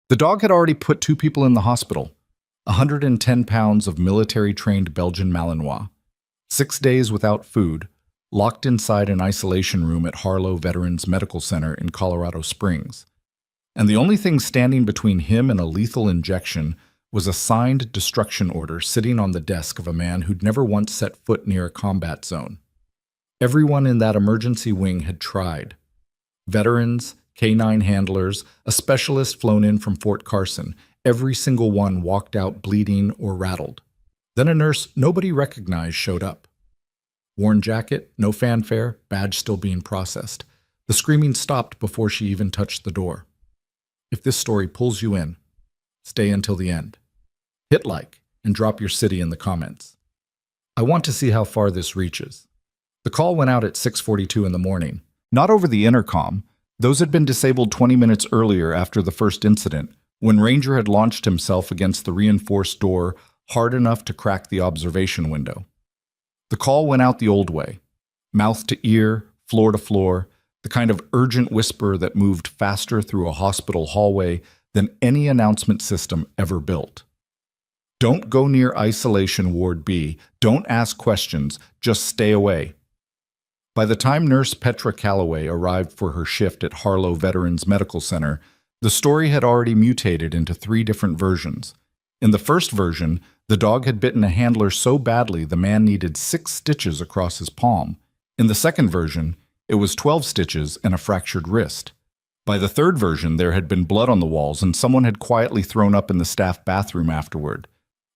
The dog had already put 2 people in the hospital. 110 pounds of military-trained Belgian Malinois. 6 days without food, locked inside an isolation room at Harlow Veterans Medical Center in Colorado Springs. And the only thing standing between him and a lethal injection was a signed destruction order sitting on the desk of a man who'd never once set foot near a combat zone. Everyone in that emergency wing had tried. Veterans, K-9 handlers, a specialist flown in from Fort Carson, every single one walked out bleeding or rattled. Then a nurse nobody recognized showed up. Worn jacket, no fanfare, badge still being processed. The screaming stopped before she even touched the door. If this story pulls you in, stay until the end. Hit like and drop your city in the comments. I want to see how far this reaches. The call went out at 6:42 in the morning. Not over the intercom. Those had been disabled 20 minutes earlier after the first incident, when Ranger had launched himself against the reinforced door hard enough to crack the observation window. The call went out the old way. Mouth to ear, floor to floor, the kind of urgent whisper that moved faster through a hospital hallway than any announcement system ever built. Don't go near Isolation Ward B. Don't ask questions. Just stay away. By the time Nurse Petra Calloway arrived for her shift at Harlow Veterans Medical Center, the story had already mutated into 3 different versions. In the first version, the dog had bitten a handler so badly the man needed 6 stitches across his palm. In the second version, it was 12 stitches and a fractured wrist. By the third version, there had been blood on the walls and someone had quietly thrown up in the staff bathroom afterward.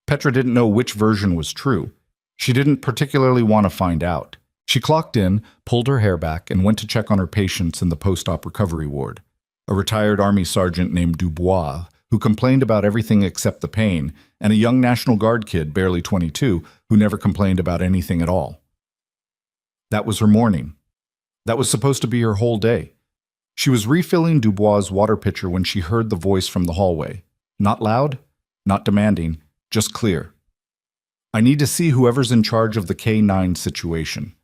Petra didn't know which version was true. She didn't particularly want to find out. She clocked in, pulled her hair back, and went to check on her patients in the post-op recovery ward. A retired Army sergeant named Dubois, who complained about everything except the pain, and a young National Guard kid, barely 22, who never complained about anything at all. That was her morning. That was supposed to be her whole day. She was refilling Dubois' water pitcher when she heard the voice from the hallway. Not loud, not demanding, just clear. I need to see whoever's in charge of the K-9 situation.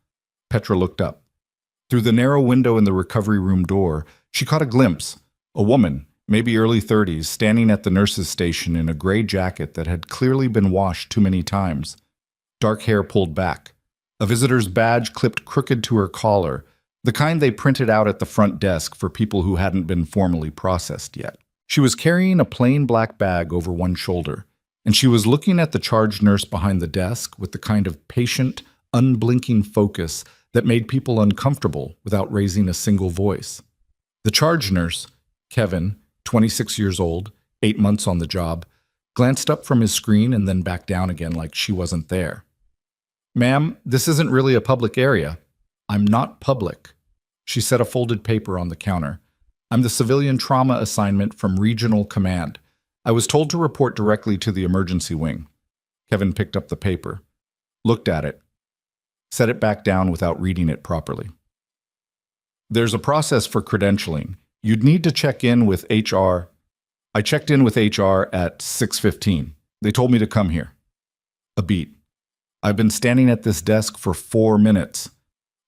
Petra looked up. Through the narrow window in the recovery room door, she caught a glimpse. A woman, maybe early 30s, standing at the nurse's station in a gray jacket that had clearly been washed too many times. Dark hair pulled back. A visitor's badge clipped crooked to her collar, the kind they printed out at the front desk for people who hadn't been formally processed yet. She was carrying a plain black bag over one shoulder, and she was looking at the charge nurse behind the desk with the kind of patient, unblinking focus that made people uncomfortable without raising a single voice. The charge nurse, Kevin, 26 years old, 8 months on the job, glanced up from his screen and then back down again like she wasn't there. "Ma'am, this isn't really a public area." "I'm not public." She set a folded paper on the counter. "I'm the civilian trauma assignment from Regional Command. I was told to report directly to the emergency wing." Kevin picked up the paper, looked at it, set it back down without reading it properly. "There's a process for credentialing. You'd need to check in with HR. I checked in with HR at 6:15. They told me to come here." A beat. "I've been standing at this desk for 4 minutes.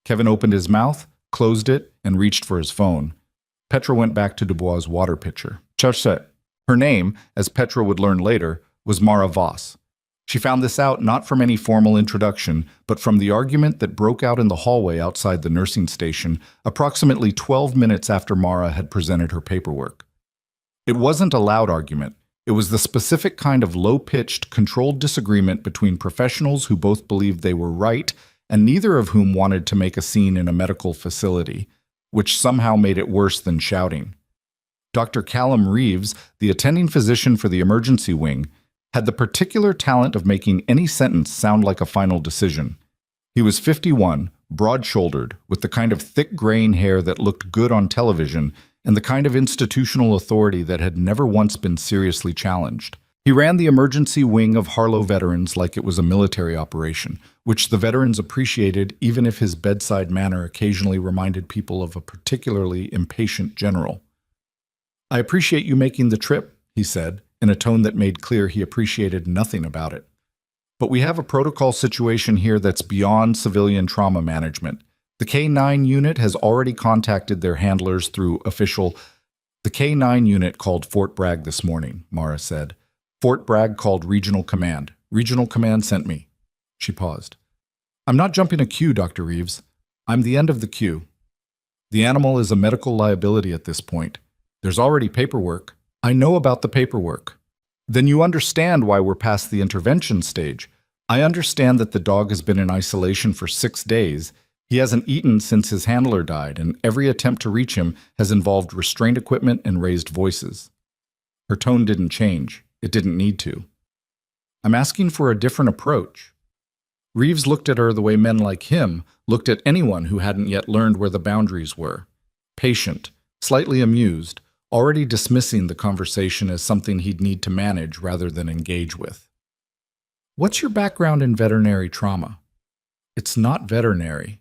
Kevin opened his mouth, closed it, and reached for his phone. Petra went back to Dubois' water pitcher. Charset. Her name, as Petra would learn later, was Mara Voss. She found this out not from any formal introduction, but from the argument that broke out in the hallway outside the nursing station approximately 12 minutes after Mara had presented her paperwork. It wasn't a loud argument. It was the specific kind of low-pitched, controlled disagreement between professionals who both believed they were right and neither of whom wanted to make a scene in a medical facility, which somehow made it worse than shouting. Dr. Callum Reeves, the attending physician for the emergency wing, had the particular talent of making any sentence sound like a final decision. He was 51, broad-shouldered, with the kind of thick graying hair that looked good on television and the kind of institutional authority that had never once been seriously challenged. He ran the emergency wing of Harlow Veterans like it was a military operation, which the veterans appreciated even if his bedside manner occasionally reminded people of a particularly impatient general. "I appreciate you making the trip," he said, in a tone that made clear he appreciated nothing about it. "But we have a protocol situation here that's beyond civilian trauma management. The K-9 unit has already contacted their handlers through official..." The K-9 unit called Fort Bragg this morning, Mara said. Fort Bragg called Regional Command. Regional Command sent me. She paused. I'm not jumping a queue, Dr. Reeves. I'm the end of the queue. The animal is a medical liability at this point. There's already paperwork. I know about the paperwork. Then you understand why we're past the intervention stage. I understand that the dog has been in isolation for 6 days. He hasn't eaten since his handler died, and every attempt to reach him has involved restraint equipment and raised voices. Her tone didn't change. It didn't need to. I'm asking for a different approach. Reeves looked at her the way men like him looked at anyone who hadn't yet learned where the boundaries were. Patient, slightly amused, already dismissing the conversation as something he'd need to manage rather than engage with. What's your background in veterinary trauma? It's not veterinary.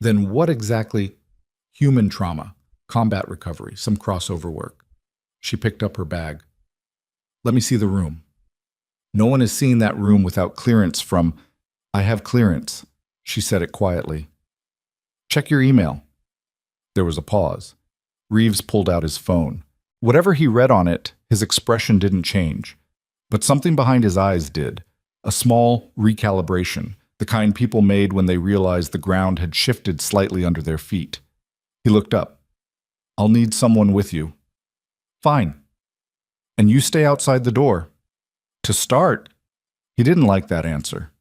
Then what exactly? Human trauma, combat recovery, some crossover work. She picked up her bag. Let me see the room. No one is seeing that room without clearance from... I have clearance. She said it quietly. Check your email. There was a pause. Reeves pulled out his phone. Whatever he read on it, his expression didn't change. But something behind his eyes did. A small recalibration, the kind people made when they realized the ground had shifted slightly under their feet. He looked up. I'll need someone with you. Fine. And you stay outside the door. To start. He didn't like that answer.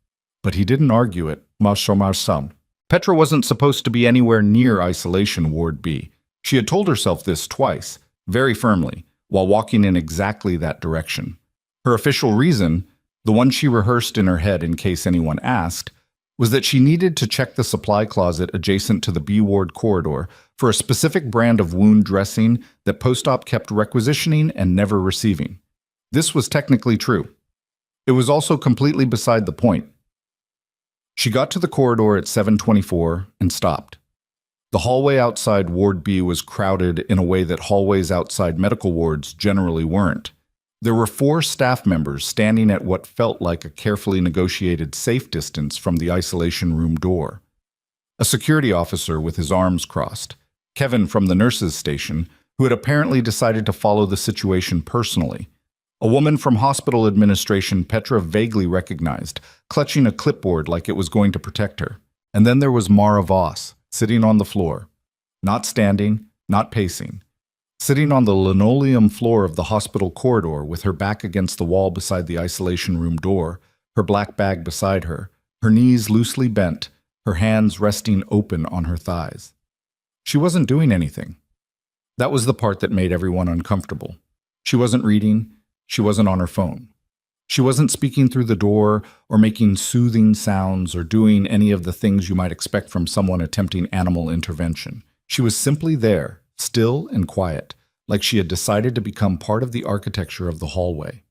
But he didn't argue it. Petra wasn't supposed to be anywhere near Isolation Ward B. She had told herself this twice, very firmly, while walking in exactly that direction. Her official reason, the one she rehearsed in her head in case anyone asked, was that she needed to check the supply closet adjacent to the B Ward corridor for a specific brand of wound dressing that post-op kept requisitioning and never receiving. This was technically true. It was also completely beside the point. She got to the corridor at 7:24 and stopped. The hallway outside Ward B was crowded in a way that hallways outside medical wards generally weren't. There were 4 staff members standing at what felt like a carefully negotiated safe distance from the isolation room door. A security officer with his arms crossed, Kevin from the nurses' station, who had apparently decided to follow the situation personally. A woman from hospital administration Petra vaguely recognized, clutching a clipboard like it was going to protect her. And then there was Mara Voss, sitting on the floor. Not standing, not pacing. Sitting on the linoleum floor of the hospital corridor with her back against the wall beside the isolation room door, her black bag beside her, her knees loosely bent, her hands resting open on her thighs. She wasn't doing anything. That was the part that made everyone uncomfortable. She wasn't reading. She wasn't on her phone. She wasn't speaking through the door or making soothing sounds or doing any of the things you might expect from someone attempting animal intervention. She was simply there, still and quiet, like she had decided to become part of the architecture of the hallway.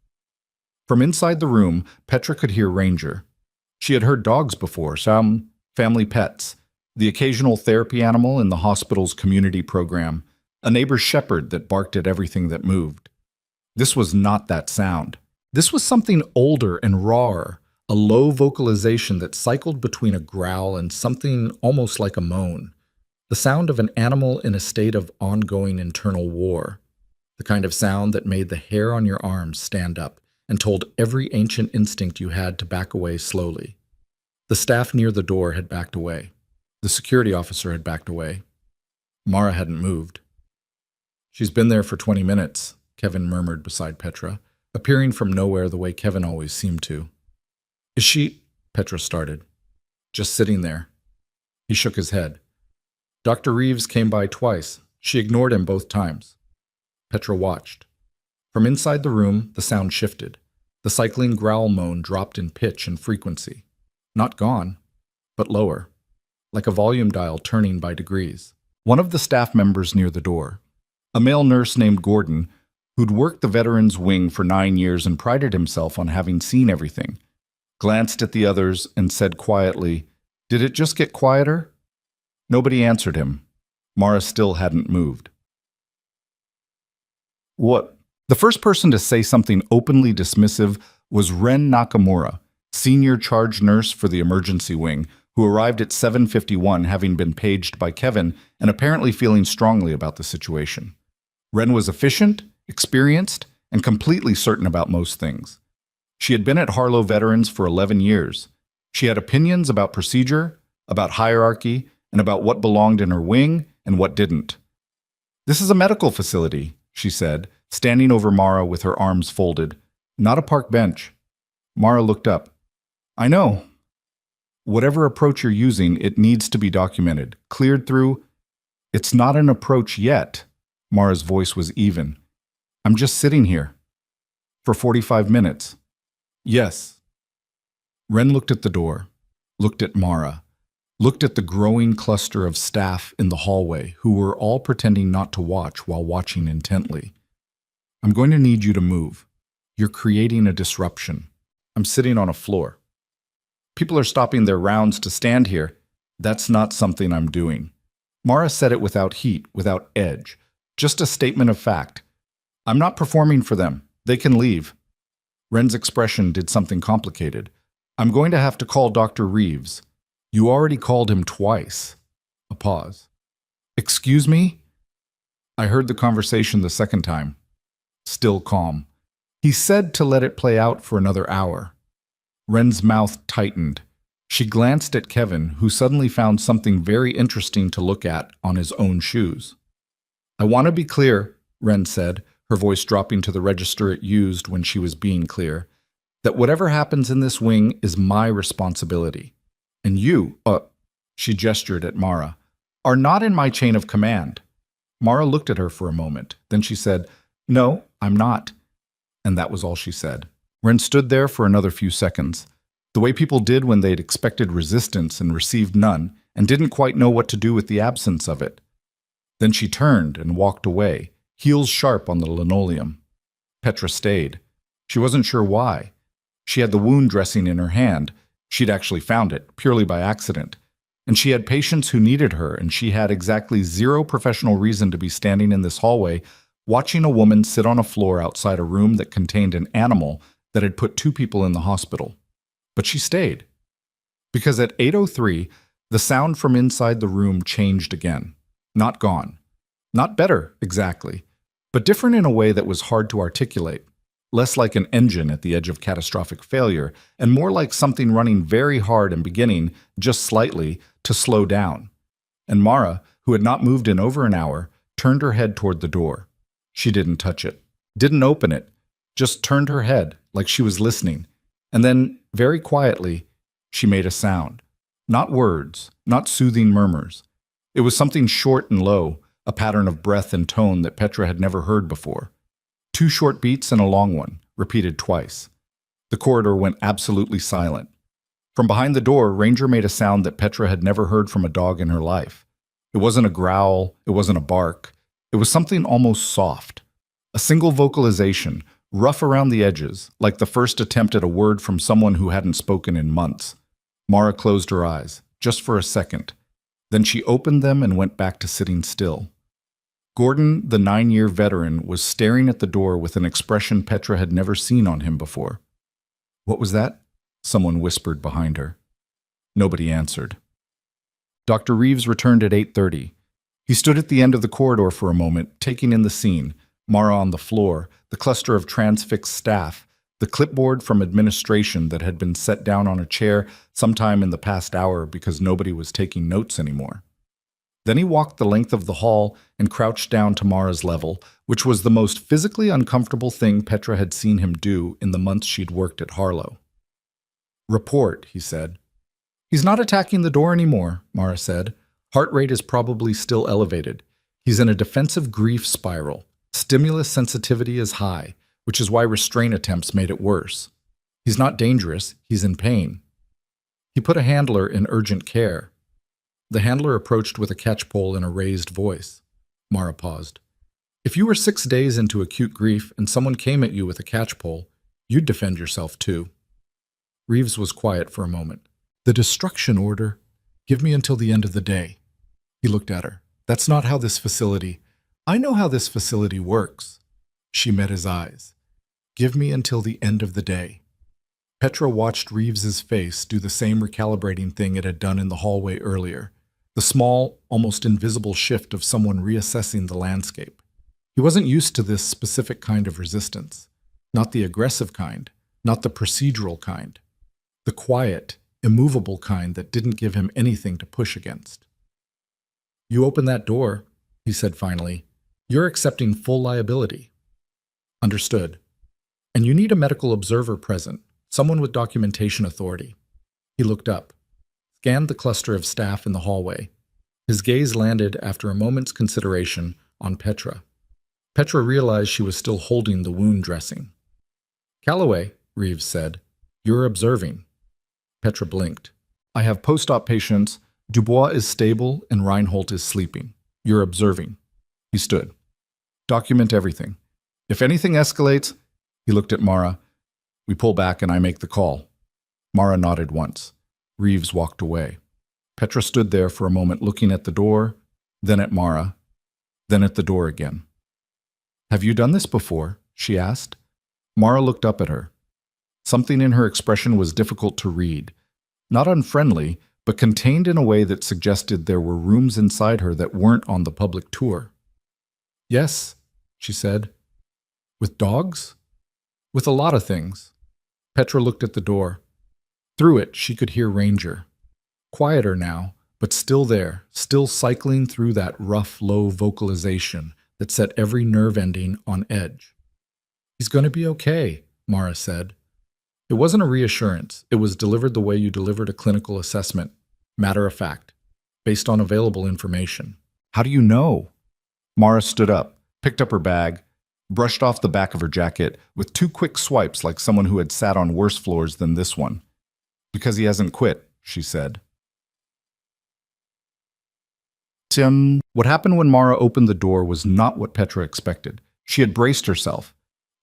From inside the room, Petra could hear Ranger. She had heard dogs before, some family pets, the occasional therapy animal in the hospital's community program, a neighbor's shepherd that barked at everything that moved. This was not that sound. This was something older and rawer, a low vocalization that cycled between a growl and something almost like a moan. The sound of an animal in a state of ongoing internal war. The kind of sound that made the hair on your arms stand up and told every ancient instinct you had to back away slowly. The staff near the door had backed away. The security officer had backed away. Mara hadn't moved. She's been there for 20 minutes. Kevin murmured beside Petra, appearing from nowhere the way Kevin always seemed to. Is she? Petra started. Just sitting there. He shook his head. Dr. Reeves came by twice. She ignored him both times. Petra watched. From inside the room, the sound shifted. The cycling growl moan dropped in pitch and frequency. Not gone, but lower, like a volume dial turning by degrees. One of the staff members near the door, a male nurse named Gordon, who'd worked the veterans' wing for 9 years and prided himself on having seen everything, glanced at the others and said quietly, "Did it just get quieter?" Nobody answered him. Mara still hadn't moved. What? The first person to say something openly dismissive was Ren Nakamura, senior charge nurse for the emergency wing, who arrived at 7:51 having been paged by Kevin and apparently feeling strongly about the situation. Wren was efficient, experienced, and completely certain about most things. She had been at Harlow Veterans for 11 years. She had opinions about procedure, about hierarchy, and about what belonged in her wing and what didn't. "This is a medical facility," she said, standing over Mara with her arms folded. "Not a park bench." Mara looked up. "I know. Whatever approach you're using, it needs to be documented, cleared through." "It's not an approach yet." Mara's voice was even. "I'm just sitting here." "For 45 minutes." "Yes." Wren looked at the door, looked at Mara, looked at the growing cluster of staff in the hallway who were all pretending not to watch while watching intently. "I'm going to need you to move. You're creating a disruption. I'm sitting on a floor. People are stopping their rounds to stand here. That's not something I'm doing." Mara said it without heat, without edge, just a statement of fact. "I'm not performing for them. They can leave." Wren's expression did something complicated. "I'm going to have to call Dr. Reeves." "You already called him twice." A pause. "Excuse me?" "I heard the conversation the second time." Still calm. "He said to let it play out for another hour." Wren's mouth tightened. She glanced at Kevin, who suddenly found something very interesting to look at on his own shoes. "I want to be clear," Wren said, her voice dropping to the register it used when she was being clear, "that whatever happens in this wing is my responsibility. And you, she gestured at Mara, are not in my chain of command." Mara looked at her for a moment. Then she said, "No, I'm not." And that was all she said. Wren stood there for another few seconds, the way people did when they'd expected resistance and received none, and didn't quite know what to do with the absence of it. Then she turned and walked away, heels sharp on the linoleum. Petra stayed. She wasn't sure why. She had the wound dressing in her hand. She'd actually found it, purely by accident. And she had patients who needed her, and she had exactly zero professional reason to be standing in this hallway watching a woman sit on a floor outside a room that contained an animal that had put 2 people in the hospital. But she stayed. Because at 8:03, the sound from inside the room changed again. Not gone. Not better, exactly, but different in a way that was hard to articulate. Less like an engine at the edge of catastrophic failure, and more like something running very hard and beginning, just slightly, to slow down. And Mara, who had not moved in over an hour, turned her head toward the door. She didn't touch it, didn't open it, just turned her head like she was listening. And then, very quietly, she made a sound. Not words, not soothing murmurs. It was something short and low, a pattern of breath and tone that Petra had never heard before. 2 short beats and a long one, repeated twice. The corridor went absolutely silent. From behind the door, Ranger made a sound that Petra had never heard from a dog in her life. It wasn't a growl, it wasn't a bark. It was something almost soft. A single vocalization, rough around the edges, like the first attempt at a word from someone who hadn't spoken in months. Mara closed her eyes, just for a second. Then she opened them and went back to sitting still. Gordon, the 9-year veteran, was staring at the door with an expression Petra had never seen on him before. "What was that?" someone whispered behind her. Nobody answered. Dr. Reeves returned at 8:30. He stood at the end of the corridor for a moment, taking in the scene, Mara on the floor, the cluster of transfixed staff, the clipboard from administration that had been set down on a chair sometime in the past hour because nobody was taking notes anymore. Then he walked the length of the hall and crouched down to Mara's level, which was the most physically uncomfortable thing Petra had seen him do in the months she'd worked at Harlow. "Report," he said. "He's not attacking the door anymore," Mara said. "Heart rate is probably still elevated. He's in a defensive grief spiral. Stimulus sensitivity is high, which is why restraint attempts made it worse. He's not dangerous, he's in pain." He put a handler in urgent care. The handler approached with a catchpole in a raised voice. Mara paused. "If you were 6 days into acute grief and someone came at you with a catchpole, you'd defend yourself too." Reeves was quiet for a moment. "The destruction order. Give me until the end of the day." He looked at her. "That's not how this facility. I know how this facility works." She met his eyes. "Give me until the end of the day." Petra watched Reeves's face do the same recalibrating thing it had done in the hallway earlier. The small, almost invisible shift of someone reassessing the landscape. He wasn't used to this specific kind of resistance. Not the aggressive kind, not the procedural kind. The quiet, immovable kind that didn't give him anything to push against. "You open that door," he said finally. "You're accepting full liability." "Understood. And you need a medical observer present, someone with documentation authority." He looked up, scanned the cluster of staff in the hallway. His gaze landed, after a moment's consideration, on Petra. Petra realized she was still holding the wound dressing. "Calloway," Reeves said, "you're observing." Petra blinked. "I have post-op patients. Dubois is stable and Reinhold is sleeping. You're observing." He stood. "Document everything. If anything escalates," he looked at Mara, "we pull back and I make the call." Mara nodded once. Reeves walked away. Petra stood there for a moment looking at the door, then at Mara, then at the door again. "Have you done this before?" she asked. Mara looked up at her. Something in her expression was difficult to read. Not unfriendly, but contained in a way that suggested there were rooms inside her that weren't on the public tour. "Yes," she said. "With dogs?" "With a lot of things." Petra looked at the door. Through it, she could hear Ranger. Quieter now, but still there, still cycling through that rough, low vocalization that set every nerve ending on edge. "He's going to be okay," Mara said. It wasn't a reassurance. It was delivered the way you delivered a clinical assessment, matter of fact, based on available information. "How do you know?" Mara stood up, picked up her bag, brushed off the back of her jacket with 2 quick swipes like someone who had sat on worse floors than this one. "Because he hasn't quit," she said. What happened when Mara opened the door was not what Petra expected. She had braced herself.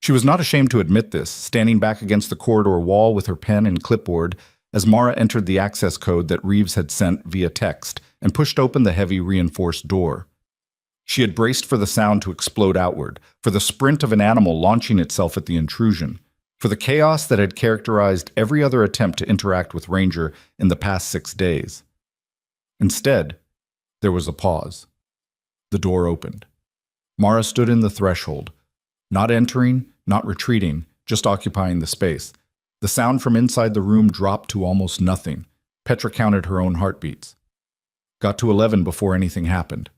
She was not ashamed to admit this, standing back against the corridor wall with her pen and clipboard as Mara entered the access code that Reeves had sent via text and pushed open the heavy reinforced door. She had braced for the sound to explode outward, for the sprint of an animal launching itself at the intrusion, for the chaos that had characterized every other attempt to interact with Ranger in the past 6 days. Instead, there was a pause. The door opened. Mara stood in the threshold, not entering, not retreating, just occupying the space. The sound from inside the room dropped to almost nothing. Petra counted her own heartbeats. Got to 11 before anything happened.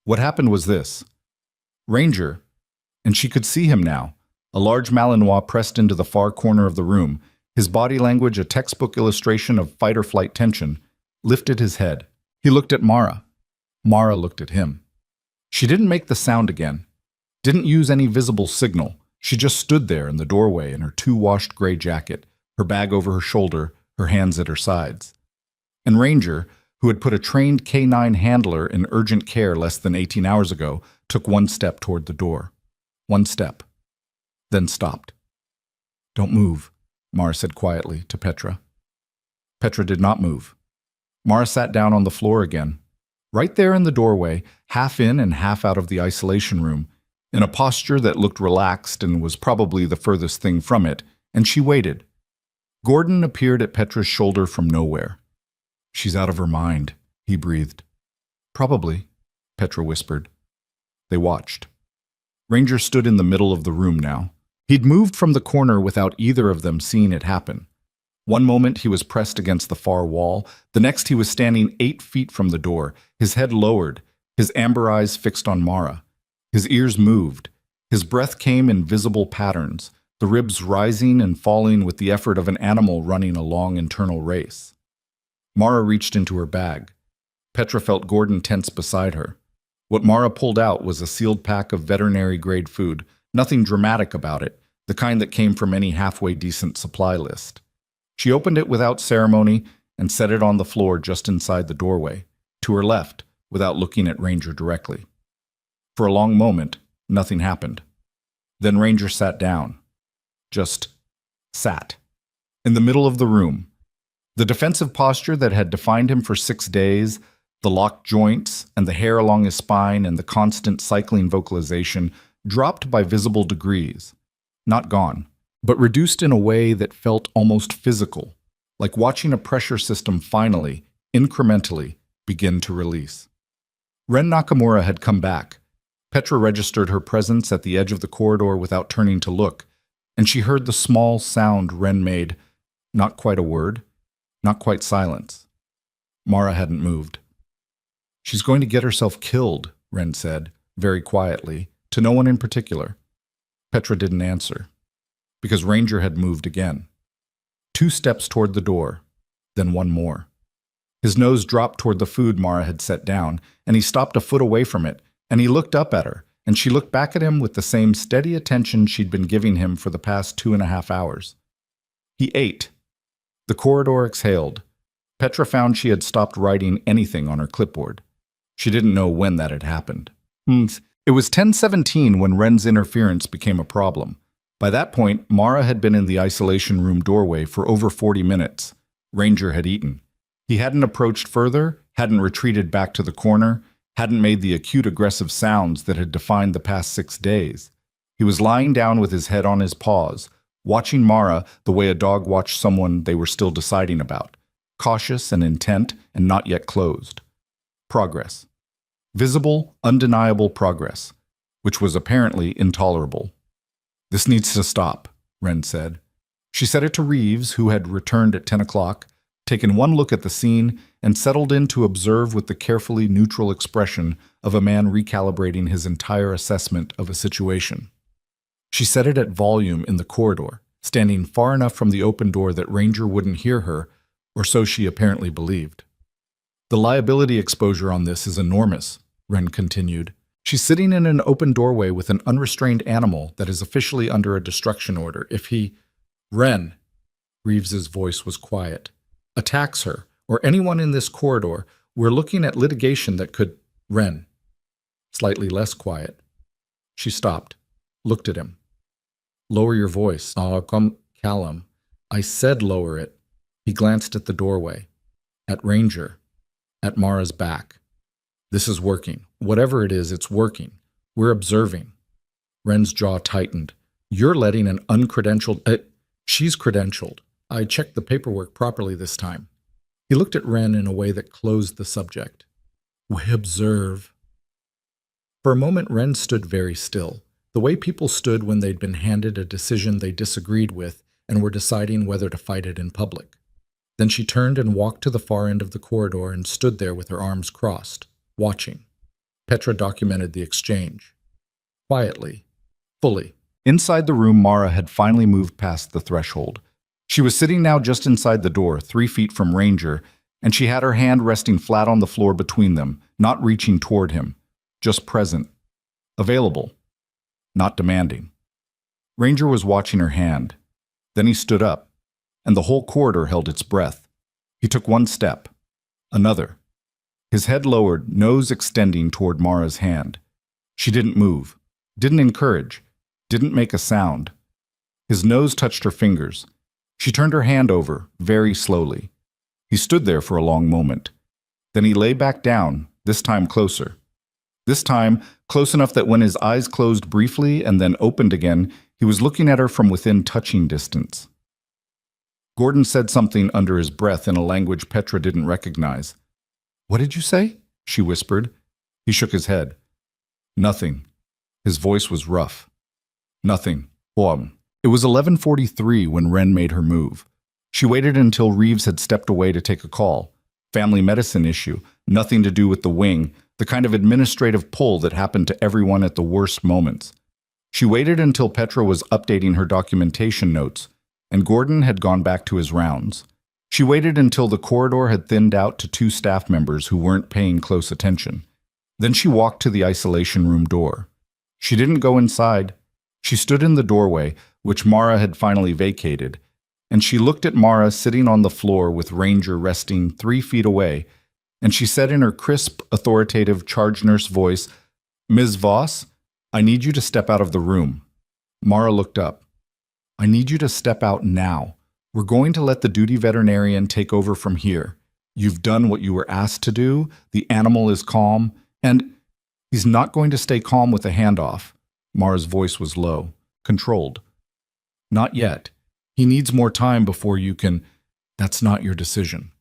What happened was this. Ranger, and she could see him now, a large Malinois pressed into the far corner of the room, his body language a textbook illustration of fight-or-flight tension, lifted his head. He looked at Mara. Mara looked at him. She didn't make the sound again, didn't use any visible signal. She just stood there in the doorway in her 2-washed gray jacket, her bag over her shoulder, her hands at her sides. And Ranger, who had put a trained K9 handler in urgent care less than 18 hours ago, took 1 step toward the door. 1 step. Then stopped. "Don't move," Mara said quietly to Petra. Petra did not move. Mara sat down on the floor again, right there in the doorway, half in and half out of the isolation room, in a posture that looked relaxed and was probably the furthest thing from it, and she waited. Gordon appeared at Petra's shoulder from nowhere. "She's out of her mind," he breathed. "Probably," Petra whispered. They watched. Ranger stood in the middle of the room now. He'd moved from the corner without either of them seeing it happen. One moment he was pressed against the far wall, the next he was standing 8 feet from the door, his head lowered, his amber eyes fixed on Mara. His ears moved. His breath came in visible patterns, the ribs rising and falling with the effort of an animal running a long internal race. Mara reached into her bag. Petra felt Gordon tense beside her. What Mara pulled out was a sealed pack of veterinary-grade food, nothing dramatic about it, the kind that came from any halfway decent supply list. She opened it without ceremony and set it on the floor just inside the doorway, to her left, without looking at Ranger directly. For a long moment, nothing happened. Then Ranger sat down. Just sat. In the middle of the room. The defensive posture that had defined him for 6 days, the locked joints and the hair along his spine and the constant cycling vocalization dropped by visible degrees. Not gone, but reduced in a way that felt almost physical, like watching a pressure system finally, incrementally, begin to release. Ren Nakamura had come back. Petra registered her presence at the edge of the corridor without turning to look, and she heard the small sound Wren made. Not quite a word, not quite silence. Mara hadn't moved. "She's going to get herself killed," Wren said, very quietly, to no one in particular. Petra didn't answer, because Ranger had moved again. 2 steps toward the door, then 1 more. His nose dropped toward the food Mara had set down, and he stopped a foot away from it, and he looked up at her, and she looked back at him with the same steady attention she'd been giving him for the past 2.5 hours. He ate. The corridor exhaled. Petra found she had stopped writing anything on her clipboard. She didn't know when that had happened. It was 10:17 when Wren's interference became a problem. By that point, Mara had been in the isolation room doorway for over 40 minutes. Ranger had eaten. He hadn't approached further, hadn't retreated back to the corner, hadn't made the acute aggressive sounds that had defined the past 6 days. He was lying down with his head on his paws, watching Mara the way a dog watched someone they were still deciding about, cautious and intent and not yet closed. Progress. Visible, undeniable progress, which was apparently intolerable. "This needs to stop," Wren said. She said it to Reeves, who had returned at 10 o'clock, taken one look at the scene, and settled in to observe with the carefully neutral expression of a man recalibrating his entire assessment of a situation. She said it at volume in the corridor, standing far enough from the open door that Ranger wouldn't hear her, or so she apparently believed. "The liability exposure on this is enormous," Wren continued. "She's sitting in an open doorway with an unrestrained animal that is officially under a destruction order. If he—" "Wren," Reeves's voice was quiet, "attacks her, or anyone in this corridor, we're looking at litigation that could—" "Wren," slightly less quiet. She stopped, looked at him. "Lower your voice." Come, Callum." "I said lower it." He glanced at the doorway, at Ranger, at Mara's back. "This is working. Whatever it is, it's working. We're observing." Wren's jaw tightened. "You're letting an uncredentialed—" "She's credentialed. I checked the paperwork properly this time." He looked at Wren in a way that closed the subject. "We observe." For a moment, Wren stood very still, the way people stood when they'd been handed a decision they disagreed with and were deciding whether to fight it in public. Then she turned and walked to the far end of the corridor and stood there with her arms crossed, watching. Petra documented the exchange. Quietly, fully. Inside the room, Mara had finally moved past the threshold. She was sitting now just inside the door, 3 feet from Ranger, and she had her hand resting flat on the floor between them, not reaching toward him, just present, available, not demanding. Ranger was watching her hand. Then he stood up, and the whole corridor held its breath. He took 1 step, another. His head lowered, nose extending toward Mara's hand. She didn't move, didn't encourage, didn't make a sound. His nose touched her fingers. She turned her hand over, very slowly. He stood there for a long moment. Then he lay back down, this time closer. This time, close enough that when his eyes closed briefly and then opened again, he was looking at her from within touching distance. Gordon said something under his breath in a language Petra didn't recognize. "What did you say?" she whispered. He shook his head. "Nothing." His voice was rough. "Nothing. It was 11:43 when Wren made her move. She waited until Reeves had stepped away to take a call. Family medicine issue, nothing to do with the wing, the kind of administrative pull that happened to everyone at the worst moments. She waited until Petra was updating her documentation notes, and Gordon had gone back to his rounds. She waited until the corridor had thinned out to 2 staff members who weren't paying close attention. Then she walked to the isolation room door. She didn't go inside. She stood in the doorway, which Mara had finally vacated, and she looked at Mara sitting on the floor with Ranger resting 3 feet away, and she said in her crisp, authoritative charge nurse voice, "Ms. Voss, I need you to step out of the room." Mara looked up. "I need you to step out now. We're going to let the duty veterinarian take over from here. You've done what you were asked to do, the animal is calm, and—" "He's not going to stay calm with a handoff." Mara's voice was low, controlled. "Not yet. He needs more time before you can—" "That's not your decision.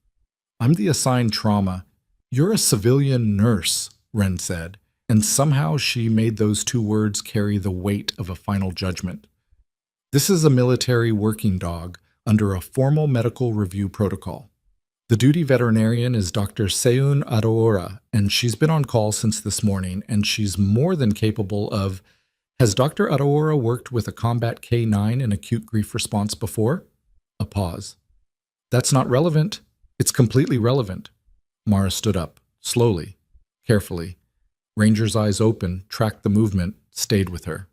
I'm the assigned trauma. You're a civilian nurse," Wren said. and somehow she made those two words carry the weight of a final judgment. This is a military working dog under a formal medical review protocol. The duty veterinarian is Dr. Seun Aroora, and she's been on call since this morning, and she's more than capable of... Has Dr. Aroora worked with a combat K9 in acute grief response before? A pause. That's not relevant. It's completely relevant. Mara stood up, slowly, carefully. Ranger's eyes open, tracked the movement, stayed with her.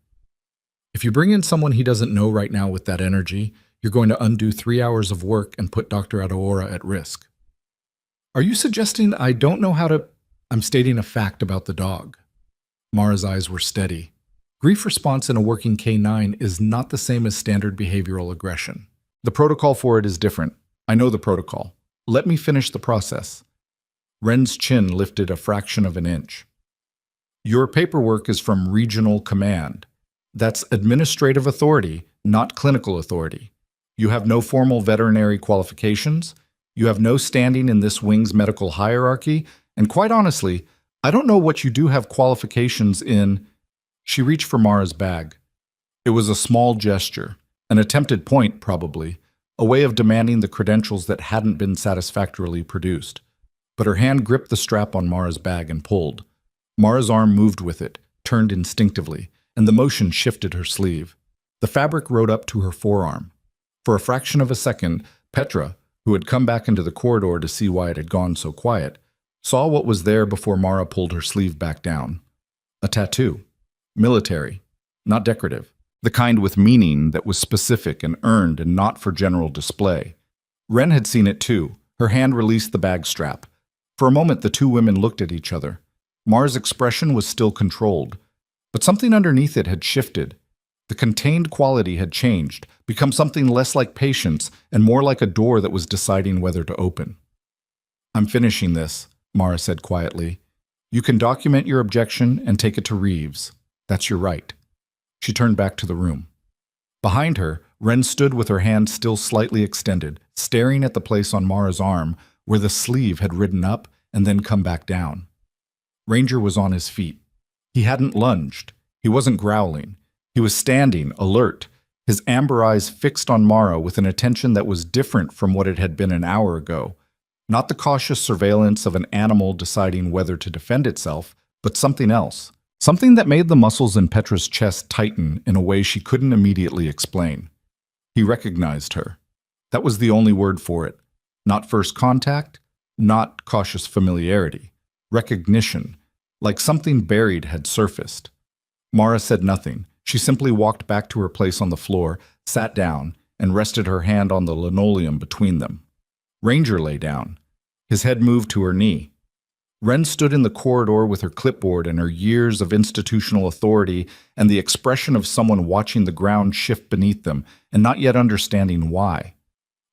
If you bring in someone he doesn't know right now with that energy, you're going to undo 3 hours of work and put Dr. Aroora at risk. Are you suggesting I don't know how to... I'm stating a fact about the dog. Mara's eyes were steady. Grief response in a working K9 is not the same as standard behavioral aggression. The protocol for it is different. I know the protocol. Let me finish the process. Ren's chin lifted a fraction of an inch. Your paperwork is from regional command. That's administrative authority, not clinical authority. You have no formal veterinary qualifications. You have no standing in this wing's medical hierarchy. And quite honestly, I don't know what you do have qualifications in. She reached for Mara's bag. It was a small gesture, an attempted point probably, a way of demanding the credentials that hadn't been satisfactorily produced. But her hand gripped the strap on Mara's bag and pulled. Mara's arm moved with it, turned instinctively, and the motion shifted her sleeve. The fabric rode up to her forearm. For a fraction of a second, Petra, who had come back into the corridor to see why it had gone so quiet, saw what was there before Mara pulled her sleeve back down. A tattoo. Military. Not decorative. The kind with meaning that was specific and earned and not for general display. Ren had seen it too. Her hand released the bag strap. For a moment, the two women looked at each other. Mara's expression was still controlled, but something underneath it had shifted. The contained quality had changed, become something less like patience and more like a door that was deciding whether to open. I'm finishing this, Mara said quietly. You can document your objection and take it to Reeves. That's your right. She turned back to the room. Behind her, Ren stood with her hand still slightly extended, staring at the place on Mara's arm where the sleeve had ridden up and then come back down. Ranger was on his feet. He hadn't lunged. He wasn't growling. He was standing, alert, his amber eyes fixed on Mara with an attention that was different from what it had been an hour ago. Not the cautious surveillance of an animal deciding whether to defend itself, but something else. Something that made the muscles in Petra's chest tighten in a way she couldn't immediately explain. He recognized her. That was the only word for it. Not first contact, not cautious familiarity. Recognition, like something buried had surfaced. Mara said nothing. She simply walked back to her place on the floor, sat down, and rested her hand on the linoleum between them. Ranger lay down. His head moved to her knee. Ren stood in the corridor with her clipboard and her years of institutional authority and the expression of someone watching the ground shift beneath them and not yet understanding why.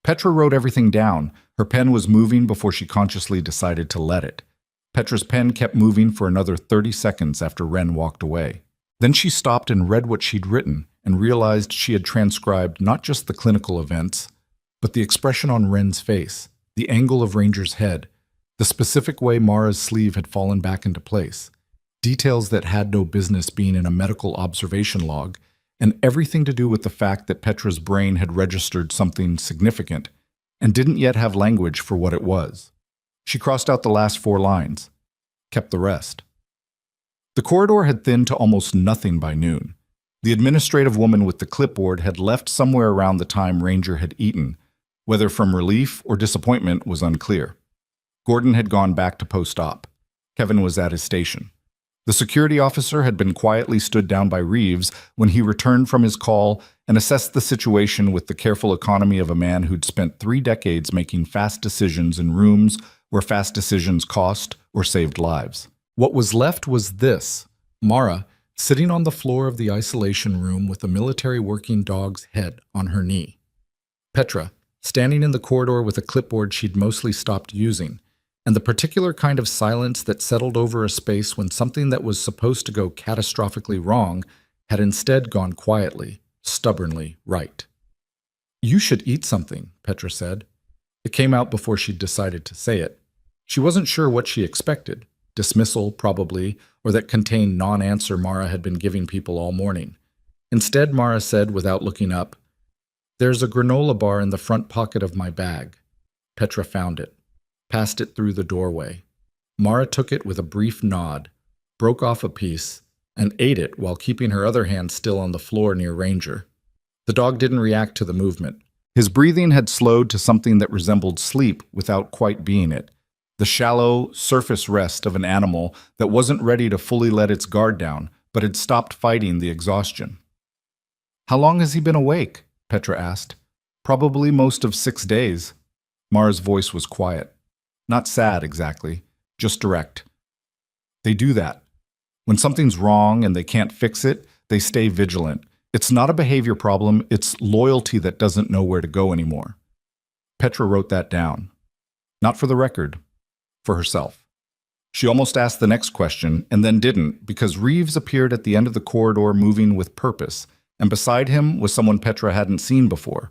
Petra wrote everything down. Her pen was moving before she consciously decided to let it. Petra's pen kept moving for another 30 seconds after Ren walked away. Then she stopped and read what she'd written and realized she had transcribed not just the clinical events, but the expression on Ren's face, the angle of Ranger's head, the specific way Mara's sleeve had fallen back into place, details that had no business being in a medical observation log, and everything to do with the fact that Petra's brain had registered something significant and didn't yet have language for what it was. She crossed out the last 4 lines, kept the rest. The corridor had thinned to almost nothing by noon. The administrative woman with the clipboard had left somewhere around the time Ranger had eaten. Whether from relief or disappointment was unclear. Gordon had gone back to post-op. Kevin was at his station. The security officer had been quietly stood down by Reeves when he returned from his call and assessed the situation with the careful economy of a man who'd spent 3 decades making fast decisions in rooms where fast decisions cost or saved lives. What was left was this: Mara, sitting on the floor of the isolation room with a military working dog's head on her knee. Petra, standing in the corridor with a clipboard she'd mostly stopped using, and the particular kind of silence that settled over a space when something that was supposed to go catastrophically wrong had instead gone quietly, stubbornly right. "You should eat something," Petra said. It came out before she'd decided to say it. She wasn't sure what she expected. dismissal probably, or that contained non-answer Mara had been giving people all morning. Instead, Mara said without looking up, "There's a granola bar in the front pocket of my bag." Petra found it, passed it through the doorway. Mara took it with a brief nod, broke off a piece, and ate it while keeping her other hand still on the floor near Ranger. The dog didn't react to the movement. His breathing had slowed to something that resembled sleep without quite being it, the shallow, surface rest of an animal that wasn't ready to fully let its guard down, but had stopped fighting the exhaustion. "How long has he been awake?" Petra asked. "Probably most of 6 days." Mara's voice was quiet. Not sad, exactly, just direct. They do that. When something's wrong and they can't fix it, they stay vigilant. It's not a behavior problem, it's loyalty that doesn't know where to go anymore. Petra wrote that down. Not for the record, for herself. She almost asked the next question, and then didn't, because Reeves appeared at the end of the corridor moving with purpose, and beside him was someone Petra hadn't seen before.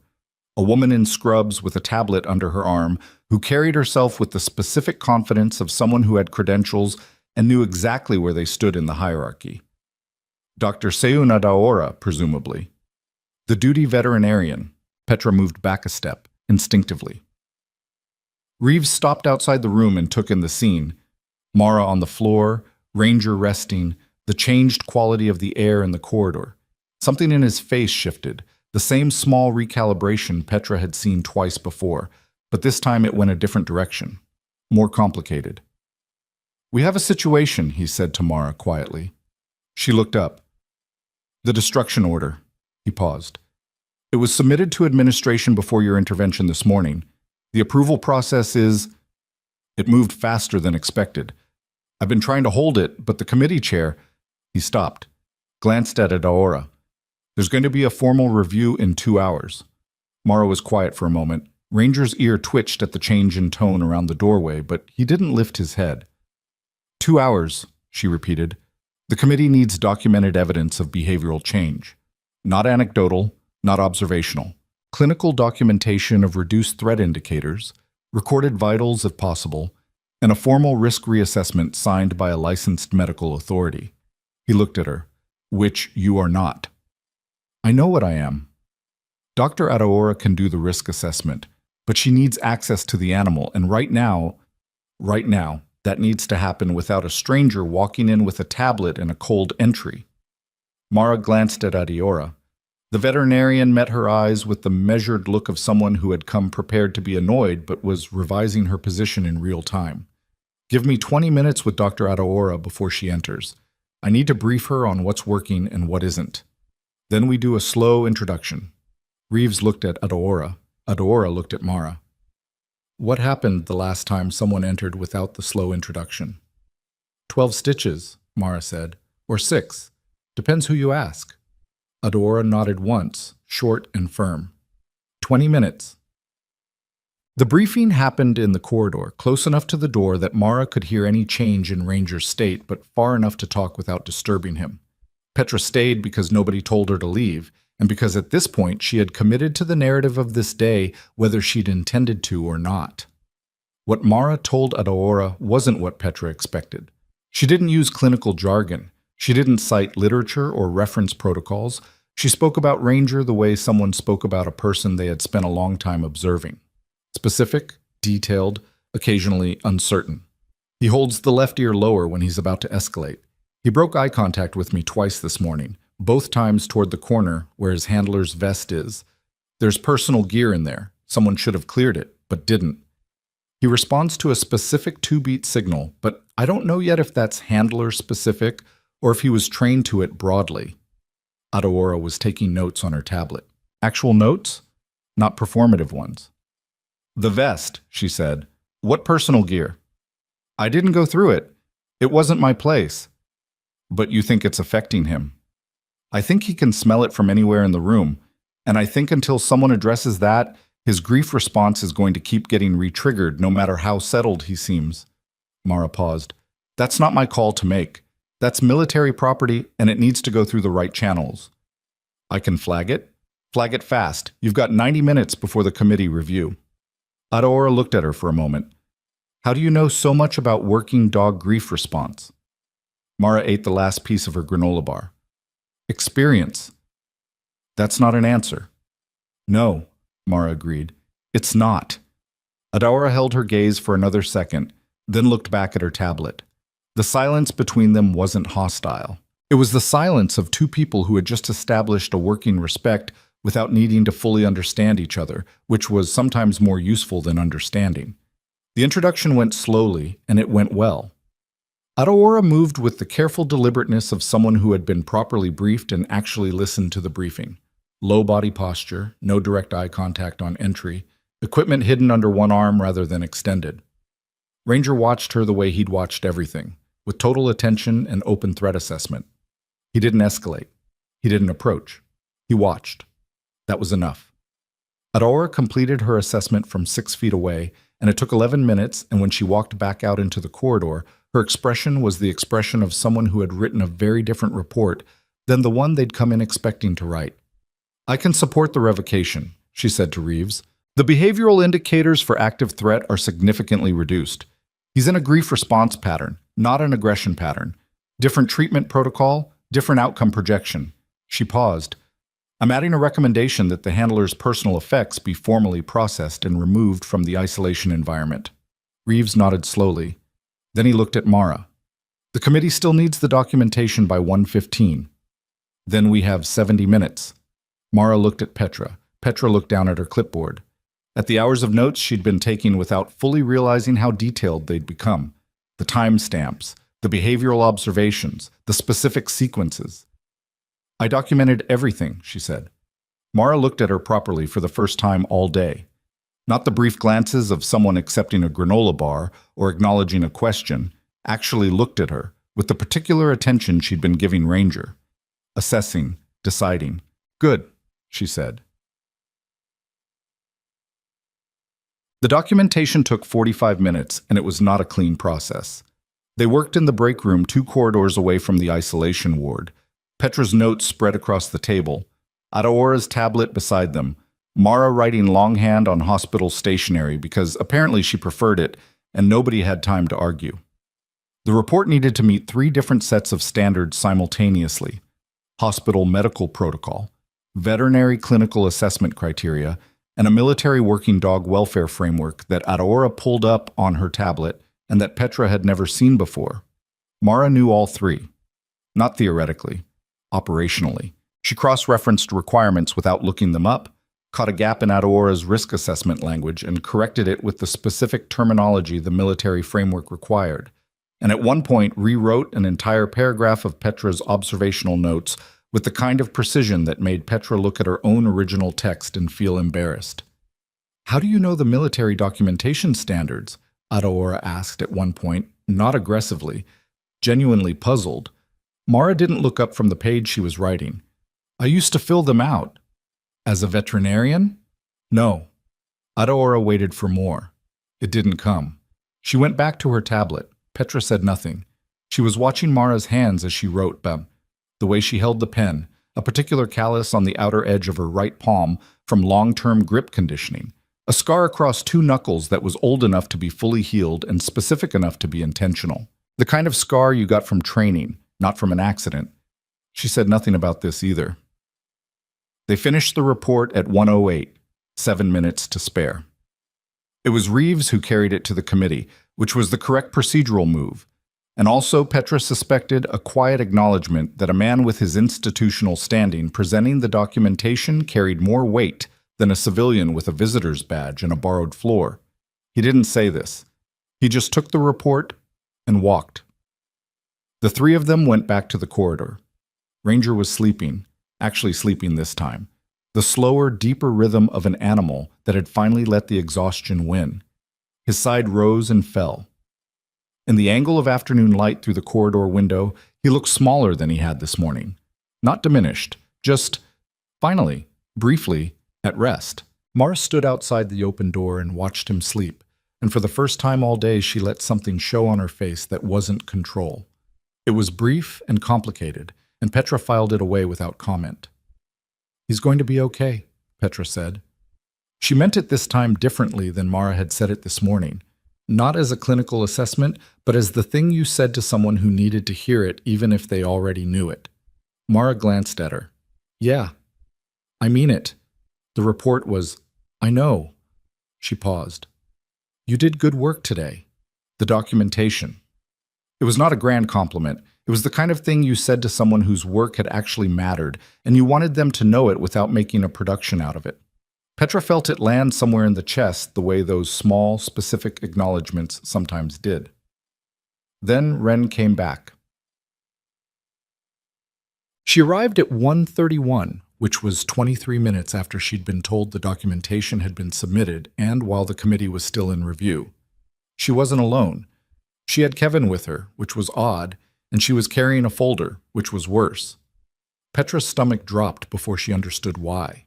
A woman in scrubs with a tablet under her arm, who carried herself with the specific confidence of someone who had credentials and knew exactly where they stood in the hierarchy. Dr. Seuna Daora, presumably. The duty veterinarian. Petra moved back a step, instinctively. Reeves stopped outside the room and took in the scene. Mara on the floor, Ranger resting, the changed quality of the air in the corridor. Something in his face shifted, the same small recalibration Petra had seen twice before, but this time it went a different direction, more complicated. "We have a situation," he said to Mara quietly. She looked up. "The destruction order." He paused. "It was submitted to administration before your intervention this morning. The approval process is..." It moved faster than expected. "I've been trying to hold it, but the committee chair..." He stopped, glanced at Adaora. "There's going to be a formal review in 2 hours." Mara was quiet for a moment. Ranger's ear twitched at the change in tone around the doorway, but he didn't lift his head. 2 hours, she repeated. "The committee needs documented evidence of behavioral change. Not anecdotal, not observational. Clinical documentation of reduced threat indicators, recorded vitals if possible, and a formal risk reassessment signed by a licensed medical authority." He looked at her. "Which you are not." "I know what I am." Dr. Adaora can do the risk assessment, but she needs access to the animal, and right now, that needs to happen without a stranger walking in with a tablet and a cold entry. Mara glanced at Adaora. The veterinarian met her eyes with the measured look of someone who had come prepared to be annoyed but was revising her position in real time. "Give me 20 minutes with Dr. Adaora before she enters. I need to brief her on what's working and what isn't. Then we do a slow introduction." Reeves looked at Adaora. Adaora looked at Mara. "What happened the last time someone entered without the slow introduction?" 12 stitches, Mara said. "Or 6. Depends who you ask." Adaora nodded once, short and firm. 20 minutes. The briefing happened in the corridor, close enough to the door that Mara could hear any change in Ranger's state, but far enough to talk without disturbing him. Petra stayed because nobody told her to leave, and because at this point she had committed to the narrative of this day whether she'd intended to or not. What Mara told Adaora wasn't what Petra expected. She didn't use clinical jargon. She didn't cite literature or reference protocols. She spoke about Ranger the way someone spoke about a person they had spent a long time observing. Specific, detailed, occasionally uncertain. He holds the left ear lower when he's about to escalate. He broke eye contact with me twice this morning, both times toward the corner where his handler's vest is. There's personal gear in there. Someone should have cleared it, but didn't. He responds to a specific 2-beat signal, but I don't know yet if that's handler-specific or if he was trained to it broadly. Adaora was taking notes on her tablet. Actual notes? Not performative ones. "The vest," she said. "What personal gear?" "I didn't go through it. It wasn't my place." "But you think it's affecting him?" "I think he can smell it from anywhere in the room, and I think until someone addresses that, his grief response is going to keep getting re-triggered no matter how settled he seems." Mara paused. "That's not my call to make. That's military property, and it needs to go through the right channels." "I can flag it? Flag it fast. You've got 90 minutes before the committee review." Adaora looked at her for a moment. How do you know so much about working dog grief response? Mara ate the last piece of her granola bar. Experience. That's not an answer. No, Mara agreed. It's not. Adaora held her gaze for another second, then looked back at her tablet. The silence between them wasn't hostile. It was the silence of two people who had just established a working respect without needing to fully understand each other, which was sometimes more useful than understanding. The introduction went slowly, and it went well. Adaora moved with the careful deliberateness of someone who had been properly briefed and actually listened to the briefing. Low body posture, no direct eye contact on entry, equipment hidden under one arm rather than extended. Ranger watched her the way he'd watched everything, with total attention and open threat assessment. He didn't escalate. He didn't approach. He watched. That was enough. Adaora completed her assessment from 6 feet away, and it took 11 minutes, and when she walked back out into the corridor, her expression was the expression of someone who had written a very different report than the one they'd come in expecting to write. I can support the revocation, she said to Reeves. The behavioral indicators for active threat are significantly reduced. He's in a grief response pattern, not an aggression pattern. Different treatment protocol, different outcome projection. She paused. I'm adding a recommendation that the handler's personal effects be formally processed and removed from the isolation environment. Reeves nodded slowly. Then he looked at Mara. The committee still needs the documentation by 1:15. Then we have 70 minutes. Mara looked at Petra. Petra looked down at her clipboard. At the hours of notes she'd been taking without fully realizing how detailed they'd become. The timestamps, the behavioral observations, the specific sequences. I documented everything, she said. Mara looked at her properly for the first time all day. Not the brief glances of someone accepting a granola bar or acknowledging a question, actually looked at her with the particular attention she'd been giving Ranger. Assessing, deciding. Good, she said. The documentation took 45 minutes, and it was not a clean process. They worked in the break room 2 corridors away from the isolation ward. Petra's notes spread across the table. Adaora's tablet beside them. Mara writing longhand on hospital stationery because apparently she preferred it, and nobody had time to argue. The report needed to meet 3 different sets of standards simultaneously. Hospital medical protocol, veterinary clinical assessment criteria, and a military working dog welfare framework that Adaora pulled up on her tablet and that Petra had never seen before. Mara knew all 3. Not theoretically, operationally. She cross-referenced requirements without looking them up, caught a gap in Adaora's risk assessment language, and corrected it with the specific terminology the military framework required, and at one point rewrote an entire paragraph of Petra's observational notes with the kind of precision that made Petra look at her own original text and feel embarrassed. How do you know the military documentation standards? Adaora asked at one point, not aggressively, genuinely puzzled. Mara didn't look up from the page she was writing. I used to fill them out. As a veterinarian? No. Adaora waited for more. It didn't come. She went back to her tablet. Petra said nothing. She was watching Mara's hands as she wrote, the way she held the pen, a particular callus on the outer edge of her right palm from long-term grip conditioning, a scar across 2 knuckles that was old enough to be fully healed and specific enough to be intentional. The kind of scar you got from training, not from an accident. She said nothing about this either. They finished the report at 1:08, 7 minutes to spare. It was Reeves who carried it to the committee, which was the correct procedural move. And also, Petra suspected a quiet acknowledgement that a man with his institutional standing presenting the documentation carried more weight than a civilian with a visitor's badge and a borrowed floor. He didn't say this. He just took the report and walked. The 3 of them went back to the corridor. Ranger was sleeping, actually sleeping this time, the slower, deeper rhythm of an animal that had finally let the exhaustion win. His side rose and fell. In the angle of afternoon light through the corridor window, he looked smaller than he had this morning. Not diminished, just, finally, briefly, at rest. Mara stood outside the open door and watched him sleep, and for the first time all day she let something show on her face that wasn't control. It was brief and complicated, and Petra filed it away without comment. He's going to be okay, Petra said. She meant it this time differently than Mara had said it this morning. Not as a clinical assessment, but as the thing you said to someone who needed to hear it even if they already knew it. Mara glanced at her. Yeah, I mean it. The report was, I know. She paused. You did good work today. The documentation. It was not a grand compliment. It was the kind of thing you said to someone whose work had actually mattered, and you wanted them to know it without making a production out of it. Petra felt it land somewhere in the chest the way those small, specific acknowledgments sometimes did. Then Wren came back. She arrived at 1:31, which was 23 minutes after she'd been told the documentation had been submitted and while the committee was still in review. She wasn't alone. She had Kevin with her, which was odd, and she was carrying a folder, which was worse. Petra's stomach dropped before she understood why.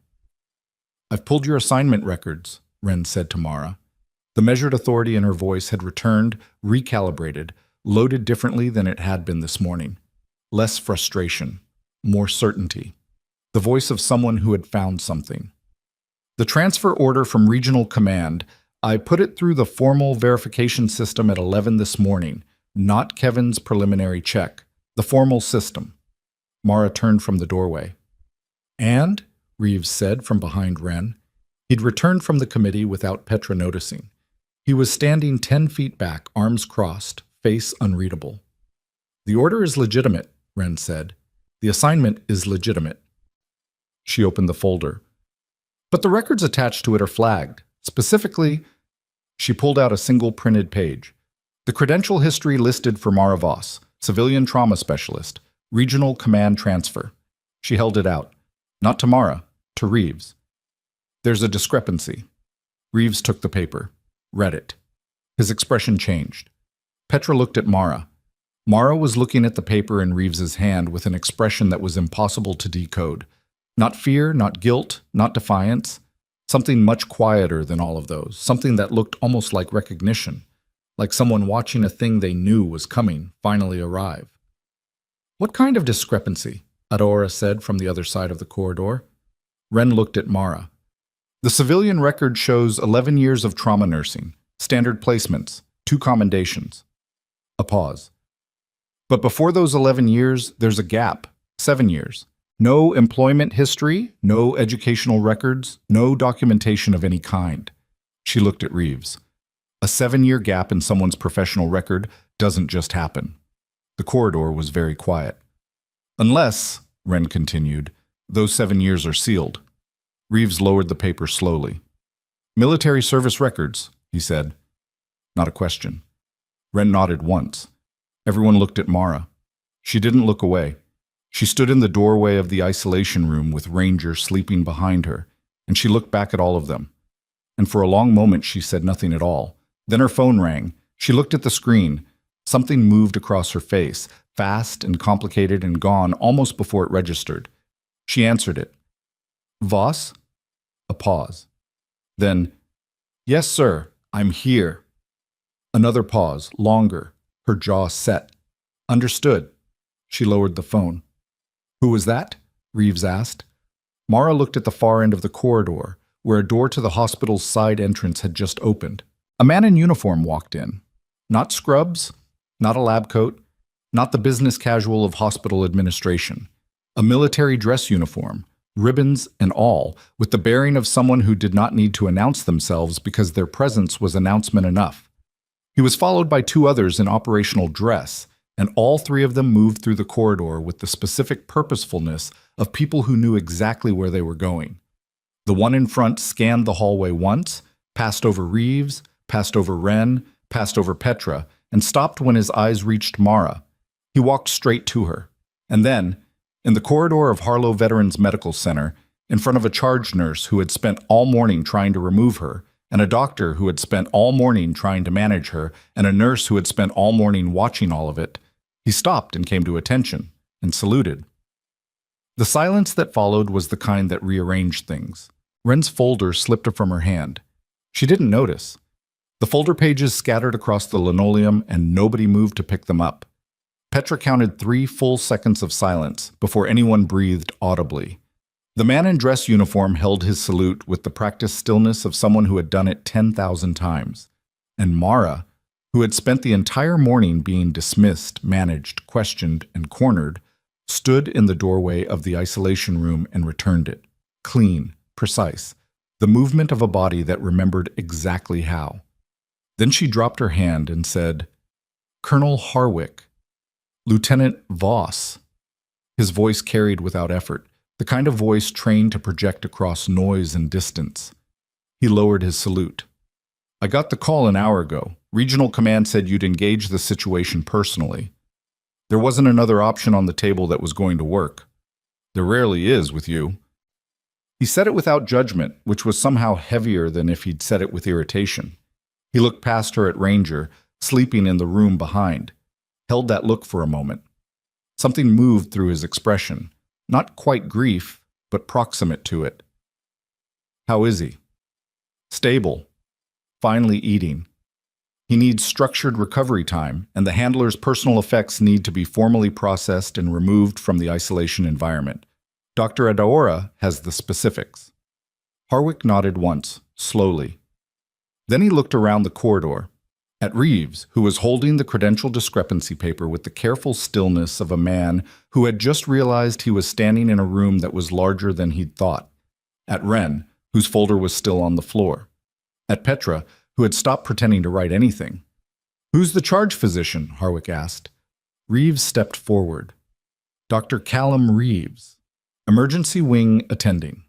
I've pulled your assignment records, Wren said to Mara. The measured authority in her voice had returned, recalibrated, loaded differently than it had been this morning. Less frustration, more certainty. The voice of someone who had found something. The transfer order from Regional Command, I put it through the formal verification system at 11 this morning, not Kevin's preliminary check, the formal system. Mara turned from the doorway. And, Reeves said from behind Wren. He'd returned from the committee without Petra noticing. He was standing 10 feet back, arms crossed, face unreadable. The order is legitimate, Wren said. The assignment is legitimate. She opened the folder. But the records attached to it are flagged. Specifically, she pulled out a single printed page. The credential history listed for Mara Voss, civilian trauma specialist, regional command transfer. She held it out. Not to Mara, to Reeves. There's a discrepancy. Reeves took the paper, read it. His expression changed. Petra looked at Mara. Mara was looking at the paper in Reeves's hand with an expression that was impossible to decode. Not fear, not guilt, not defiance. Something much quieter than all of those. Something that looked almost like recognition. Like someone watching a thing they knew was coming, finally arrive. What kind of discrepancy? Aurora said from the other side of the corridor. Wren looked at Mara. The civilian record shows 11 years of trauma nursing, standard placements, 2 commendations. A pause. But before those 11 years, there's a gap, 7 years. No employment history, no educational records, no documentation of any kind. She looked at Reeves. A 7-year gap in someone's professional record doesn't just happen. The corridor was very quiet. Unless, Wren continued, those 7 years are sealed. Reeves lowered the paper slowly. Military service records, he said. Not a question. Wren nodded once. Everyone looked at Mara. She didn't look away. She stood in the doorway of the isolation room with Ranger sleeping behind her, and she looked back at all of them. And for a long moment she said nothing at all. Then her phone rang. She looked at the screen. Something moved across her face, fast and complicated and gone almost before it registered. She answered it. Voss? A pause. Then, yes, sir, I'm here. Another pause, longer, her jaw set. Understood. She lowered the phone. Who was that? Reeves asked. Mara looked at the far end of the corridor, where a door to the hospital's side entrance had just opened. A man in uniform walked in. Not scrubs, not a lab coat, not the business casual of hospital administration. A military dress uniform, ribbons and all, with the bearing of someone who did not need to announce themselves because their presence was announcement enough. He was followed by 2 others in operational dress, and all 3 of them moved through the corridor with the specific purposefulness of people who knew exactly where they were going. The one in front scanned the hallway once, passed over Reeves, passed over Wren, passed over Petra, and stopped when his eyes reached Mara. He walked straight to her. And then, in the corridor of Harlow Veterans Medical Center, in front of a charge nurse who had spent all morning trying to remove her, and a doctor who had spent all morning trying to manage her, and a nurse who had spent all morning watching all of it, he stopped and came to attention, and saluted. The silence that followed was the kind that rearranged things. Wren's folder slipped from her hand. She didn't notice. The folder pages scattered across the linoleum, and nobody moved to pick them up. Petra counted 3 full seconds of silence before anyone breathed audibly. The man in dress uniform held his salute with the practiced stillness of someone who had done it 10,000 times. And Mara, who had spent the entire morning being dismissed, managed, questioned, and cornered, stood in the doorway of the isolation room and returned it. Clean, precise, the movement of a body that remembered exactly how. Then she dropped her hand and said, "Colonel Harwick, Lieutenant Voss." His voice carried without effort, the kind of voice trained to project across noise and distance. He lowered his salute. "I got the call an hour ago. Regional Command said you'd engage the situation personally. There wasn't another option on the table that was going to work. There rarely is with you." He said it without judgment, which was somehow heavier than if he'd said it with irritation. He looked past her at Ranger, sleeping in the room behind, held that look for a moment. Something moved through his expression, not quite grief, but proximate to it. "How is he?" "Stable. Finally eating. He needs structured recovery time, and the handler's personal effects need to be formally processed and removed from the isolation environment. Dr. Adaora has the specifics." Harwick nodded once, slowly. Then he looked around the corridor, at Reeves, who was holding the credential discrepancy paper with the careful stillness of a man who had just realized he was standing in a room that was larger than he'd thought. At Wren, whose folder was still on the floor. At Petra, who had stopped pretending to write anything. "Who's the charge physician?" Harwick asked. Reeves stepped forward. "Dr. Callum Reeves, emergency wing attending."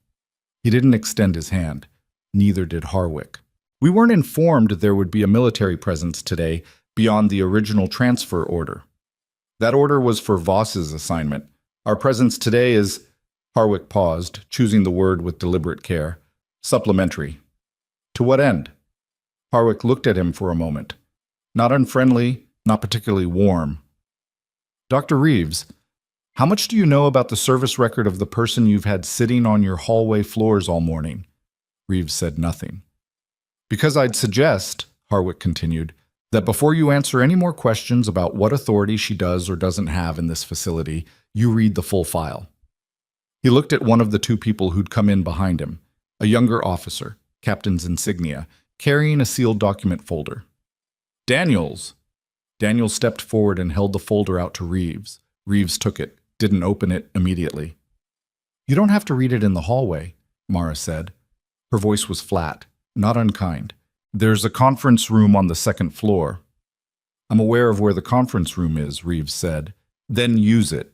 He didn't extend his hand. Neither did Harwick. "We weren't informed there would be a military presence today beyond the original transfer order. That order was for Voss's assignment. Our presence today is—" Harwick paused, choosing the word with deliberate care. "Supplementary." "To what end?" Harwick looked at him for a moment. Not unfriendly, not particularly warm. "Dr. Reeves, how much do you know about the service record of the person you've had sitting on your hallway floors all morning?" Reeves said nothing. "Because I'd suggest," Harwick continued, "that before you answer any more questions about what authority she does or doesn't have in this facility, you read the full file." He looked at one of the two people who'd come in behind him, a younger officer, captain's insignia, carrying a sealed document folder. "Daniels!" Daniels stepped forward and held the folder out to Reeves. Reeves took it, didn't open it immediately. "You don't have to read it in the hallway," Mara said. Her voice was flat, not unkind. "There's a conference room on the second floor." "I'm aware of where the conference room is," Reeves said. "Then use it."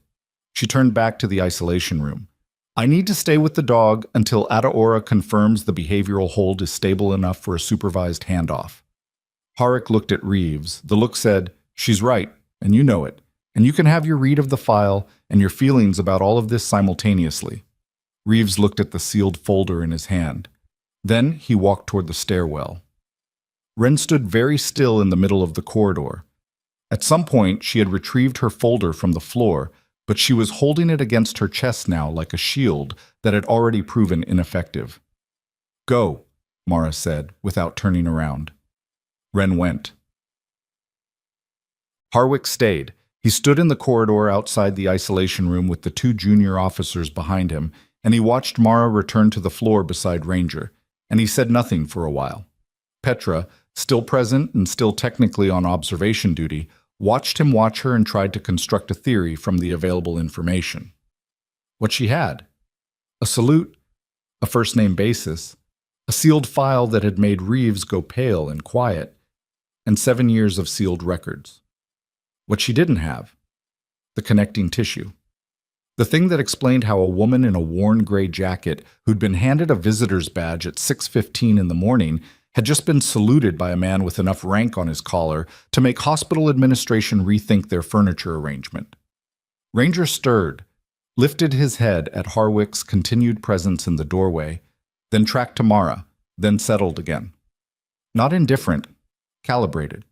She turned back to the isolation room. "I need to stay with the dog until Adaora confirms the behavioral hold is stable enough for a supervised handoff." Harwick looked at Reeves. The look said, "She's right, and you know it, and you can have your read of the file and your feelings about all of this simultaneously." Reeves looked at the sealed folder in his hand. Then he walked toward the stairwell. Wren stood very still in the middle of the corridor. At some point, she had retrieved her folder from the floor, but she was holding it against her chest now like a shield that had already proven ineffective. "Go," Mara said, without turning around. Wren went. Harwick stayed. He stood in the corridor outside the isolation room with the two junior officers behind him, and he watched Mara return to the floor beside Ranger, and he said nothing for a while. Petra, still present and still technically on observation duty, watched him watch her and tried to construct a theory from the available information. What she had: a salute, a first-name basis, a sealed file that had made Reeves go pale and quiet, and 7 years of sealed records. What she didn't have: the connecting tissue. The thing that explained how a woman in a worn gray jacket who'd been handed a visitor's badge at 6:15 in the morning had just been saluted by a man with enough rank on his collar to make hospital administration rethink their furniture arrangement. Ranger stirred, lifted his head at Harwick's continued presence in the doorway, then tracked to Mara, then settled again. Not indifferent, calibrated.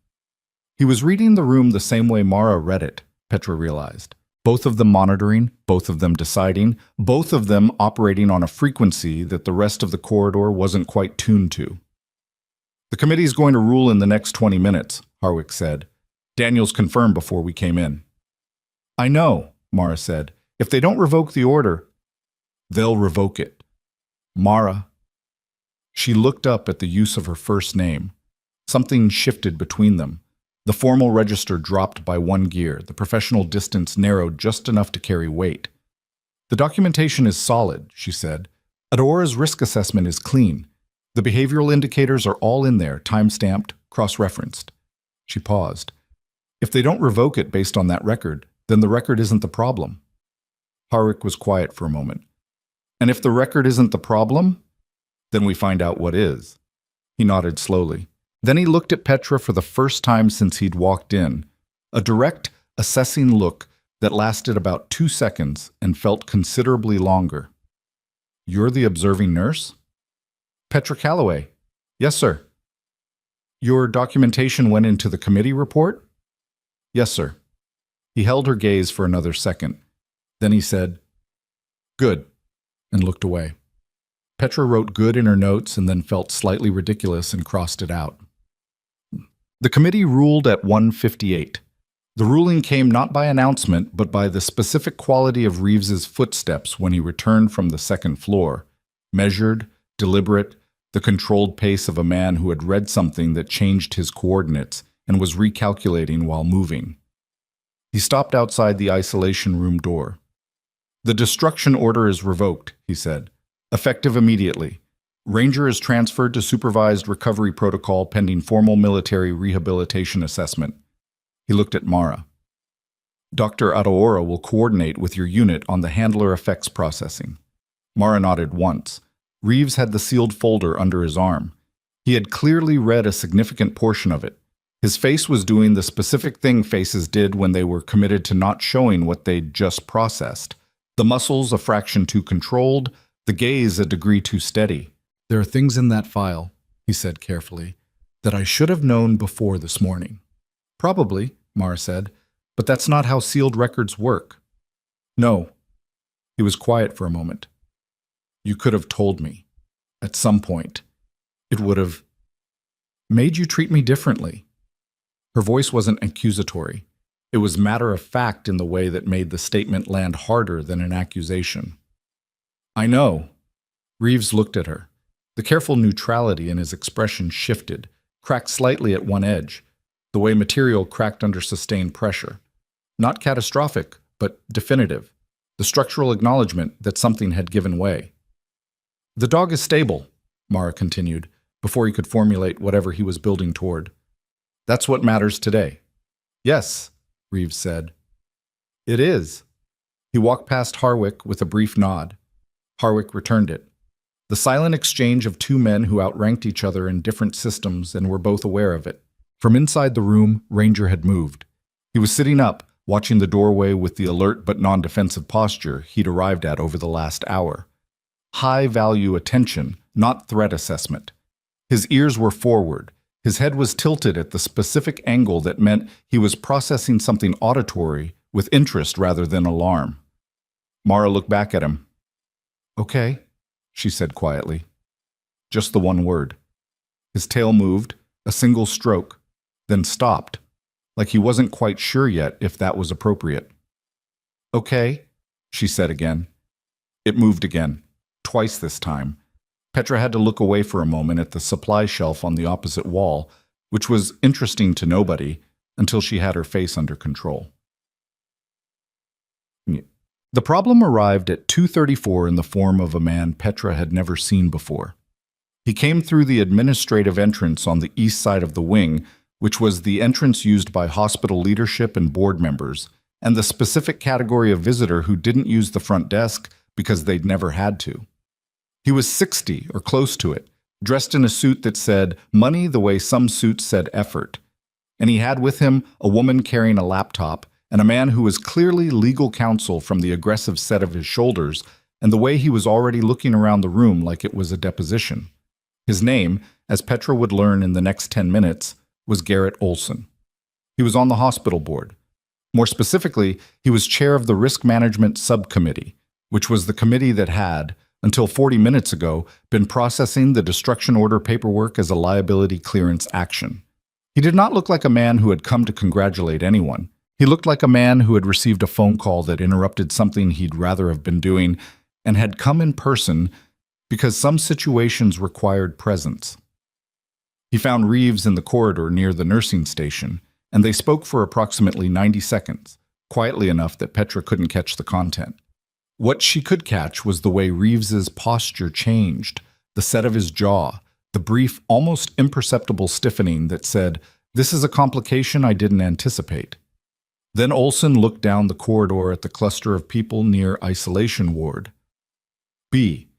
He was reading the room the same way Mara read it, Petra realized. Both of them monitoring, both of them deciding, both of them operating on a frequency that the rest of the corridor wasn't quite tuned to. "The committee's going to rule in the next 20 minutes, Harwick said. "Daniels confirmed before we came in." "I know," Mara said. "If they don't revoke the order—" "They'll revoke it." "Mara." She looked up at the use of her first name. Something shifted between them. The formal register dropped by 1 gear, the professional distance narrowed just enough to carry weight. "The documentation is solid," she said. "Adora's risk assessment is clean. The behavioral indicators are all in there, time-stamped, cross-referenced." She paused. "If they don't revoke it based on that record, then the record isn't the problem." Harwick was quiet for a moment. "And if the record isn't the problem, then we find out what is." He nodded slowly. Then he looked at Petra for the first time since he'd walked in, a direct, assessing look that lasted about 2 seconds and felt considerably longer. "You're the observing nurse?" "Petra Calloway." "Yes, sir." "Your documentation went into the committee report?" "Yes, sir." He held her gaze for another second. Then he said, "Good," and looked away. Petra wrote good in her notes and then felt slightly ridiculous and crossed it out. The committee ruled at 1:58. The ruling came not by announcement, but by the specific quality of Reeves's footsteps when he returned from the second floor, measured, deliberate, the controlled pace of a man who had read something that changed his coordinates and was recalculating while moving. He stopped outside the isolation room door. "The destruction order is revoked," he said, "effective immediately. Ranger is transferred to supervised recovery protocol pending formal military rehabilitation assessment." He looked at Mara. "Dr. Adora will coordinate with your unit on the handler effects processing." Mara nodded once. Reeves had the sealed folder under his arm. He had clearly read a significant portion of it. His face was doing the specific thing faces did when they were committed to not showing what they'd just processed. The muscles a fraction too controlled, the gaze a degree too steady. "There are things in that file," he said carefully, "that I should have known before this morning." "Probably," Mara said, "but that's not how sealed records work." "No." He was quiet for a moment. "You could have told me. At some point. It would have made you treat me differently." Her voice wasn't accusatory. It was matter-of-fact in the way that made the statement land harder than an accusation. "I know." Reeves looked at her. The careful neutrality in his expression shifted, cracked slightly at one edge, the way material cracked under sustained pressure. Not catastrophic, but definitive. The structural acknowledgement that something had given way. "The dog is stable," Mara continued, before he could formulate whatever he was building toward. "That's what matters today." "Yes," Reeves said. "It is." He walked past Harwick with a brief nod. Harwick returned it. The silent exchange of two men who outranked each other in different systems and were both aware of it. From inside the room, Ranger had moved. He was sitting up, watching the doorway with the alert but non-defensive posture he'd arrived at over the last hour. High-value attention, not threat assessment. His ears were forward. His head was tilted at the specific angle that meant he was processing something auditory with interest rather than alarm. Mara looked back at him. "Okay," she said quietly. Just the one word. His tail moved, a single stroke, then stopped, like he wasn't quite sure yet if that was appropriate. "Okay," she said again. It moved again, twice this time. Petra had to look away for a moment at the supply shelf on the opposite wall, which was interesting to nobody until she had her face under control. The problem arrived at 2:34 in the form of a man Petra had never seen before. He came through the administrative entrance on the east side of the wing, which was the entrance used by hospital leadership and board members, and the specific category of visitor who didn't use the front desk because they'd never had to. He was 60 or close to it, dressed in a suit that said money the way some suits said effort. And he had with him a woman carrying a laptop and a man who was clearly legal counsel from the aggressive set of his shoulders and the way he was already looking around the room like it was a deposition. His name, as Petra would learn in the next 10 minutes, was Garrett Olson. He was on the hospital board. More specifically, he was chair of the Risk Management Subcommittee, which was the committee that had, until 40 minutes ago, been processing the destruction order paperwork as a liability clearance action. He did not look like a man who had come to congratulate anyone. He looked like a man who had received a phone call that interrupted something he'd rather have been doing and had come in person because some situations required presence. He found Reeves in the corridor near the nursing station, and they spoke for approximately 90 seconds, quietly enough that Petra couldn't catch the content. What she could catch was the way Reeves's posture changed, the set of his jaw, the brief, almost imperceptible stiffening that said, "This is a complication I didn't anticipate." Then Olson looked down the corridor at the cluster of people near isolation ward. B.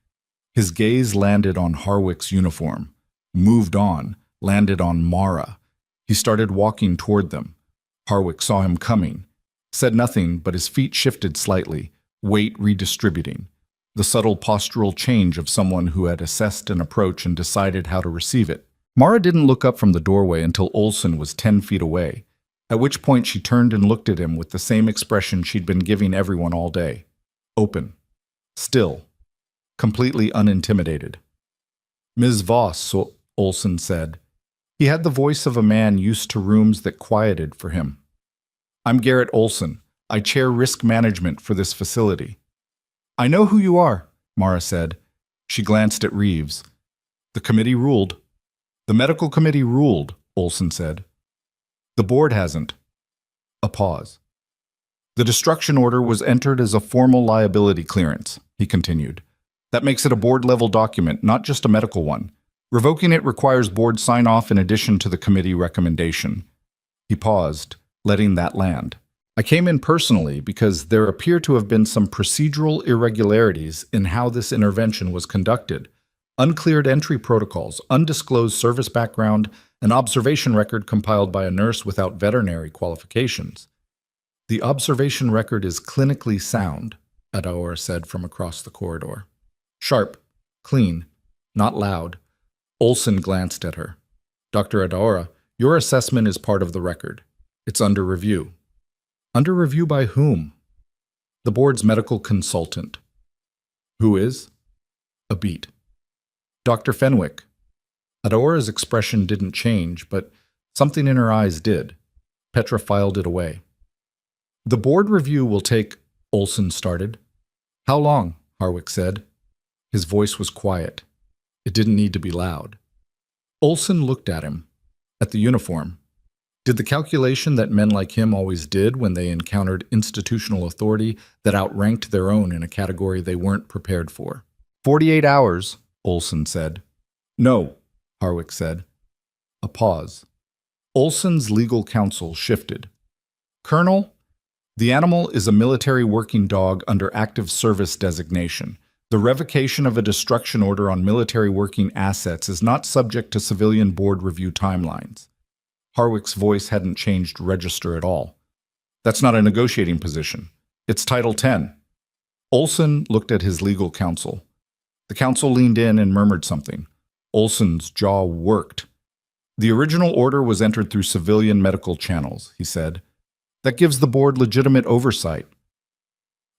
His gaze landed on Harwick's uniform, moved on, landed on Mara. He started walking toward them. Harwick saw him coming, said nothing, but his feet shifted slightly, weight redistributing, the subtle postural change of someone who had assessed an approach and decided how to receive it. Mara didn't look up from the doorway until Olson was 10 feet away, at which point she turned and looked at him with the same expression she'd been giving everyone all day. Open. Still. Completely unintimidated. "Ms. Voss," Olson said. He had the voice of a man used to rooms that quieted for him. "I'm Garrett Olson. I chair risk management for this facility." "I know who you are," Mara said. She glanced at Reeves. "The committee ruled." "The medical committee ruled," Olson said. "The board hasn't." A pause. "The destruction order was entered as a formal liability clearance," he continued. "That makes it a board-level document, not just a medical one. Revoking it requires board sign-off in addition to the committee recommendation." He paused, letting that land. "I came in personally because there appear to have been some procedural irregularities in how this intervention was conducted. Uncleared entry protocols, undisclosed service background, an observation record compiled by a nurse without veterinary qualifications." "The observation record is clinically sound," Adaora said from across the corridor. "Sharp, clean, not loud." Olson glanced at her. "Dr. Adaora, your assessment is part of the record. It's under review." "Under review by whom?" "The board's medical consultant." "Who is?" A beat. "Dr. Fenwick." Adaora's expression didn't change, but something in her eyes did. Petra filed it away. "The board review will take," Olson started. "How long?" Harwick said. His voice was quiet. It didn't need to be loud. Olson looked at him, at the uniform. Did the calculation that men like him always did when they encountered institutional authority that outranked their own in a category they weren't prepared for. 48 hours, Olson said. No, Harwick said. A pause. Olson's legal counsel shifted. Colonel, the animal is a military working dog under active service designation. The revocation of a destruction order on military working assets is not subject to civilian board review timelines. Harwick's voice hadn't changed register at all. That's not a negotiating position. It's Title 10. Olson looked at his legal counsel. The counsel leaned in and murmured something. Olson's jaw worked. The original order was entered through civilian medical channels, he said. That gives the board legitimate oversight.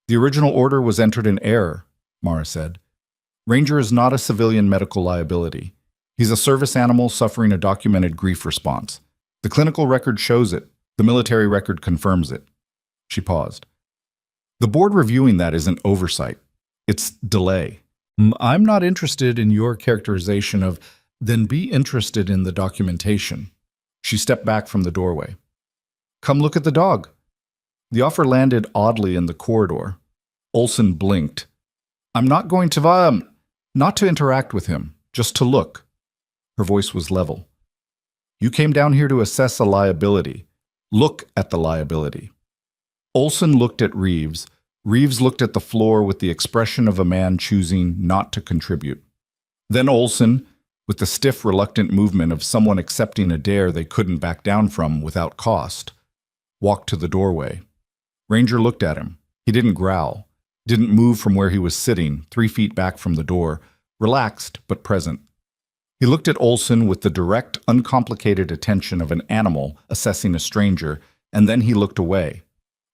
The original order was entered in error, Mara said. Ranger is not a civilian medical liability. He's a service animal suffering a documented grief response. The clinical record shows it. The military record confirms it. She paused. The board reviewing that isn't oversight. It's delay. I'm not interested in your characterization of, then be interested in the documentation. She stepped back from the doorway. Come look at the dog. The offer landed oddly in the corridor. Olson blinked. I'm not going to, not to interact with him, just to look. Her voice was level. You came down here to assess a liability. Look at the liability. Olson looked at Reeves. Reeves looked at the floor with the expression of a man choosing not to contribute. Then Olson, with the stiff, reluctant movement of someone accepting a dare they couldn't back down from without cost, walked to the doorway. Ranger looked at him. He didn't growl, didn't move from where he was sitting, 3 feet back from the door, relaxed but present. He looked at Olson with the direct, uncomplicated attention of an animal assessing a stranger, and then he looked away.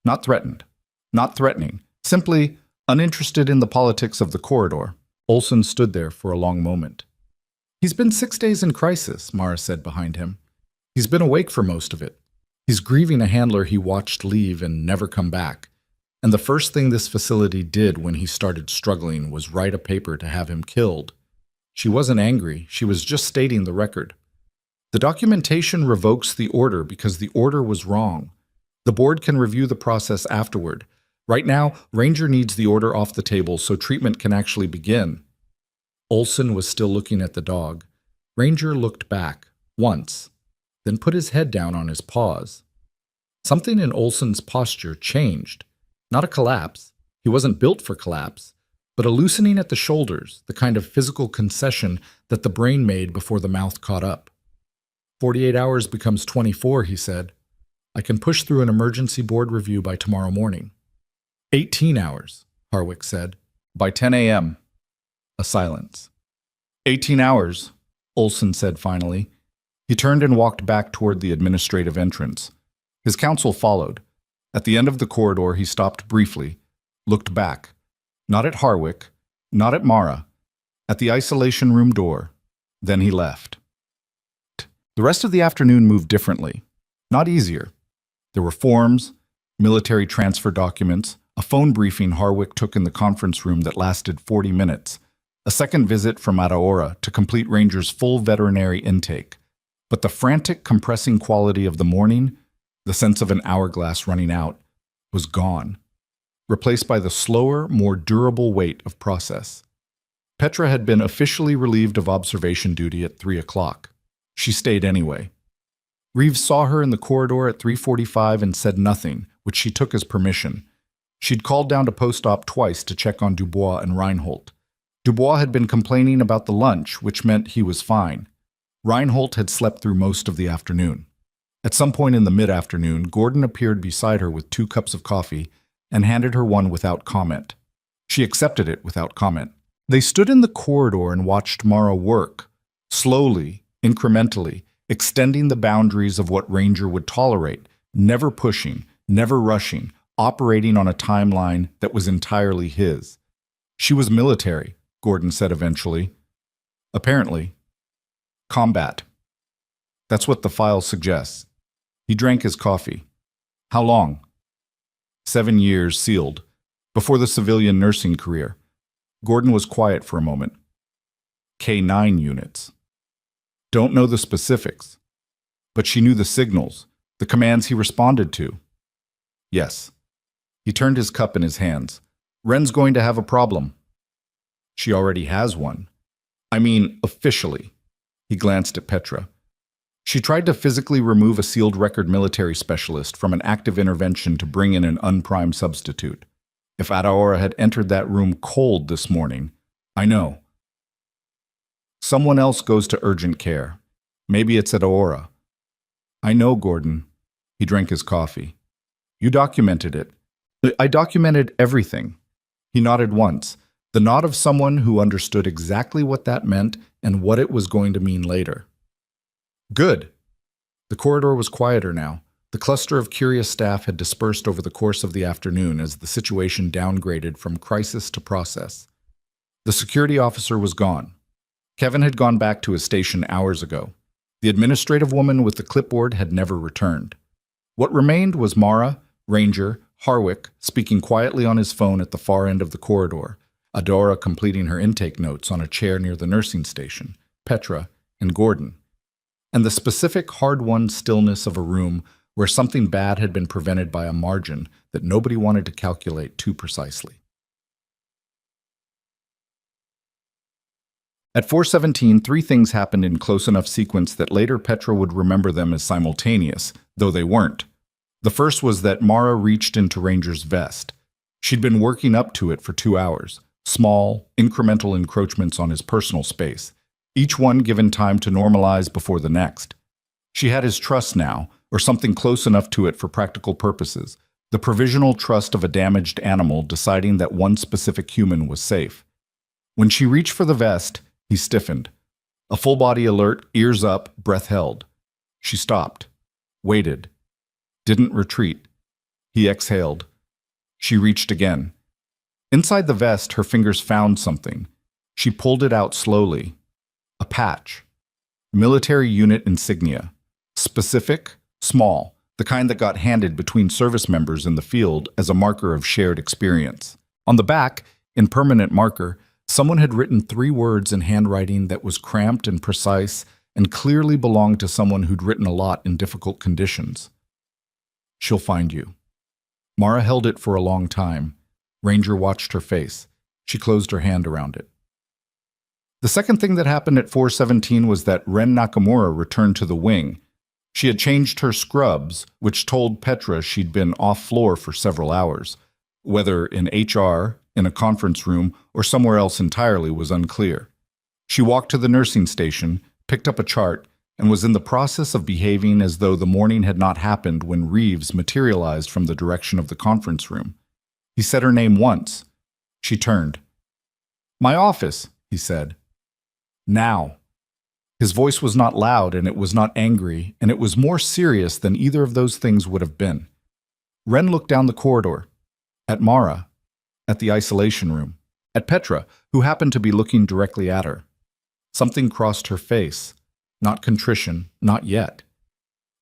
Not threatened, not threatening, simply uninterested in the politics of the corridor. Olson stood there for a long moment. He's been 6 days in crisis, Mara said behind him. He's been awake for most of it. He's grieving a handler he watched leave and never come back. And the first thing this facility did when he started struggling was write a paper to have him killed. She wasn't angry, she was just stating the record. The documentation revokes the order because the order was wrong. The board can review the process afterward. Right now, Ranger needs the order off the table so treatment can actually begin. Olson was still looking at the dog. Ranger looked back, once, then put his head down on his paws. Something in Olson's posture changed. Not a collapse. He wasn't built for collapse, but a loosening at the shoulders, the kind of physical concession that the brain made before the mouth caught up. 48 hours becomes 24, he said. I can push through an emergency board review by tomorrow morning. 18 hours, Harwick said. By 10 a.m. A silence. 18 hours, Olson said finally. He turned and walked back toward the administrative entrance. His counsel followed. At the end of the corridor, he stopped briefly, looked back. Not at Harwick, not at Mara, at the isolation room door. Then he left. The rest of the afternoon moved differently, not easier. There were forms, military transfer documents, a phone briefing Harwick took in the conference room that lasted 40 minutes, a second visit from Ataora to complete Ranger's full veterinary intake. But the frantic, compressing quality of the morning, the sense of an hourglass running out, was gone, replaced by the slower, more durable weight of process. Petra had been officially relieved of observation duty at 3 o'clock. She stayed anyway. Reeves saw her in the corridor at 3:45 and said nothing, which she took as permission. She'd called down to post-op twice to check on Dubois and Reinhold. Dubois had been complaining about the lunch, which meant he was fine. Reinhold had slept through most of the afternoon. At some point in the mid-afternoon, Gordon appeared beside her with 2 cups of coffee and handed her one without comment. She accepted it without comment. They stood in the corridor and watched Mara work, slowly, incrementally, extending the boundaries of what Ranger would tolerate, never pushing, never rushing, operating on a timeline that was entirely his. She was military, Gordon said eventually. Apparently. Combat. That's what the file suggests. He drank his coffee. How long? 7 years sealed, before the civilian nursing career. Gordon was quiet for a moment. K9 units. Don't know the specifics, but she knew the signals, the commands he responded to. Yes. He turned his cup in his hands. Ren's going to have a problem. She already has one. I mean, officially. He glanced at Petra. She tried to physically remove a sealed record military specialist from an active intervention to bring in an unprimed substitute. If Ataora had entered that room cold this morning, I know. Someone else goes to urgent care. Maybe it's Ataora. I know, Gordon. He drank his coffee. You documented it. I documented everything. He nodded once, the nod of someone who understood exactly what that meant and what it was going to mean later. Good. The corridor was quieter now. The cluster of curious staff had dispersed over the course of the afternoon as the situation downgraded from crisis to process. The security officer was gone. Kevin had gone back to his station hours ago. The administrative woman with the clipboard had never returned. What remained was Mara, Ranger, Harwick speaking quietly on his phone at the far end of the corridor, Adora completing her intake notes on a chair near the nursing station, Petra, and Gordon. And the specific hard-won stillness of a room where something bad had been prevented by a margin that nobody wanted to calculate too precisely. At 4:17, 3 things happened in close enough sequence that later Petra would remember them as simultaneous, though they weren't. The first was that Mara reached into Ranger's vest. She'd been working up to it for 2 hours, small, incremental encroachments on his personal space, each one given time to normalize before the next. She had his trust now, or something close enough to it for practical purposes, the provisional trust of a damaged animal deciding that one specific human was safe. When she reached for the vest, he stiffened. A full-body alert, ears up, breath held. She stopped, waited, didn't retreat. He exhaled. She reached again. Inside the vest, her fingers found something. She pulled it out slowly. A patch. Military unit insignia. Specific, small, the kind that got handed between service members in the field as a marker of shared experience. On the back, in permanent marker, someone had written 3 words in handwriting that was cramped and precise and clearly belonged to someone who'd written a lot in difficult conditions. "She'll find you." Mara held it for a long time. Ranger watched her face. She closed her hand around it. The second thing that happened at 4:17 was that Ren Nakamura returned to the wing. She had changed her scrubs, which told Petra she'd been off floor for several hours. Whether in HR, in a conference room, or somewhere else entirely was unclear. She walked to the nursing station, picked up a chart, and was in the process of behaving as though the morning had not happened when Reeves materialized from the direction of the conference room. He said her name once. She turned. "My office," he said. "Now." His voice was not loud, and it was not angry, and it was more serious than either of those things would have been. Ren looked down the corridor. At Mara. At the isolation room. At Petra, who happened to be looking directly at her. Something crossed her face. Not contrition, not yet.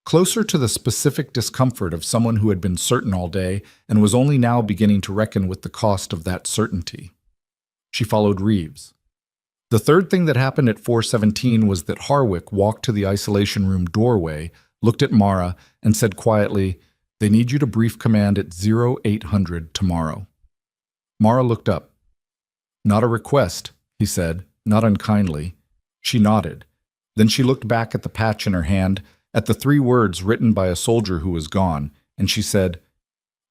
Closer to the specific discomfort of someone who had been certain all day and was only now beginning to reckon with the cost of that certainty. She followed Reeves. The third thing that happened at 4:17 was that Harwick walked to the isolation room doorway, looked at Mara, and said quietly, "They need you to brief command at 0800 tomorrow." Mara looked up. "Not a request," he said, not unkindly. She nodded. Then she looked back at the patch in her hand, at the 3 words written by a soldier who was gone, and she said,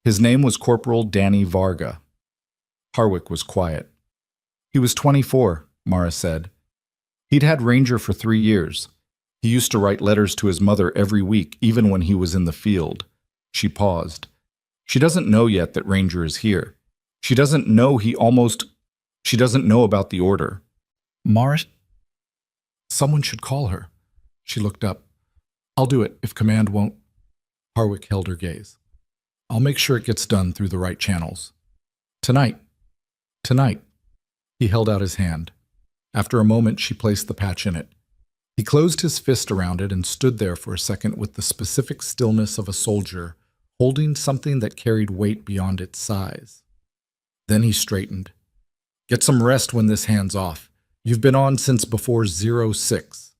"His name was Corporal Danny Varga." Harwick was quiet. "He was 24, Mara said. "He'd had Ranger for 3 years. He used to write letters to his mother every week, even when he was in the field." She paused. "She doesn't know yet that Ranger is here. She doesn't know She doesn't know about the order." "Mara?" "Someone should call her." She looked up. "I'll do it if command won't." Harwick held her gaze. "I'll make sure it gets done through the right channels. Tonight." "Tonight." He held out his hand. After a moment, she placed the patch in it. He closed his fist around it and stood there for a second with the specific stillness of a soldier, holding something that carried weight beyond its size. Then he straightened. "Get some rest when this hand's off. You've been on since before 06.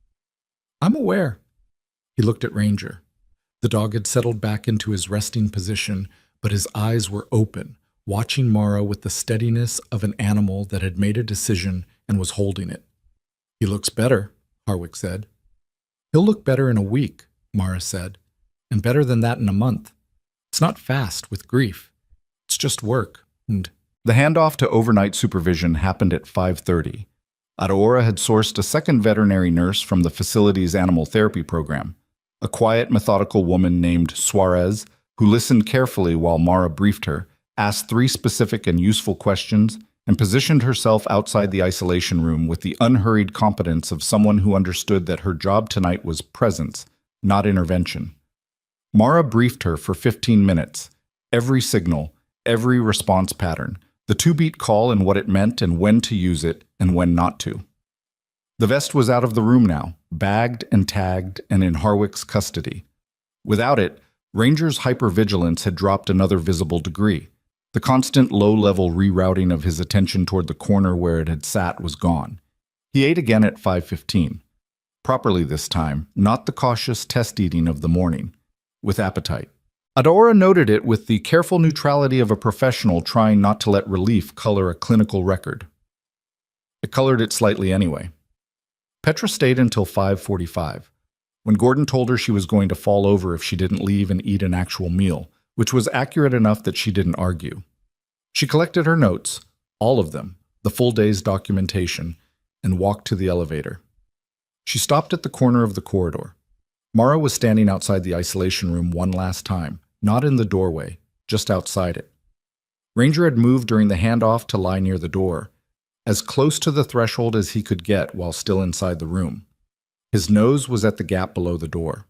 "I'm aware." He looked at Ranger. The dog had settled back into his resting position, but his eyes were open, watching Mara with the steadiness of an animal that had made a decision and was holding it. "He looks better," Harwick said. "He'll look better in a week," Mara said, "and better than that in a month. It's not fast with grief. It's just work." And the handoff to overnight supervision happened at 5:30. Aurora had sourced a second veterinary nurse from the facility's animal therapy program, a quiet, methodical woman named Suarez, who listened carefully while Mara briefed her, asked 3 specific and useful questions, and positioned herself outside the isolation room with the unhurried competence of someone who understood that her job tonight was presence, not intervention. Mara briefed her for 15 minutes, every signal, every response pattern, the 2-beat call and what it meant and when to use it and when not to. The vest was out of the room now, bagged and tagged and in Harwick's custody. Without it, Ranger's hypervigilance had dropped another visible degree. The constant low-level rerouting of his attention toward the corner where it had sat was gone. He ate again at 5:15. Properly this time, not the cautious test eating of the morning. With appetite. Adora noted it with the careful neutrality of a professional trying not to let relief color a clinical record. It colored it slightly anyway. Petra stayed until 5:45, when Gordon told her she was going to fall over if she didn't leave and eat an actual meal, which was accurate enough that she didn't argue. She collected her notes, all of them, the full day's documentation, and walked to the elevator. She stopped at the corner of the corridor. Mara was standing outside the isolation room one last time, not in the doorway, just outside it. Ranger had moved during the handoff to lie near the door, as close to the threshold as he could get while still inside the room. His nose was at the gap below the door.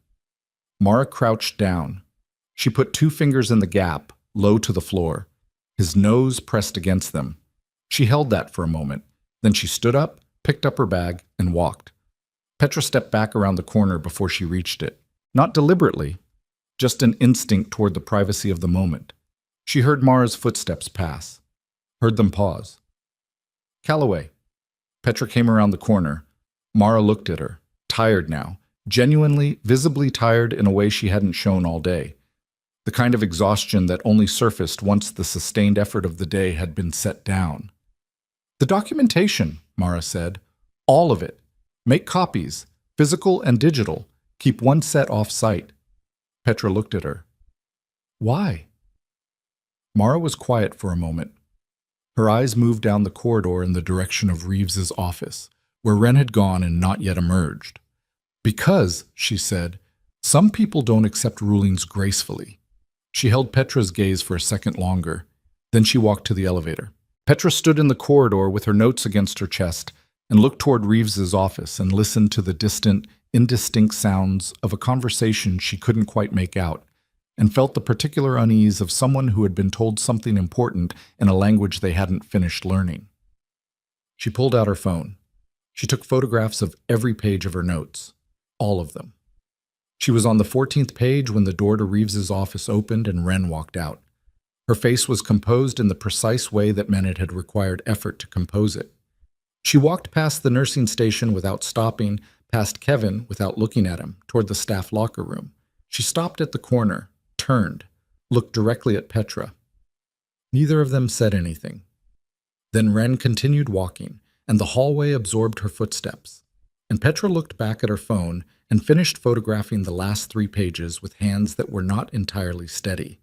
Mara crouched down. She put 2 fingers in the gap, low to the floor. His nose pressed against them. She held that for a moment. Then she stood up, picked up her bag, and walked. Petra stepped back around the corner before she reached it. Not deliberately, just an instinct toward the privacy of the moment. She heard Mara's footsteps pass. Heard them pause. "Calloway." Petra came around the corner. Mara looked at her, tired now, genuinely, visibly tired in a way she hadn't shown all day. The kind of exhaustion that only surfaced once the sustained effort of the day had been set down. "The documentation," Mara said. "All of it. Make copies, physical and digital. Keep one set off-site." Petra looked at her. "Why?" Mara was quiet for a moment. Her eyes moved down the corridor in the direction of Reeves's office, where Wren had gone and not yet emerged. "Because," she said, "some people don't accept rulings gracefully." She held Petra's gaze for a second longer. Then she walked to the elevator. Petra stood in the corridor with her notes against her chest and looked toward Reeves's office and listened to the distant, indistinct sounds of a conversation she couldn't quite make out, and felt the particular unease of someone who had been told something important in a language they hadn't finished learning. She pulled out her phone. She took photographs of every page of her notes, all of them. She was on the 14th page when the door to Reeves's office opened and Wren walked out. Her face was composed in the precise way that meant it had required effort to compose it. She walked past the nursing station without stopping, past Kevin without looking at him, toward the staff locker room. She stopped at the corner, turned, looked directly at Petra. Neither of them said anything. Then Wren continued walking, and the hallway absorbed her footsteps. And Petra looked back at her phone and finished photographing the last 3 pages with hands that were not entirely steady.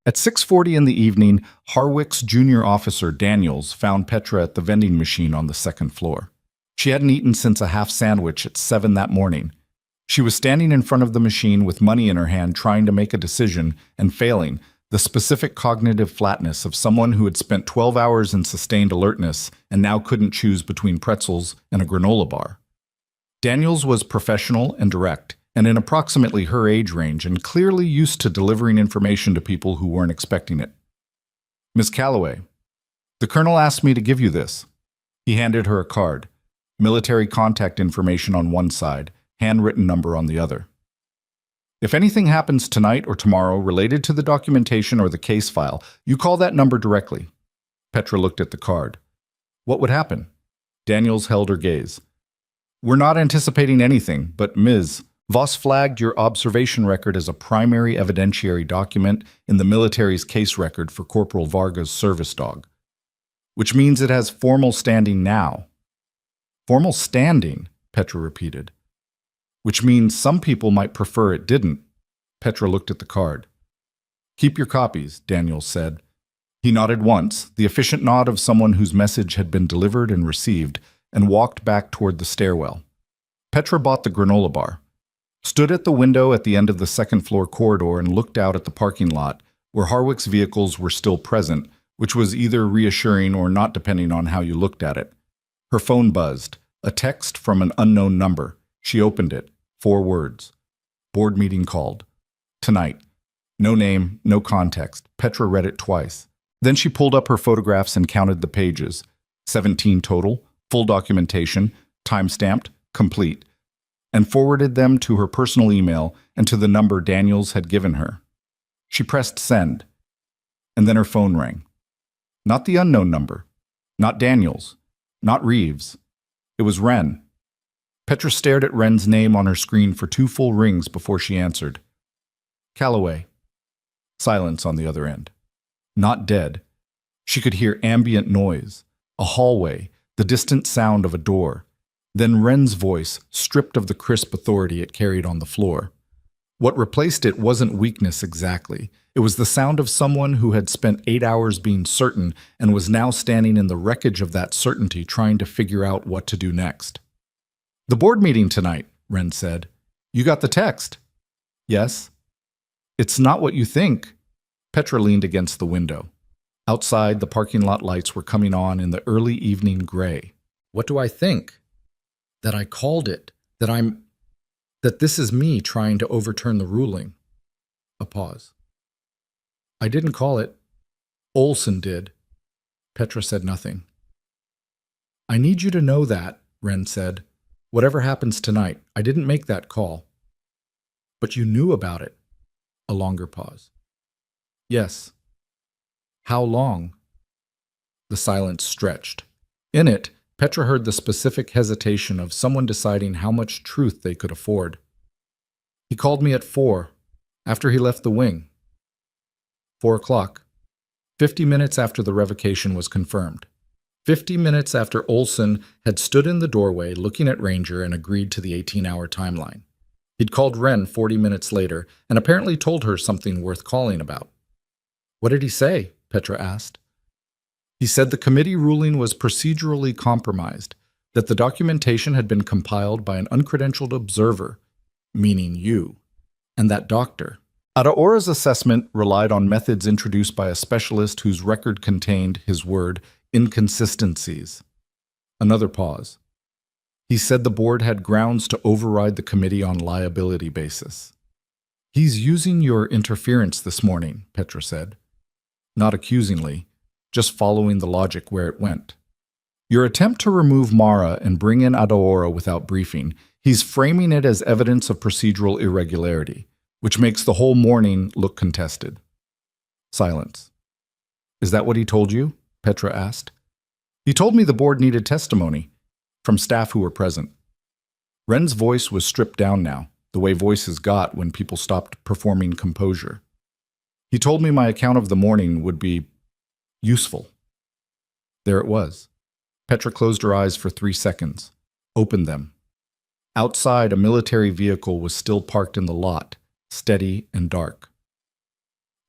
At 6:40 in the evening, Harwick's junior officer, Daniels, found Petra at the vending machine on the 2nd floor. She hadn't eaten since a half sandwich at 7 that morning. She was standing in front of the machine with money in her hand, trying to make a decision and failing, the specific cognitive flatness of someone who had spent 12 hours in sustained alertness and now couldn't choose between pretzels and a granola bar. Daniels was professional and direct, and in approximately her age range, and clearly used to delivering information to people who weren't expecting it. "Miss Calloway, the colonel asked me to give you this." He handed her a card, military contact information on one side, handwritten number on the other. "If anything happens tonight or tomorrow related to the documentation or the case file, you call that number directly." Petra looked at the card. "What would happen?" Daniels held her gaze. "We're not anticipating anything, but Ms. Voss flagged your observation record as a primary evidentiary document in the military's case record for Corporal Varga's service dog, which means it has formal standing now." "Formal standing," Petra repeated. "Which means some people might prefer it didn't." Petra looked at the card. "Keep your copies," Daniels said. He nodded once, the efficient nod of someone whose message had been delivered and received, and walked back toward the stairwell. Petra bought the granola bar, stood at the window at the end of the 2nd-floor corridor and looked out at the parking lot, where Harwick's vehicles were still present, which was either reassuring or not depending on how you looked at it. Her phone buzzed, a text from an unknown number. She opened it. 4 words. "Board meeting called. Tonight." No name, no context. Petra read it twice. Then she pulled up her photographs and counted the pages. 17 total, full documentation, time-stamped, complete, and forwarded them to her personal email and to the number Daniels had given her. She pressed send, and then her phone rang. Not the unknown number, not Daniels, not Reeves. It was Wren. Petra stared at Wren's name on her screen for 2 full rings before she answered. "Calloway." Silence on the other end. Not dead. She could hear ambient noise, a hallway, the distant sound of a door. Then Wren's voice, stripped of the crisp authority it carried on the floor. What replaced it wasn't weakness exactly. It was the sound of someone who had spent 8 hours being certain and was now standing in the wreckage of that certainty trying to figure out what to do next. "The board meeting tonight," Wren said. "You got the text?" "Yes." "It's not what you think." Petra leaned against the window. Outside, the parking lot lights were coming on in the early evening gray. "What do I think?" "That I called it. That this is me trying to overturn the ruling." A pause. "I didn't call it. Olson did." Petra said nothing. "I need you to know that," Wren said. "Whatever happens tonight, I didn't make that call." "But you knew about it." A longer pause. "Yes." "How long?" The silence stretched. In it, Petra heard the specific hesitation of someone deciding how much truth they could afford. He called me at 4, after he left the wing. 4 o'clock. 50 minutes after the revocation was confirmed. 50 minutes after Olson had stood in the doorway looking at Ranger and agreed to the 18-hour timeline. He'd called Wren 40 minutes later and apparently told her something worth calling about. What did he say? Petra asked. He said the committee ruling was procedurally compromised, that the documentation had been compiled by an uncredentialed observer, meaning you, and that Dr. Adaora's assessment relied on methods introduced by a specialist whose record contained, his word, inconsistencies. Another pause. He said the board had grounds to override the committee on liability basis. He's using your interference this morning, Petra said. Not accusingly, just following the logic where it went. Your attempt to remove Mara and bring in Adaora without briefing, he's framing it as evidence of procedural irregularity, which makes the whole morning look contested. Silence. Is that what he told you? Petra asked. He told me the board needed testimony from staff who were present. Wren's voice was stripped down now, the way voices got when people stopped performing composure. He told me my account of the morning would be useful. There it was. Petra closed her eyes for 3 seconds, opened them. Outside, a military vehicle was still parked in the lot, steady and dark.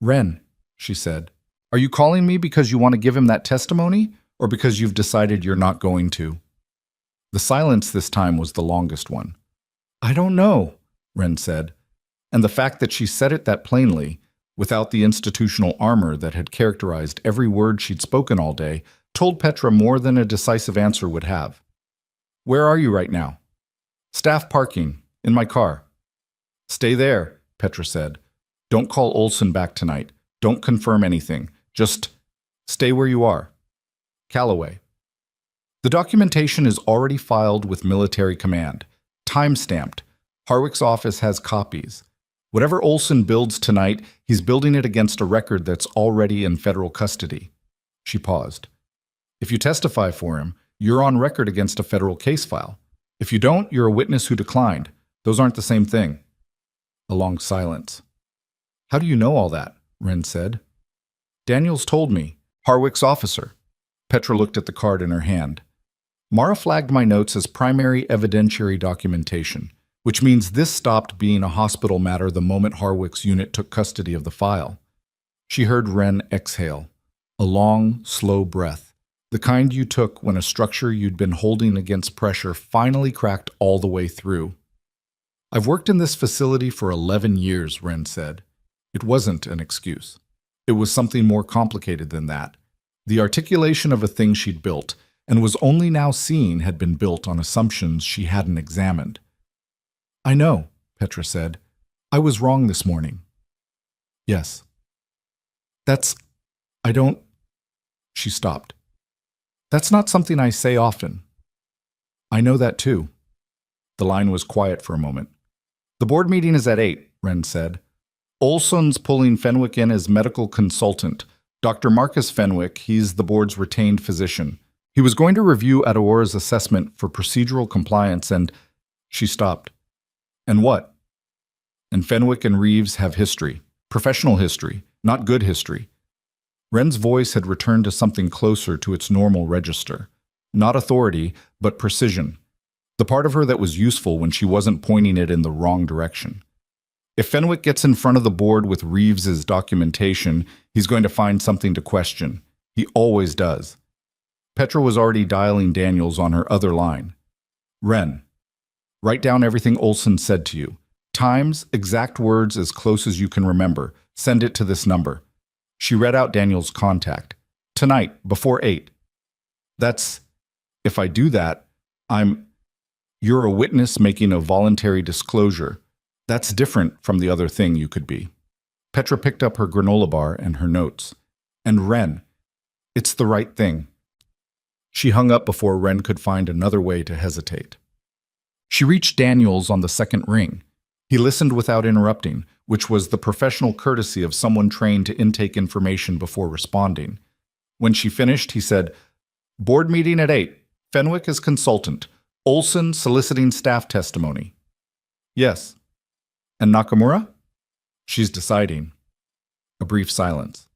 Wren, she said, are you calling me because you want to give him that testimony, or because you've decided you're not going to? The silence this time was the longest one. I don't know, Wren said, and the fact that she said it that plainly, without the institutional armor that had characterized every word she'd spoken all day, told Petra more than a decisive answer would have. Where are you right now? Staff parking, in my car. Stay there, Petra said. Don't call Olson back tonight. Don't confirm anything. Just stay where you are. Callaway. The documentation is already filed with military command, time-stamped. Harwick's office has copies. Whatever Olson builds tonight, he's building it against a record that's already in federal custody. She paused. If you testify for him, you're on record against a federal case file. If you don't, you're a witness who declined. Those aren't the same thing. A long silence. How do you know all that? Wren said. Daniels told me. Harwick's officer. Petra looked at the card in her hand. Mara flagged my notes as primary evidentiary documentation, which means this stopped being a hospital matter the moment Harwick's unit took custody of the file. She heard Wren exhale, a long, slow breath, the kind you took when a structure you'd been holding against pressure finally cracked all the way through. I've worked in this facility for 11 years, Wren said. It wasn't an excuse. It was something more complicated than that. The articulation of a thing she'd built, and was only now seeing, had been built on assumptions she hadn't examined. I know, Petra said. I was wrong this morning. Yes. I don't... She stopped. That's not something I say often. I know that too. The line was quiet for a moment. The board meeting is at 8, Wren said. Olson's pulling Fenwick in as medical consultant. Dr. Marcus Fenwick, he's the board's retained physician. He was going to review Adaora's assessment for procedural compliance and... She stopped. And what? And Fenwick and Reeves have history. Professional history, not good history. Wren's voice had returned to something closer to its normal register. Not authority, but precision. The part of her that was useful when she wasn't pointing it in the wrong direction. If Fenwick gets in front of the board with Reeves's documentation, he's going to find something to question. He always does. Petra was already dialing Daniels on her other line. Wren, write down everything Olson said to you. Times, exact words as close as you can remember. Send it to this number. She read out Daniels' contact. Tonight, before 8. That's... If I do that, You're a witness making a voluntary disclosure. That's different from the other thing you could be. Petra picked up her granola bar and her notes. And Wren, it's the right thing. She hung up before Wren could find another way to hesitate. She reached Daniels on the second ring. He listened without interrupting, which was the professional courtesy of someone trained to intake information before responding. When she finished, he said, Board meeting at 8. Fenwick as consultant. Olson soliciting staff testimony. Yes. And Nakamura? She's deciding. A brief silence.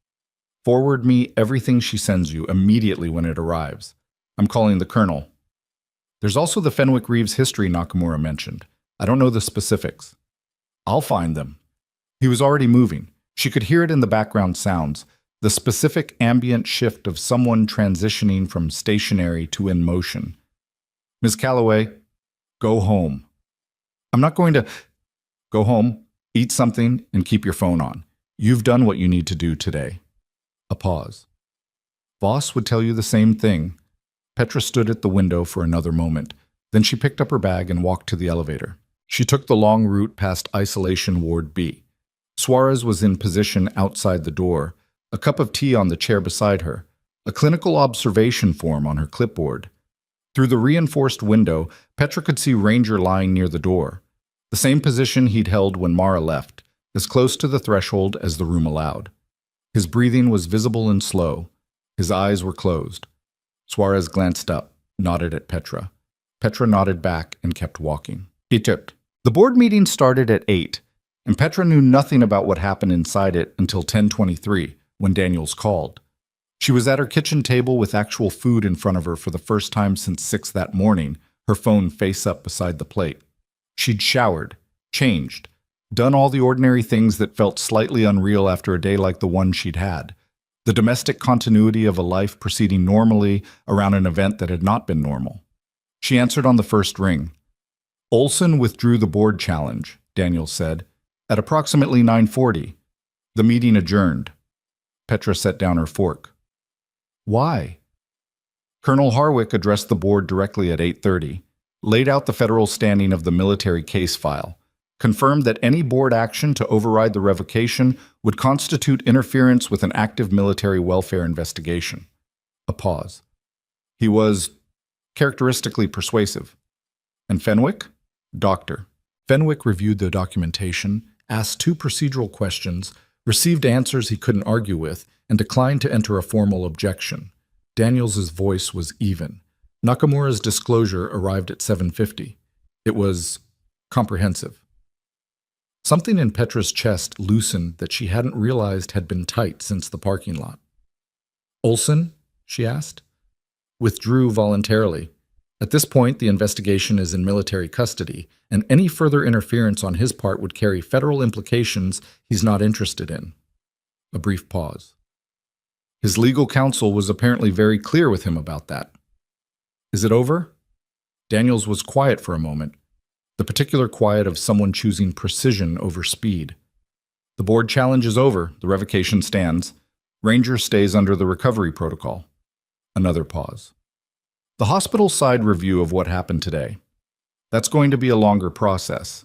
Forward me everything she sends you immediately when it arrives. I'm calling the colonel. There's also the Fenwick Reeves history Nakamura mentioned. I don't know the specifics. I'll find them. He was already moving. She could hear it in the background sounds, the specific ambient shift of someone transitioning from stationary to in motion. Ms. Calloway, go home. I'm not going to... Go home, eat something, and keep your phone on. You've done what you need to do today. A pause. Voss would tell you the same thing. Petra stood at the window for another moment. Then she picked up her bag and walked to the elevator. She took the long route past Isolation Ward B. Suarez was in position outside the door, a cup of tea on the chair beside her, a clinical observation form on her clipboard. Through the reinforced window, Petra could see Ranger lying near the door, the same position he'd held when Mara left, as close to the threshold as the room allowed. His breathing was visible and slow. His eyes were closed. Suarez glanced up, nodded at Petra. Petra nodded back and kept walking. He tipped. The board meeting started at 8, and Petra knew nothing about what happened inside it until 10:23, when Daniels called. She was at her kitchen table with actual food in front of her for the first time since 6 that morning, her phone face up beside the plate. She'd showered, changed, done all the ordinary things that felt slightly unreal after a day like the one she'd had. The domestic continuity of a life proceeding normally around an event that had not been normal. She answered on the first ring. Olson withdrew the board challenge, Daniels said, at approximately 9:40. The meeting adjourned. Petra set down her fork. Why? Colonel Harwick addressed the board directly at 8:30, laid out the federal standing of the military case file, confirmed that any board action to override the revocation would constitute interference with an active military welfare investigation. A pause. He was characteristically persuasive. And Fenwick? Doctor. Fenwick reviewed the documentation, asked 2 procedural questions, received answers he couldn't argue with, and declined to enter a formal objection. Daniels's voice was even. Nakamura's disclosure arrived at 7:50. It was comprehensive. Something in Petra's chest loosened that she hadn't realized had been tight since the parking lot. Olson? She asked. Withdrew voluntarily. At this point, the investigation is in military custody, and any further interference on his part would carry federal implications he's not interested in. A brief pause. His legal counsel was apparently very clear with him about that. Is it over? Daniels was quiet for a moment, the particular quiet of someone choosing precision over speed. The board challenge is over, the revocation stands. Ranger stays under the recovery protocol. Another pause. The hospital side review of what happened today. That's going to be a longer process.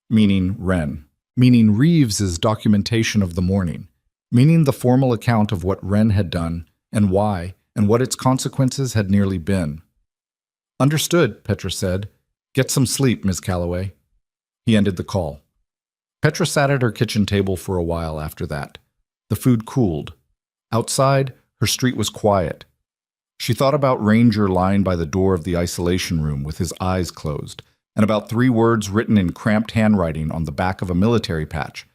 Meaning Wren. Meaning Reeves's documentation of the morning. Meaning the formal account of what Wren had done and why and what its consequences had nearly been. Understood, Petra said. Get some sleep, Ms. Calloway. He ended the call. Petra sat at her kitchen table for a while after that. The food cooled. Outside, her street was quiet. She thought about Ranger lying by the door of the isolation room with his eyes closed, and about 3 words written in cramped handwriting on the back of a military patch,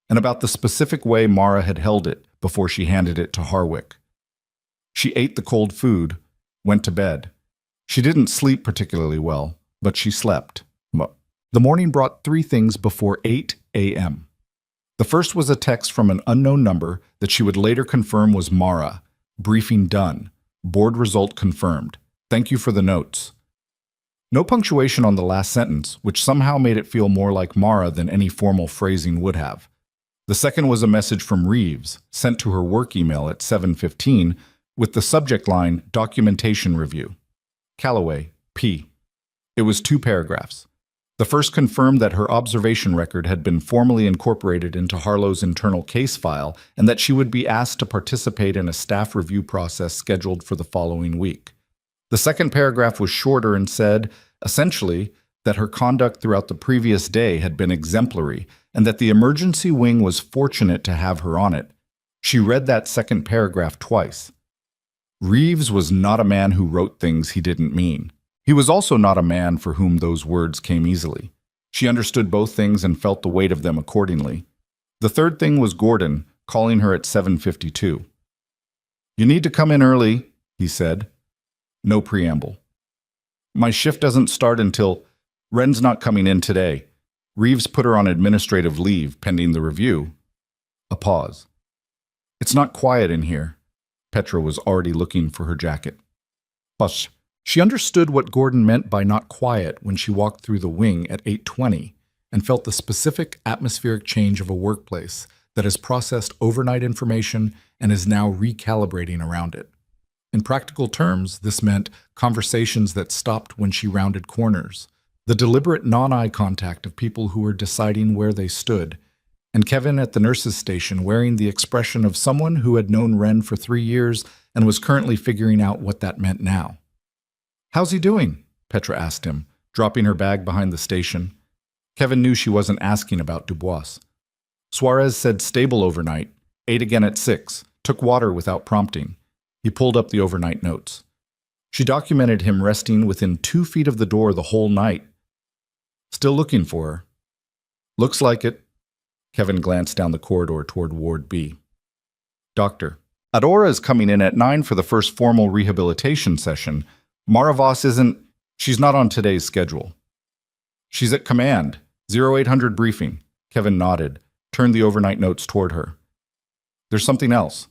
and about the specific way Mara had held it before she handed it to Harwick. She ate the cold food, went to bed. She didn't sleep particularly well, but she slept. The morning brought 3 things before 8 a.m. The first was a text from an unknown number that she would later confirm was Mara. Briefing done. Board result confirmed. Thank you for the notes. No punctuation on the last sentence, which somehow made it feel more like Mara than any formal phrasing would have. The second was a message from Reeves, sent to her work email at 7:15, with the subject line, Documentation Review. Calloway, P. It was 2 paragraphs. The first confirmed that her observation record had been formally incorporated into Harlow's internal case file and that she would be asked to participate in a staff review process scheduled for the following week. The second paragraph was shorter and said, essentially, that her conduct throughout the previous day had been exemplary and that the emergency wing was fortunate to have her on it. She read that second paragraph twice. Reeves was not a man who wrote things he didn't mean. He was also not a man for whom those words came easily. She understood both things and felt the weight of them accordingly. The third thing was Gordon, calling her at 7:52. "You need to come in early," he said. No preamble. "My shift doesn't start until... Wren's not coming in today. Reeves put her on administrative leave pending the review." A pause. "It's not quiet in here." Petra was already looking for her jacket. Hush. She understood what Gordon meant by not quiet when she walked through the wing at 8:20 and felt the specific atmospheric change of a workplace that has processed overnight information and is now recalibrating around it. In practical terms, this meant conversations that stopped when she rounded corners, the deliberate non-eye contact of people who were deciding where they stood, and Kevin at the nurse's station wearing the expression of someone who had known Wren for 3 years and was currently figuring out what that meant now. "How's he doing?" Petra asked him, dropping her bag behind the station. Kevin knew she wasn't asking about Dubois. Suarez said stable overnight, ate again at 6, took water without prompting. He pulled up the overnight notes. She documented him resting within 2 feet of the door the whole night. "Still looking for her?" "Looks like it." Kevin glanced down the corridor toward Ward B. "Doctor, Adora is coming in at 9 for the first formal rehabilitation session. Maravos isn't... She's not on today's schedule." "She's at command. 0800 briefing." Kevin nodded, turned the overnight notes toward her. "There's something else."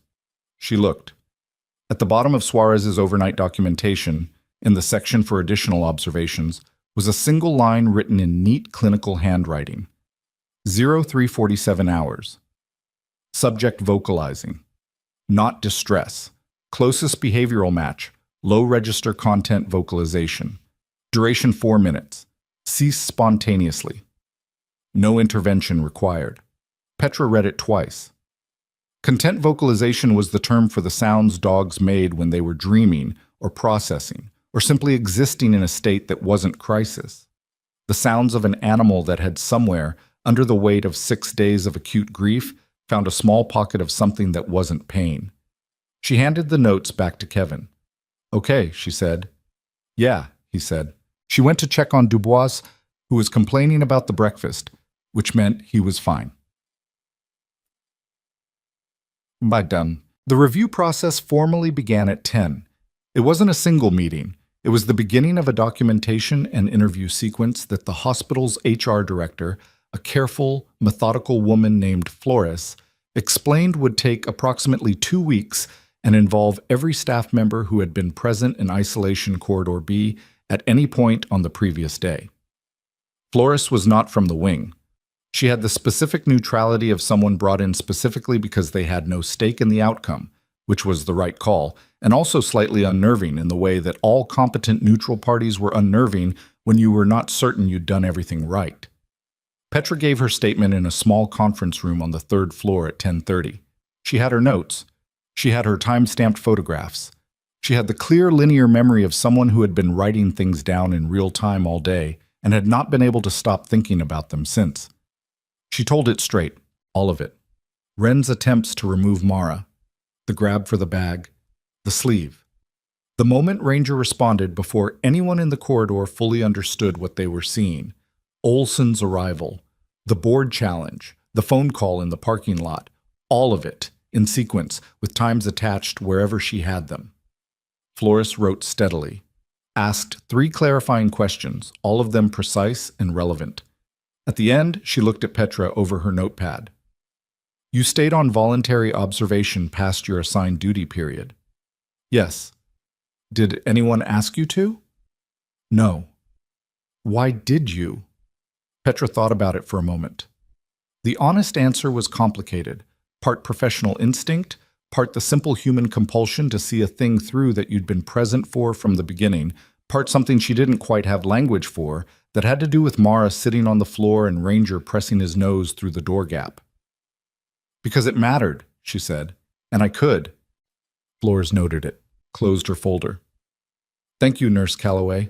She looked. At the bottom of Suarez's overnight documentation, in the section for additional observations, was a single line written in neat clinical handwriting. 0347 hours. Subject vocalizing. Not distress. Closest behavioral match. Low register content vocalization. Duration 4 minutes. Cease spontaneously. No intervention required. Petra read it twice. Content vocalization was the term for the sounds dogs made when they were dreaming or processing, or simply existing in a state that wasn't crisis. The sounds of an animal that had somewhere, under the weight of 6 days of acute grief, found a small pocket of something that wasn't pain. She handed the notes back to Kevin. "Okay," she said. "Yeah," he said. She went to check on Dubois, who was complaining about the breakfast, which meant he was fine. By done. The review process formally began at 10. It wasn't a single meeting. It was the beginning of a documentation and interview sequence that the hospital's HR director, a careful, methodical woman named Flores, explained would take approximately 2 weeks and involve every staff member who had been present in Isolation Corridor B at any point on the previous day. Flores was not from the wing. She had the specific neutrality of someone brought in specifically because they had no stake in the outcome, which was the right call, and also slightly unnerving in the way that all competent neutral parties were unnerving when you were not certain you'd done everything right. Petra gave her statement in a small conference room on the 3rd floor at 10:30. She had her notes. She had her time-stamped photographs. She had the clear linear memory of someone who had been writing things down in real time all day and had not been able to stop thinking about them since. She told it straight, all of it. Wren's attempts to remove Mara, the grab for the bag, the sleeve. The moment Ranger responded before anyone in the corridor fully understood what they were seeing. Olson's arrival, the board challenge, the phone call in the parking lot, all of it, in sequence, with times attached wherever she had them. Flores wrote steadily, asked 3 clarifying questions, all of them precise and relevant. At the end, she looked at Petra over her notepad. "You stayed on voluntary observation past your assigned duty period." "Yes." "Did anyone ask you to?" "No." "Why did you?" Petra thought about it for a moment. The honest answer was complicated, part professional instinct, part the simple human compulsion to see a thing through that you'd been present for from the beginning, part something she didn't quite have language for, that had to do with Mara sitting on the floor and Ranger pressing his nose through the door gap. "Because it mattered," she said, "and I could." Flores noted it, closed her folder. "Thank you, Nurse Calloway."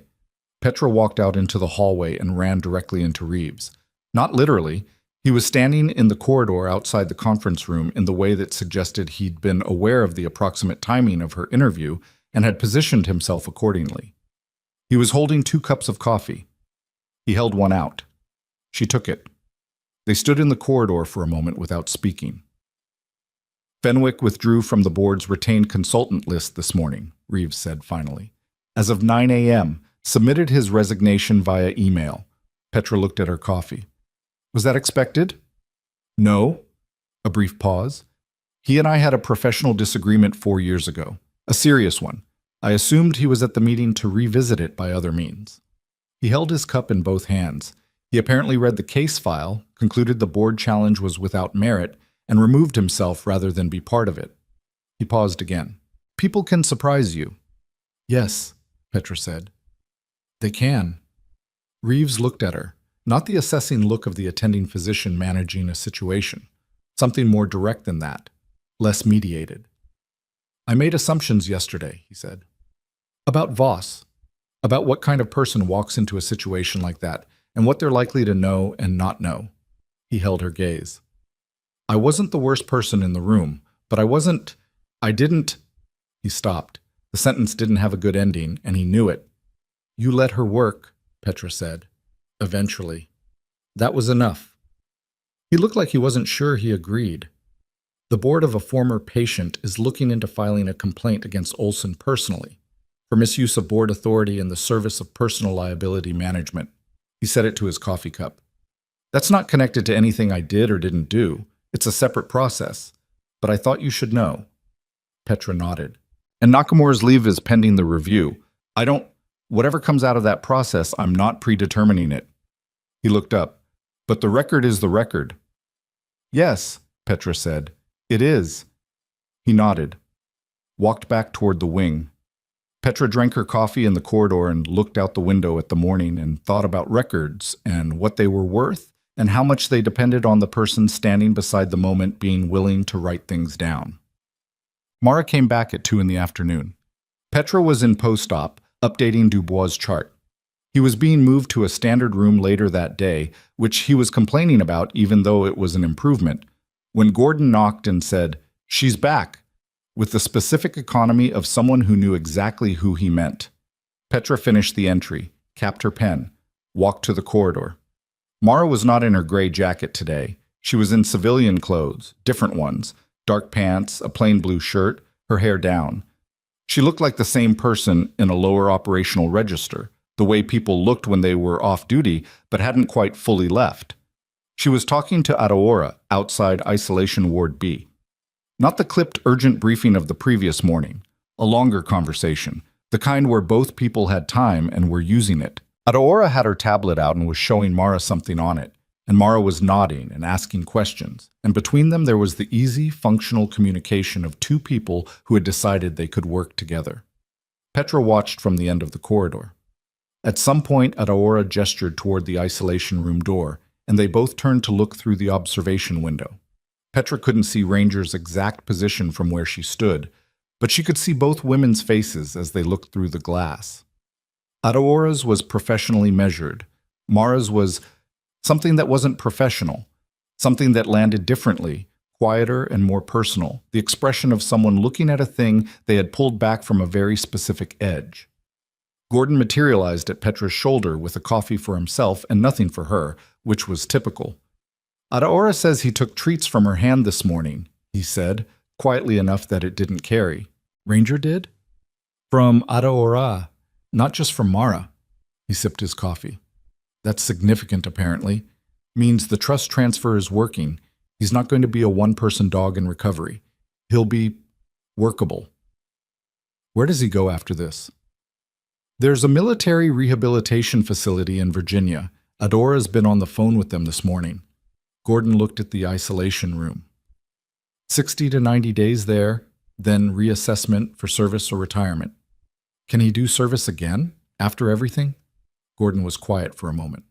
Petra walked out into the hallway and ran directly into Reeves. Not literally. He was standing in the corridor outside the conference room in the way that suggested he'd been aware of the approximate timing of her interview and had positioned himself accordingly. He was holding 2 cups of coffee. He held one out. She took it. They stood in the corridor for a moment without speaking. Fenwick withdrew from the board's retained consultant list this morning, Reeves said finally. As of 9 a.m., submitted his resignation via email. Petra looked at her coffee. Was that expected? No. A brief pause. He and I had a professional disagreement 4 years ago. A serious one. I assumed he was at the meeting to revisit it by other means. He held his cup in both hands. He apparently read the case file, concluded the board challenge was without merit, and removed himself rather than be part of it. He paused again. People can surprise you. Yes, Petra said. They can. Reeves looked at her, not the assessing look of the attending physician managing a situation. Something more direct than that, less mediated. I made assumptions yesterday, he said. About Voss. About what kind of person walks into a situation like that, and what they're likely to know and not know. He held her gaze. I wasn't the worst person in the room, but I didn't. He stopped. The sentence didn't have a good ending, and he knew it. You let her work, Petra said. Eventually. That was enough. He looked like he wasn't sure he agreed. The board of a former patient is looking into filing a complaint against Olson personally for misuse of board authority in the service of personal liability management. He set it to his coffee cup. That's not connected to anything I did or didn't do. It's a separate process. But I thought you should know. Petra nodded. And Nakamura's leave is pending the review. Whatever comes out of that process, I'm not predetermining it. He looked up. But the record is the record. Yes, Petra said. It is. He nodded. Walked back toward the wing. Petra drank her coffee in the corridor and looked out the window at the morning and thought about records and what they were worth and how much they depended on the person standing beside the moment being willing to write things down. Mara came back at 2 in the afternoon. Petra was in post-op, updating Dubois' chart. He was being moved to a standard room later that day, which he was complaining about even though it was an improvement, when Gordon knocked and said, "She's back," with the specific economy of someone who knew exactly who he meant. Petra finished the entry, capped her pen, walked to the corridor. Mara was not in her gray jacket today. She was in civilian clothes, different ones, dark pants, a plain blue shirt, her hair down. She looked like the same person in a lower operational register, the way people looked when they were off duty but hadn't quite fully left. She was talking to Adaora outside Isolation Ward B. Not the clipped urgent briefing of the previous morning, a longer conversation, the kind where both people had time and were using it. Adaora had her tablet out and was showing Mara something on it, and Mara was nodding and asking questions, and between them there was the easy, functional communication of 2 people who had decided they could work together. Petra watched from the end of the corridor. At some point, Adaora gestured toward the isolation room door, and they both turned to look through the observation window. Petra couldn't see Ranger's exact position from where she stood, but she could see both women's faces as they looked through the glass. Adaora's was professionally measured. Mara's was something that wasn't professional, something that landed differently, quieter and more personal, the expression of someone looking at a thing they had pulled back from a very specific edge. Gordon materialized at Petra's shoulder with a coffee for himself and nothing for her, which was typical. Adaora says he took treats from her hand this morning, he said, quietly enough that it didn't carry. Ranger did? From Adaora, not just from Mara. He sipped his coffee. That's significant, apparently. Means the trust transfer is working. He's not going to be a one-person dog in recovery. He'll be workable. Where does he go after this? There's a military rehabilitation facility in Virginia. Adora's been on the phone with them this morning. Gordon looked at the isolation room. 60 to 90 days there, then reassessment for service or retirement. Can he do service again, after everything? Gordon was quiet for a moment.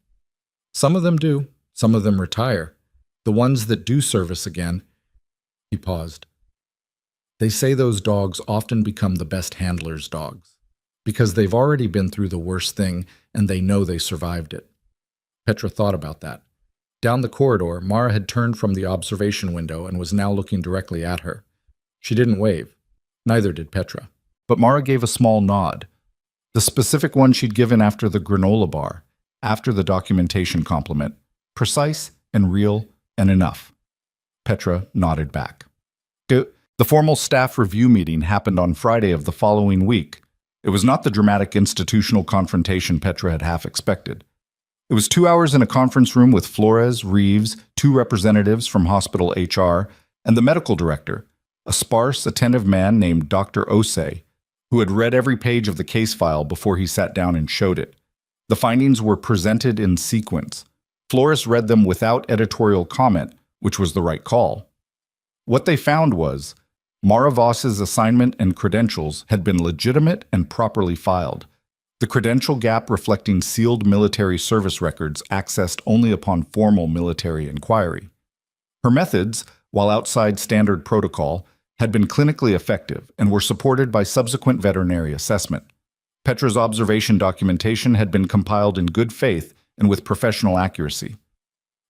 Some of them do, some of them retire. The ones that do service again, he paused. They say those dogs often become the best handlers' dogs, because they've already been through the worst thing and they know they survived it. Petra thought about that. Down the corridor, Mara had turned from the observation window and was now looking directly at her. She didn't wave. Neither did Petra. But Mara gave a small nod. The specific one she'd given after the granola bar, after the documentation compliment. Precise and real and enough. Petra nodded back. The formal staff review meeting happened on Friday of the following week. It was not the dramatic institutional confrontation Petra had half expected. It was 2 hours in a conference room with Flores, Reeves, 2 representatives from hospital HR, and the medical director, a sparse, attentive man named Dr. Osei, who had read every page of the case file before he sat down and showed it. The findings were presented in sequence. Flores read them without editorial comment, which was the right call. What they found was, Mara Voss's assignment and credentials had been legitimate and properly filed. The credential gap reflecting sealed military service records accessed only upon formal military inquiry. Her methods, while outside standard protocol, had been clinically effective and were supported by subsequent veterinary assessment. Petra's observation documentation had been compiled in good faith and with professional accuracy.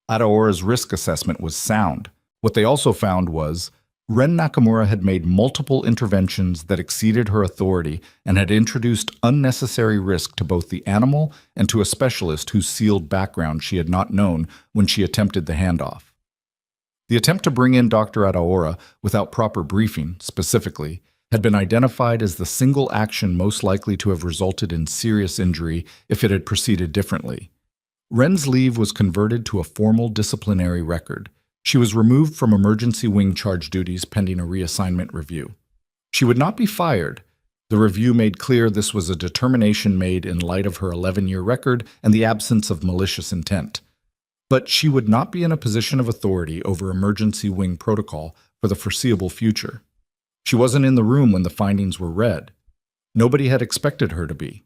Adaora's risk assessment was sound. What they also found was, Ren Nakamura had made multiple interventions that exceeded her authority and had introduced unnecessary risk to both the animal and to a specialist whose sealed background she had not known when she attempted the handoff. The attempt to bring in Dr. Adaora without proper briefing, specifically, had been identified as the single action most likely to have resulted in serious injury if it had proceeded differently. Ren's leave was converted to a formal disciplinary record. She was removed from emergency wing charge duties pending a reassignment review. She would not be fired. The review made clear this was a determination made in light of her 11-year record and the absence of malicious intent. But she would not be in a position of authority over emergency wing protocol for the foreseeable future. She wasn't in the room when the findings were read. Nobody had expected her to be.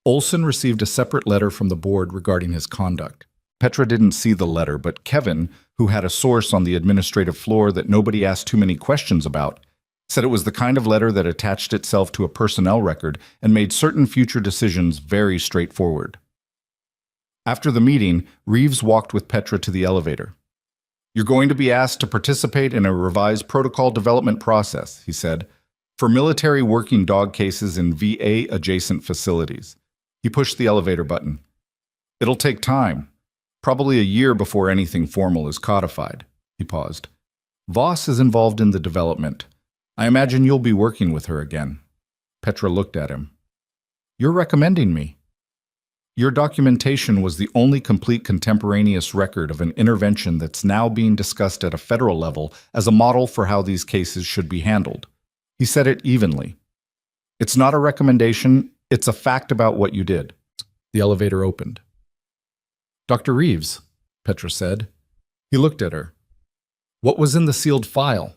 Olson received a separate letter from the board regarding his conduct. Petra didn't see the letter, but Kevin, who had a source on the administrative floor that nobody asked too many questions about, said it was the kind of letter that attached itself to a personnel record and made certain future decisions very straightforward. After the meeting, Reeves walked with Petra to the elevator. "You're going to be asked to participate in a revised protocol development process," he said, "for military working dog cases in VA-adjacent facilities." He pushed the elevator button. "It'll take time. Probably a year before anything formal is codified." He paused. "Voss is involved in the development. I imagine you'll be working with her again." Petra looked at him. "You're recommending me?" "Your documentation was the only complete contemporaneous record of an intervention that's now being discussed at a federal level as a model for how these cases should be handled." He said it evenly. "It's not a recommendation, it's a fact about what you did." The elevator opened. "Dr. Reeves," Petra said. He looked at her. "What was in the sealed file?"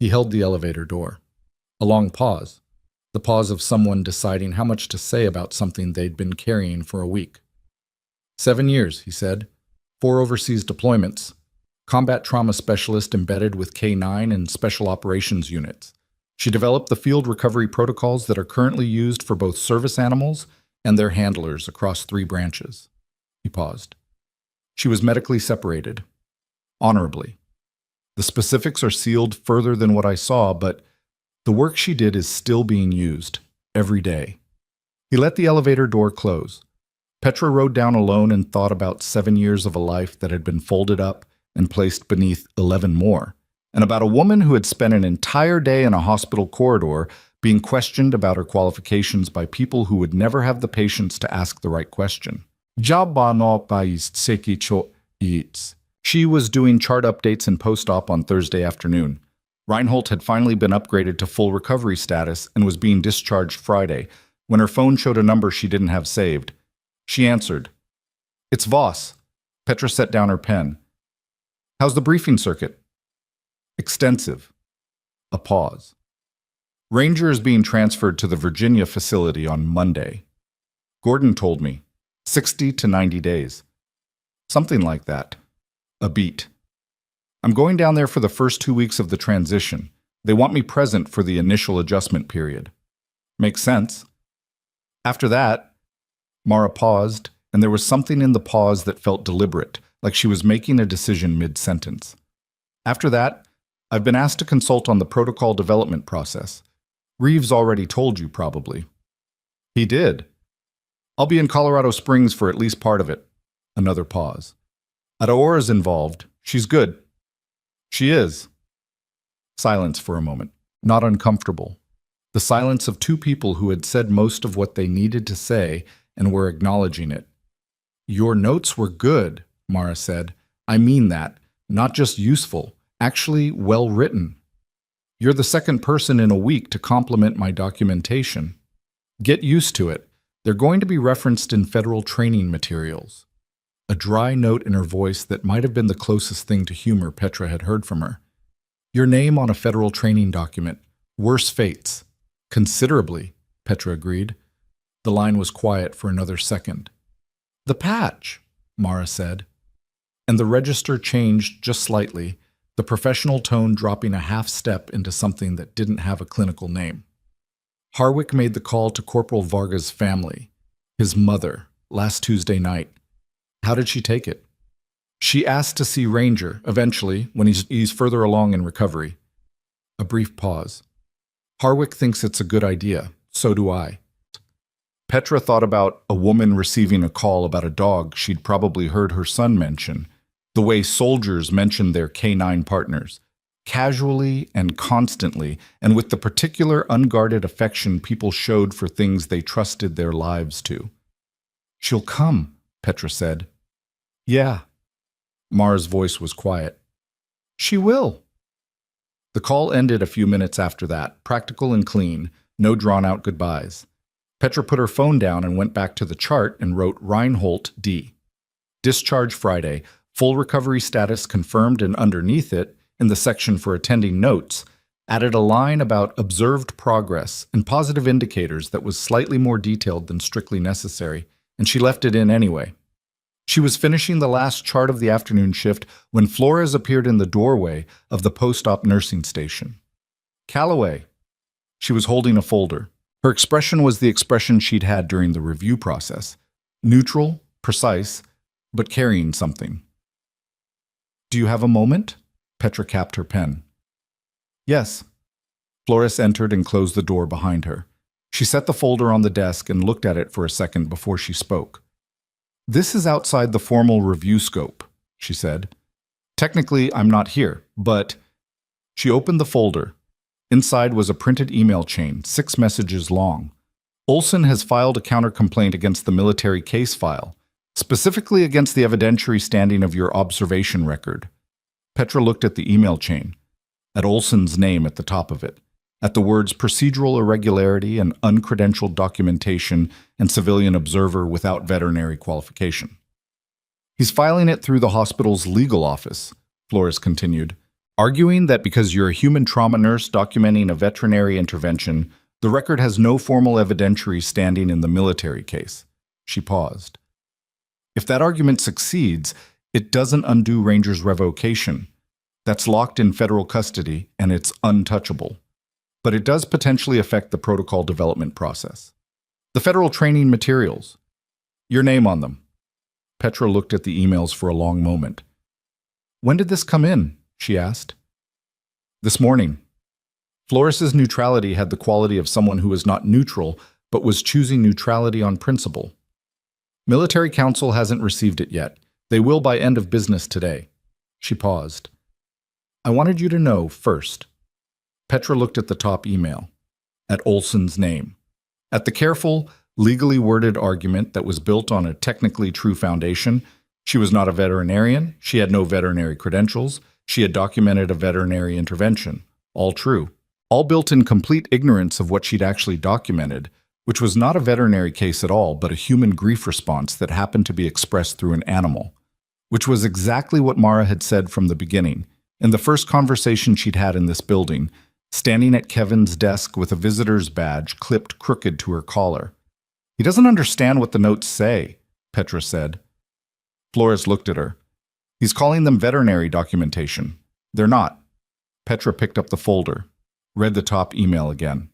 He held the elevator door. A long pause. The pause of someone deciding how much to say about something they'd been carrying for a week. 7 years, he said. 4 overseas deployments. Combat trauma specialist embedded with K-9 and special operations units. She developed the field recovery protocols that are currently used for both service animals and their handlers across 3 branches. He paused. She was medically separated. Honorably. The specifics are sealed further than what I saw, but the work she did is still being used, every day. He let the elevator door close. Petra rode down alone and thought about 7 years of a life that had been folded up and placed beneath 11 more, and about a woman who had spent an entire day in a hospital corridor being questioned about her qualifications by people who would never have the patience to ask the right question. She was doing chart updates and post-op on Thursday afternoon. Reinhold had finally been upgraded to full recovery status and was being discharged Friday, when her phone showed a number she didn't have saved. She answered. "It's Voss." Petra set down her pen. "How's the briefing circuit?" "Extensive." A pause. "Ranger is being transferred to the Virginia facility on Monday. Gordon told me. 60 to 90 days. Something like that. A beat. I'm going down there for the first 2 weeks of the transition. They want me present for the initial adjustment period." "Makes sense." After that, Mara paused, and there was something in the pause that felt deliberate, like she was making a decision mid-sentence. After that, I've been asked to consult on the protocol development process. Reeves already told you, probably. He did. I'll be in Colorado Springs for at least part of it. Another pause. Adaora's involved. She's good. She is. Silence for a moment. Not uncomfortable. The silence of two people who had said most of what they needed to say and were acknowledging it. Your notes were good, Mara said. I mean that. Not just useful. Actually well written. You're the second person in a week to compliment my documentation. Get used to it. They're going to be referenced in federal training materials. A dry note in her voice that might have been the closest thing to humor Petra had heard from her. Your name on a federal training document. Worse fates. Considerably, Petra agreed. The line was quiet for another second. The patch, Mara said. And the register changed just slightly, the professional tone dropping a half step into something that didn't have a clinical name. Harwick made the call to Corporal Varga's family, his mother, last Tuesday night. How did she take it? She asked to see Ranger, eventually, when he's further along in recovery. A brief pause. Harwick thinks it's a good idea. So do I. Petra thought about a woman receiving a call about a dog she'd probably heard her son mention, the way soldiers mention their canine partners, casually and constantly, and with the particular unguarded affection people showed for things they trusted their lives to. She'll come, Petra said. Yeah. Mara's voice was quiet. She will. The call ended a few minutes after that, practical and clean, no drawn-out goodbyes. Petra put her phone down and went back to the chart and wrote Reinhold D. Discharge Friday, full recovery status confirmed, and underneath it, in the section for attending notes, added a line about observed progress and positive indicators that was slightly more detailed than strictly necessary, and she left it in anyway. She was finishing the last chart of the afternoon shift when Flores appeared in the doorway of the post-op nursing station. Calloway. She was holding a folder. Her expression was the expression she'd had during the review process. Neutral, precise, but carrying something. Do you have a moment? Petra capped her pen. Yes. Flores entered and closed the door behind her. She set the folder on the desk and looked at it for a second before she spoke. This is outside the formal review scope, she said. Technically, I'm not here, but... She opened the folder. Inside was a printed email chain, 6 messages long. Olson has filed a counter-complaint against the military case file, specifically against the evidentiary standing of your observation record. Petra looked at the email chain, at Olson's name at the top of it, at the words procedural irregularity and uncredentialed documentation and civilian observer without veterinary qualification. He's filing it through the hospital's legal office, Flores continued, arguing that because you're a human trauma nurse documenting a veterinary intervention, the record has no formal evidentiary standing in the military case. She paused. If that argument succeeds, it doesn't undo Ranger's revocation. That's locked in federal custody, and it's untouchable. But it does potentially affect the protocol development process. The federal training materials. Your name on them. Petra looked at the emails for a long moment. When did this come in? She asked. This morning. Flores's neutrality had the quality of someone who was not neutral, but was choosing neutrality on principle. Military Council hasn't received it yet. They will by end of business today. She paused. I wanted you to know first. Petra looked at the top email, at Olson's name, at the careful, legally worded argument that was built on a technically true foundation. She was not a veterinarian, she had no veterinary credentials, she had documented a veterinary intervention. All true. All built in complete ignorance of what she'd actually documented, which was not a veterinary case at all, but a human grief response that happened to be expressed through an animal, which was exactly what Mara had said from the beginning, in the first conversation she'd had in this building, standing at Kevin's desk with a visitor's badge clipped crooked to her collar. He doesn't understand what the notes say, Petra said. Flores looked at her. He's calling them veterinary documentation. They're not. Petra picked up the folder, read the top email again.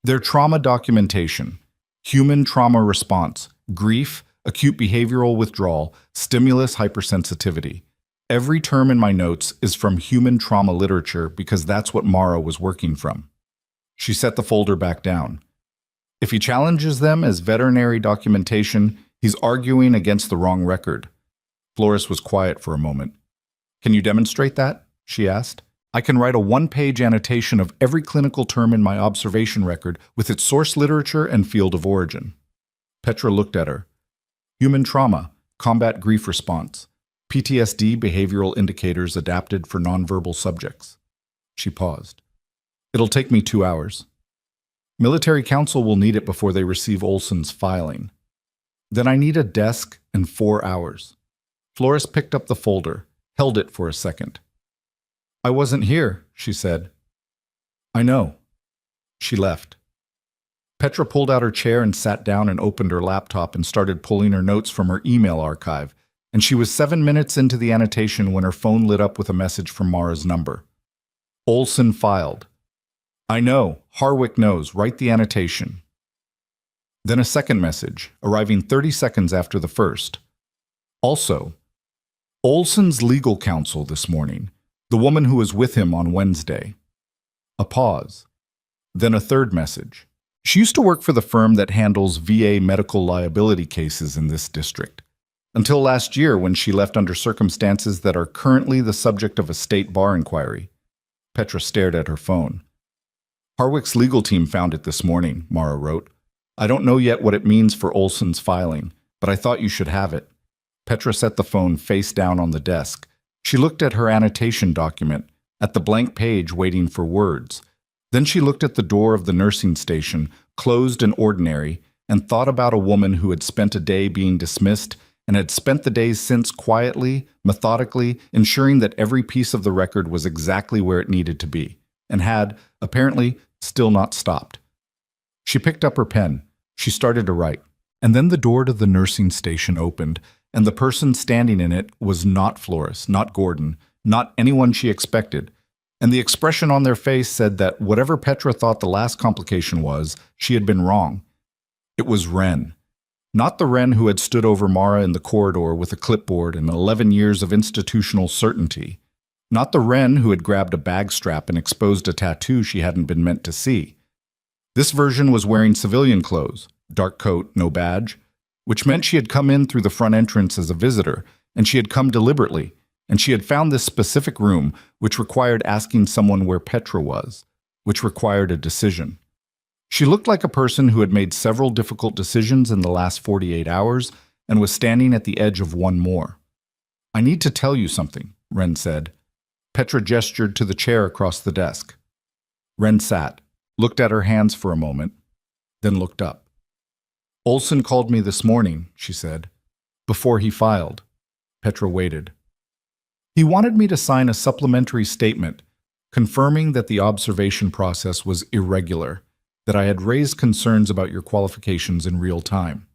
They're trauma documentation, human trauma response, grief, acute behavioral withdrawal, stimulus hypersensitivity. Every term in my notes is from human trauma literature because that's what Mara was working from. She set the folder back down. If he challenges them as veterinary documentation, he's arguing against the wrong record. Flores was quiet for a moment. Can you demonstrate that? She asked. I can write a one-page annotation of every clinical term in my observation record with its source literature and field of origin. Petra looked at her. Human trauma, combat grief response, PTSD behavioral indicators adapted for nonverbal subjects. She paused. It'll take me 2 hours. Military counsel will need it before they receive Olson's filing. Then I need a desk and 4 hours. Flores picked up the folder, held it for a second. I wasn't here, she said. I know. She left. Petra pulled out her chair and sat down and opened her laptop and started pulling her notes from her email archive, and she was 7 minutes into the annotation when her phone lit up with a message from Mara's number. Olson filed. I know. Harwick knows. Write the annotation. Then a second message, arriving 30 seconds after the first. Also, Olson's legal counsel this morning, the woman who was with him on Wednesday. A pause. Then a third message. She used to work for the firm that handles VA medical liability cases in this district, until last year when she left under circumstances that are currently the subject of a state bar inquiry. Petra stared at her phone. Harwick's legal team found it this morning, Mara wrote. I don't know yet what it means for Olson's filing, but I thought you should have it. Petra set the phone face down on the desk. She looked at her annotation document, at the blank page waiting for words. Then she looked at the door of the nursing station, closed and ordinary, and thought about a woman who had spent a day being dismissed and had spent the days since quietly, methodically, ensuring that every piece of the record was exactly where it needed to be, and had, apparently, still not stopped. She picked up her pen. She started to write. And then the door to the nursing station opened, and the person standing in it was not Flores, not Gordon, not anyone she expected. And the expression on their face said that whatever Petra thought the last complication was, she had been wrong. It was Wren. Not the Wren who had stood over Mara in the corridor with a clipboard and 11 years of institutional certainty. Not the Wren who had grabbed a bag strap and exposed a tattoo she hadn't been meant to see. This version was wearing civilian clothes, dark coat, no badge, which meant she had come in through the front entrance as a visitor, and she had come deliberately, and she had found this specific room, which required asking someone where Petra was, which required a decision. She looked like a person who had made several difficult decisions in the last 48 hours and was standing at the edge of one more. I need to tell you something, Wren said. Petra gestured to the chair across the desk. Wren sat, looked at her hands for a moment, then looked up. Olson called me this morning, she said, before he filed. Petra waited. He wanted me to sign a supplementary statement confirming that the observation process was irregular, that I had raised concerns about your qualifications in real time.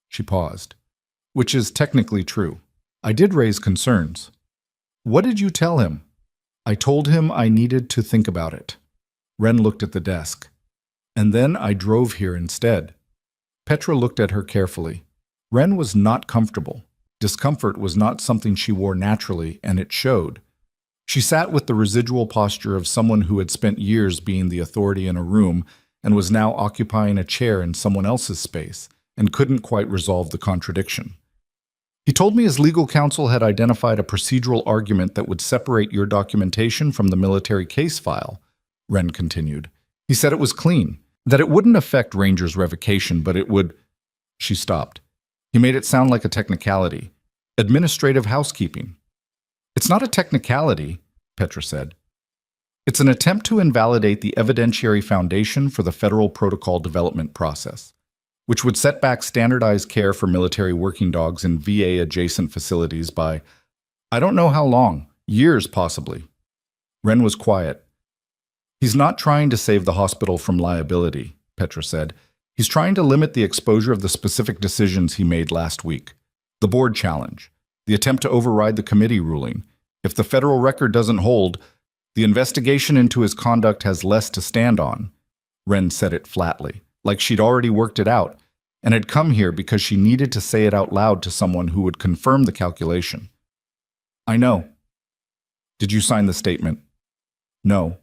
She paused. Which is technically true. I did raise concerns. What did you tell him? I told him I needed to think about it. Wren looked at the desk. And then I drove here instead. Petra looked at her carefully. Wren was not comfortable. Discomfort was not something she wore naturally, and it showed. She sat with the residual posture of someone who had spent years being the authority in a room and was now occupying a chair in someone else's space, and couldn't quite resolve the contradiction. He told me his legal counsel had identified a procedural argument that would separate your documentation from the military case file, Wren continued. He said it was clean, that it wouldn't affect Ranger's revocation, but it would... She stopped. He made it sound like a technicality. Administrative housekeeping. It's not a technicality, Petra said. It's an attempt to invalidate the evidentiary foundation for the federal protocol development process, which would set back standardized care for military working dogs in VA-adjacent facilities by, I don't know how long, years possibly. Wren was quiet. He's not trying to save the hospital from liability, Petra said. He's trying to limit the exposure of the specific decisions he made last week. The board challenge, the attempt to override the committee ruling. If the federal record doesn't hold, the investigation into his conduct has less to stand on. Wren said it flatly, like she'd already worked it out. and had come here because she needed to say it out loud to someone who would confirm the calculation. I know. Did you sign the statement? No.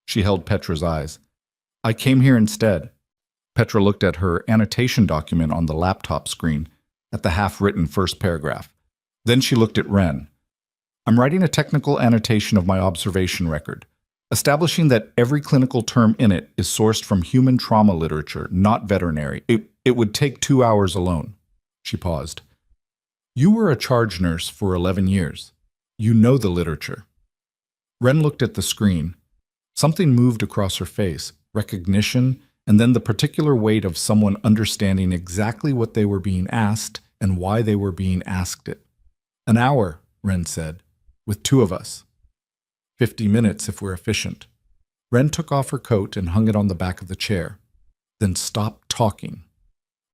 She held Petra's eyes. I came here instead. Petra looked at her annotation document on the laptop screen, at the half-written first paragraph. Then she looked at Ren. I'm writing a technical annotation of my observation record, establishing that every clinical term in it is sourced from human trauma literature, not veterinary. It would take 2 hours alone. She paused. You were a charge nurse for 11 years. You know the literature. Ren looked at the screen. Something moved across her face, recognition, and then the particular weight of someone understanding exactly what they were being asked and why they were being asked it. An hour, Ren said, with 2 of us. 50 minutes if we're efficient. Ren took off her coat and hung it on the back of the chair, then stopped talking.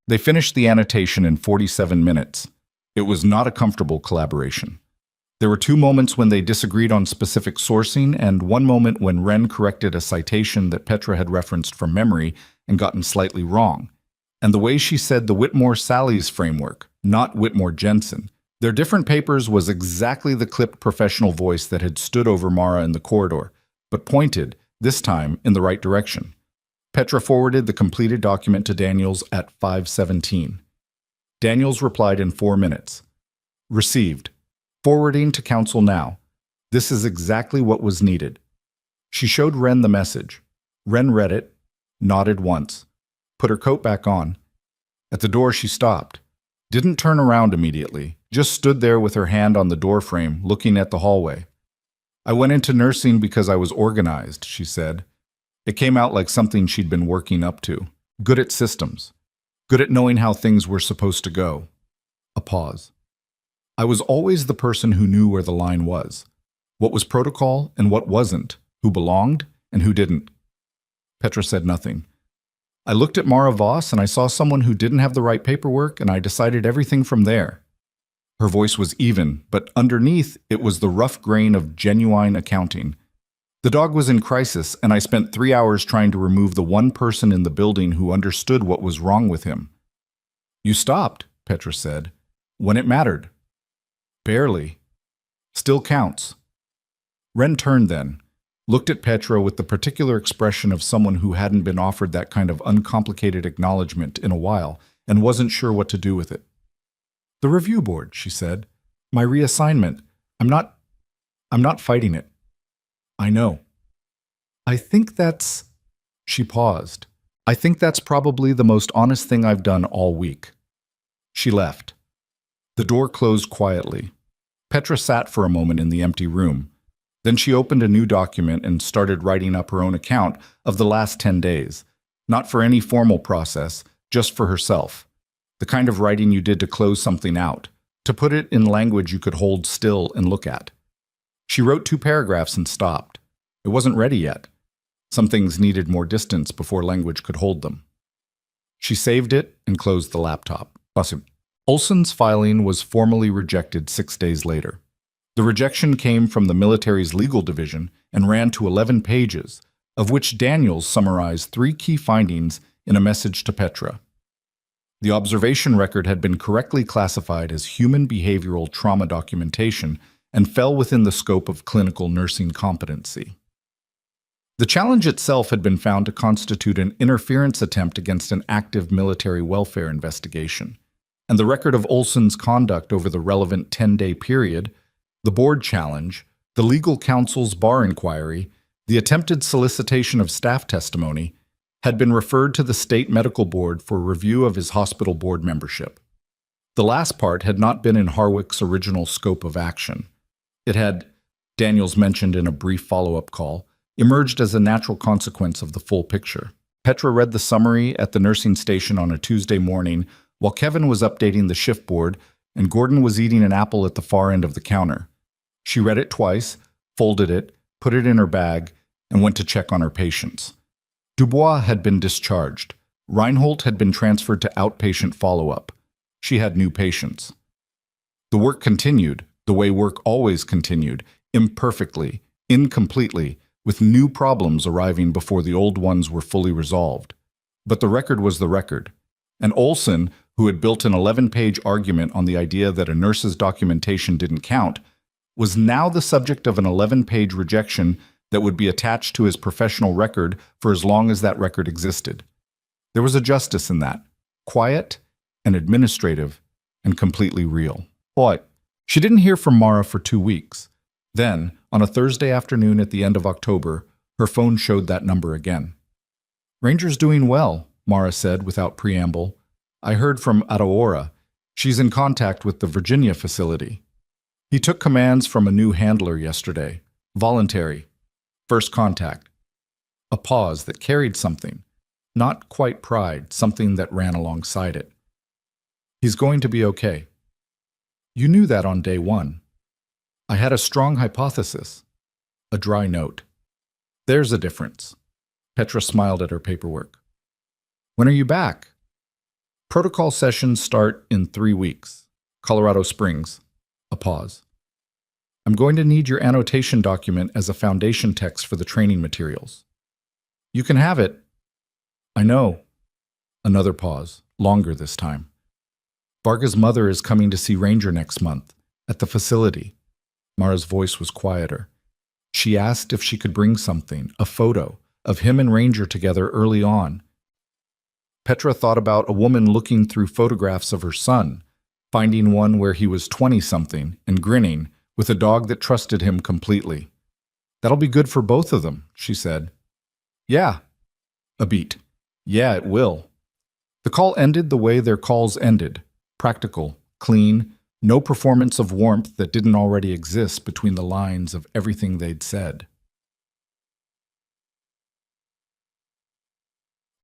They finished the annotation in 47 minutes. It was not a comfortable collaboration. There were 2 moments when they disagreed on specific sourcing, and 1 moment when Ren corrected a citation that Petra had referenced from memory and gotten slightly wrong. And the way she said the Whitmore-Sally's framework, not Whitmore-Jensen. Their different papers was exactly the clipped professional voice that had stood over Mara in the corridor, but pointed, this time, in the right direction. Petra forwarded the completed document to Daniels at 5:17. Daniels replied in 4 minutes. Received. Forwarding to counsel now. This is exactly what was needed. She showed Ren the message. Ren read it, nodded once, put her coat back on. At the door she stopped. Didn't turn around immediately, just stood there with her hand on the doorframe, looking at the hallway. I went into nursing because I was organized, she said. It came out like something she'd been working up to. Good at systems. Good at knowing how things were supposed to go. A pause. I was always the person who knew where the line was. What was protocol and what wasn't. Who belonged and who didn't. Petra said nothing. I looked at Mara Voss and I saw someone who didn't have the right paperwork, and I decided everything from there. Her voice was even, but underneath it was the rough grain of genuine accounting. The dog was in crisis, and I spent 3 hours trying to remove the one person in the building who understood what was wrong with him. You stopped, Petra said, when it mattered. Barely. Still counts. Ren turned then, looked at Petra with the particular expression of someone who hadn't been offered that kind of uncomplicated acknowledgement in a while and wasn't sure what to do with it. The review board, she said. My reassignment. I'm not fighting it. I know. I think that's... She paused. I think that's probably the most honest thing I've done all week. She left. The door closed quietly. Petra sat for a moment in the empty room. Then she opened a new document and started writing up her own account of the last 10 days. Not for any formal process, just for herself. The kind of writing you did to close something out, to put it in language you could hold still and look at. She wrote 2 paragraphs and stopped. It wasn't ready yet. Some things needed more distance before language could hold them. She saved it and closed the laptop. Olson's filing was formally rejected 6 days later. The rejection came from the military's legal division and ran to 11 pages, of which Daniels summarized 3 key findings in a message to Petra. The observation record had been correctly classified as human behavioral trauma documentation and fell within the scope of clinical nursing competency. The challenge itself had been found to constitute an interference attempt against an active military welfare investigation, and the record of Olson's conduct over the relevant 10-day period, the board challenge, the legal counsel's bar inquiry, the attempted solicitation of staff testimony, had been referred to the state medical board for review of his hospital board membership. The last part had not been in Harwick's original scope of action. It had, Daniels mentioned in a brief follow-up call, emerged as a natural consequence of the full picture. Petra read the summary at the nursing station on a Tuesday morning while Kevin was updating the shift board and Gordon was eating an apple at the far end of the counter. She read it twice, folded it, put it in her bag, and went to check on her patients. Dubois had been discharged. Reinhold had been transferred to outpatient follow-up. She had new patients. The work continued, the way work always continued, imperfectly, incompletely, with new problems arriving before the old ones were fully resolved. But the record was the record. And Olson, who had built an 11-page argument on the idea that a nurse's documentation didn't count, was now the subject of an 11-page rejection that would be attached to his professional record for as long as that record existed. There was a justice in that, quiet and administrative and completely real. What? She didn't hear from Mara for 2 weeks. Then, on a Thursday afternoon at the end of October, her phone showed that number again. "Ranger's doing well," Mara said without preamble. "I heard from Aurora. She's in contact with the Virginia facility. He took commands from a new handler yesterday. Voluntary. First contact." A pause that carried something. Not quite pride, something that ran alongside it. "He's going to be okay." "You knew that on day 1. "I had a strong hypothesis." A dry note. "There's a difference." Petra smiled at her paperwork. "When are you back?" "Protocol sessions start in 3 weeks. Colorado Springs." A pause. "I'm going to need your annotation document as a foundation text for the training materials." "You can have it." "I know." Another pause, longer this time. "Varga's mother is coming to see Ranger next month, at the facility." Mara's voice was quieter. She asked if she could bring something, a photo, of him and Ranger together early on. Petra thought about a woman looking through photographs of her son, finding one where he was 20-something and grinning, with a dog that trusted him completely. "That'll be good for both of them," she said. "Yeah." A beat. "Yeah, it will." The call ended the way their calls ended. Practical, clean, no performance of warmth that didn't already exist between the lines of everything they'd said.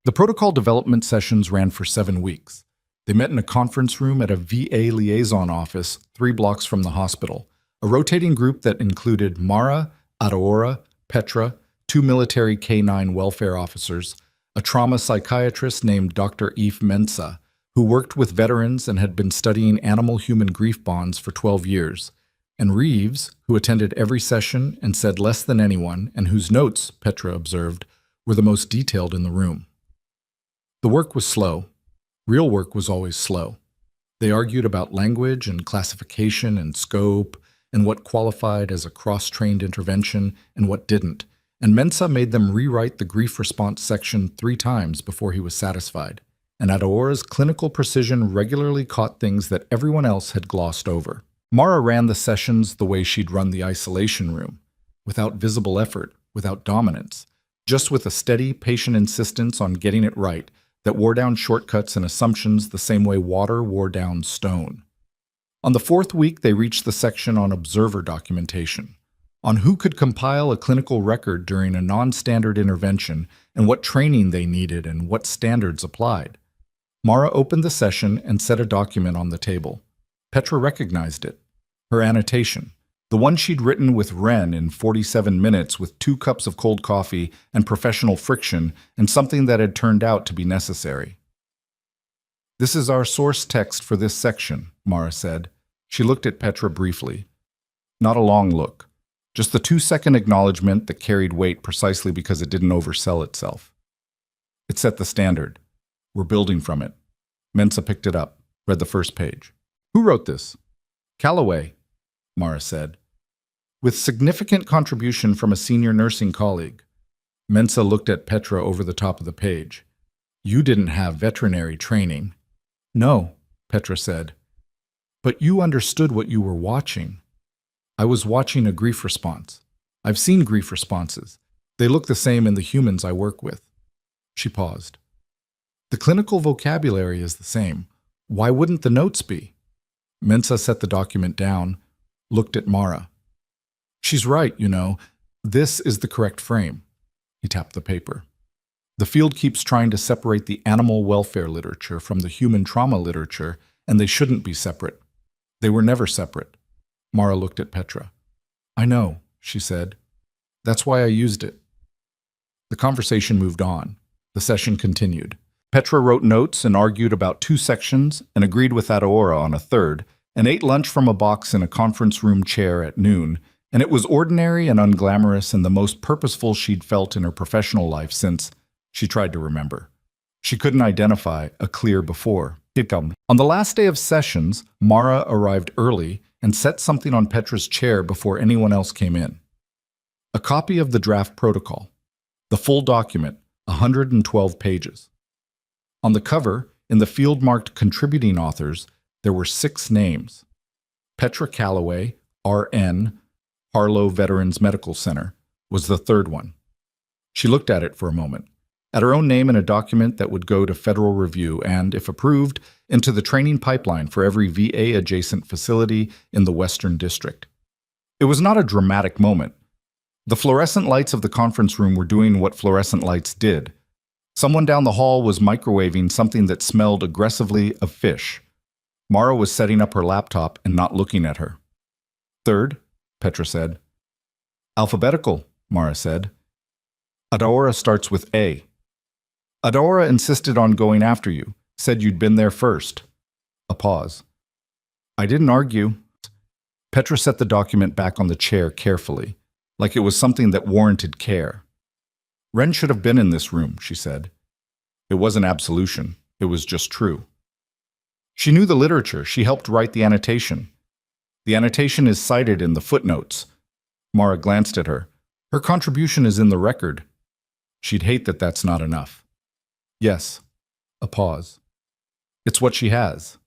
The protocol development sessions ran for 7 weeks. They met in a conference room at a VA liaison office 3 blocks from the hospital, a rotating group that included Mara, Aurora, Petra, 2 military K-9 welfare officers, a trauma psychiatrist named Dr. Eve Mensa, who worked with veterans and had been studying animal-human grief bonds for 12 years, and Reeves, who attended every session and said less than anyone, and whose notes, Petra observed, were the most detailed in the room. The work was slow. Real work was always slow. They argued about language and classification and scope, and what qualified as a cross-trained intervention and what didn't, and Mensa made them rewrite the grief response section 3 times before he was satisfied. And Aurora's clinical precision regularly caught things that everyone else had glossed over. Mara ran the sessions the way she'd run the isolation room, without visible effort, without dominance, just with a steady, patient insistence on getting it right that wore down shortcuts and assumptions the same way water wore down stone. On the 4th week, they reached the section on observer documentation, on who could compile a clinical record during a non-standard intervention and what training they needed and what standards applied. Mara opened the session and set a document on the table. Petra recognized it. Her annotation, the one she'd written with Ren in 47 minutes with 2 cups of cold coffee and professional friction and something that had turned out to be necessary. "This is our source text for this section," Mara said. She looked at Petra briefly. Not a long look, just the 2-second acknowledgement that carried weight precisely because it didn't oversell itself. It set the standard. "We're building from it." Mensa picked it up, read the first page. "Who wrote this?" "Callaway," Mara said. "With significant contribution from a senior nursing colleague." Mensa looked at Petra over the top of the page. "You didn't have veterinary training." "No," Petra said. "But you understood what you were watching." "I was watching a grief response. I've seen grief responses. They look the same in the humans I work with." She paused. "The clinical vocabulary is the same. Why wouldn't the notes be?" Mensa set the document down, looked at Mara. "She's right, you know. This is the correct frame." He tapped the paper. "The field keeps trying to separate the animal welfare literature from the human trauma literature, and they shouldn't be separate. They were never separate." Mara looked at Petra. "I know," she said. "That's why I used it." The conversation moved on. The session continued. Petra wrote notes and argued about 2 sections and agreed with Aurora on a 3rd, and ate lunch from a box in a conference room chair at noon, and it was ordinary and unglamorous and the most purposeful she'd felt in her professional life since, she tried to remember. She couldn't identify a clear before. On the last day of sessions, Mara arrived early and set something on Petra's chair before anyone else came in. A copy of the draft protocol. The full document, 112 pages. On the cover, in the field marked contributing authors, there were 6 names. Petra Calloway, RN, Harlow Veterans Medical Center, was the 3rd one. She looked at it for a moment, at her own name in a document that would go to federal review and, if approved, into the training pipeline for every VA-adjacent facility in the Western District. It was not a dramatic moment. The fluorescent lights of the conference room were doing what fluorescent lights did. Someone down the hall was microwaving something that smelled aggressively of fish. Mara was setting up her laptop and not looking at her. 3rd, Petra said. Alphabetical, Mara said. Adora starts with A. Adora insisted on going after you, said you'd been there first. A pause. I didn't argue. Petra set the document back on the chair carefully, like it was something that warranted care. Wren should have been in this room, she said. It wasn't absolution. It was just true. She knew the literature. She helped write the annotation. The annotation is cited in the footnotes. Mara glanced at her. Her contribution is in the record. She'd hate that that's not enough. Yes. A pause. It's what she has.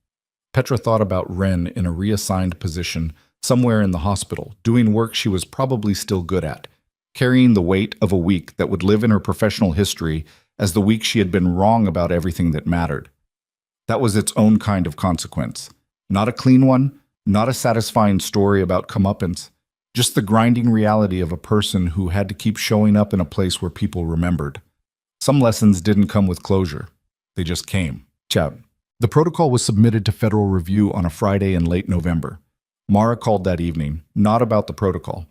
Petra thought about Wren in a reassigned position somewhere in the hospital, doing work she was probably still good at, carrying the weight of a week that would live in her professional history as the week she had been wrong about everything that mattered. That was its own kind of consequence. Not a clean one, not a satisfying story about comeuppance, just the grinding reality of a person who had to keep showing up in a place where people remembered. Some lessons didn't come with closure. They just came. The protocol was submitted to federal review on a Friday in late November. Mara called that evening, not about the protocol.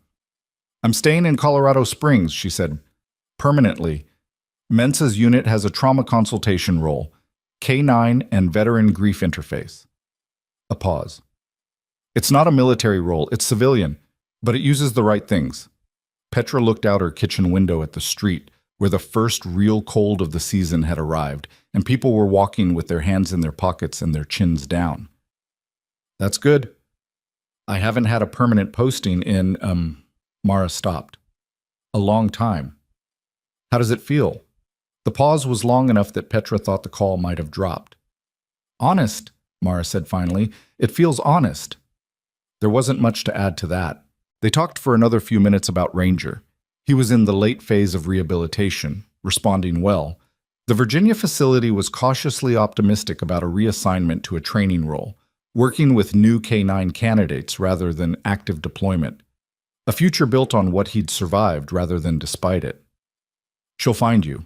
I'm staying in Colorado Springs, she said. Permanently. Mensa's unit has a trauma consultation role, K9 and veteran grief interface. A pause. It's not a military role, it's civilian, but it uses the right things. Petra looked out her kitchen window at the street, where the first real cold of the season had arrived, and people were walking with their hands in their pockets and their chins down. That's good. I haven't had a permanent posting in, Mara stopped. A long time. How does it feel? The pause was long enough that Petra thought the call might have dropped. Honest, Mara said finally. It feels honest. There wasn't much to add to that. They talked for another few minutes about Ranger. He was in the late phase of rehabilitation, responding well. The Virginia facility was cautiously optimistic about a reassignment to a training role, working with new K9 candidates rather than active deployment. A future built on what he'd survived rather than despite it. She'll find you.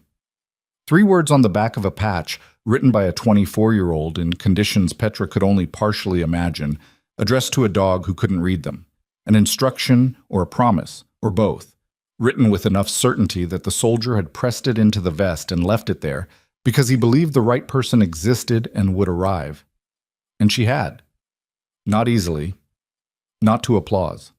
3 words on the back of a patch, written by a 24-year-old in conditions Petra could only partially imagine, addressed to a dog who couldn't read them. An instruction or a promise, or both, written with enough certainty that the soldier had pressed it into the vest and left it there because he believed the right person existed and would arrive. And she had. Not easily. Not to applause.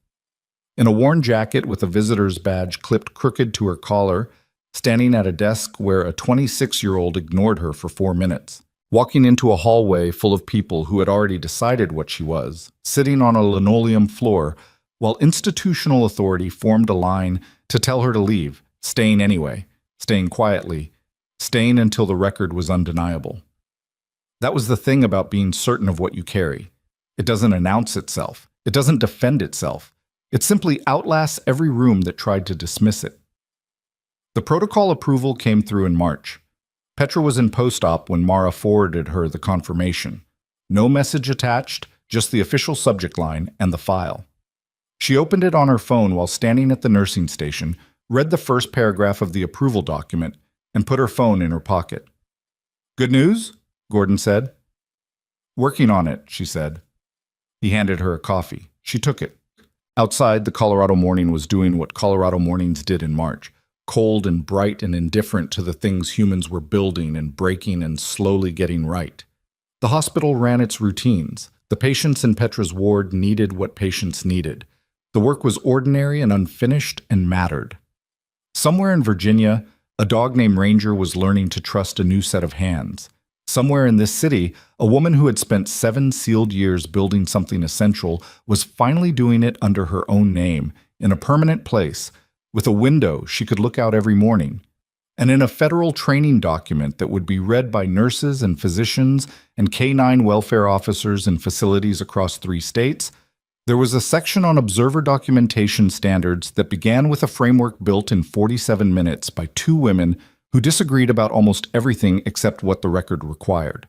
In a worn jacket with a visitor's badge clipped crooked to her collar, standing at a desk where a 26-year-old ignored her for 4 minutes, walking into a hallway full of people who had already decided what she was, sitting on a linoleum floor while institutional authority formed a line to tell her to leave, staying anyway, staying quietly, staying until the record was undeniable. That was the thing about being certain of what you carry. It doesn't announce itself. It doesn't defend itself. It simply outlasts every room that tried to dismiss it. The protocol approval came through in March. Petra was in post-op when Mara forwarded her the confirmation. No message attached, just the official subject line and the file. She opened it on her phone while standing at the nursing station, read the first paragraph of the approval document, and put her phone in her pocket. Good news? Gordon said. Working on it, she said. He handed her a coffee. She took it. Outside, the Colorado morning was doing what Colorado mornings did in March, cold and bright and indifferent to the things humans were building and breaking and slowly getting right. The hospital ran its routines. The patients in Petra's ward needed what patients needed. The work was ordinary and unfinished and mattered. Somewhere in Virginia, A dog named Ranger was learning to trust a new set of hands. Somewhere in this city, a woman who had spent 7 sealed years building something essential was finally doing it under her own name, in a permanent place, with a window she could look out every morning, and in a federal training document that would be read by nurses and physicians and canine welfare officers in facilities across 3 states. There was a section on observer documentation standards that began with a framework built in 47 minutes by 2 women who disagreed about almost everything except what the record required.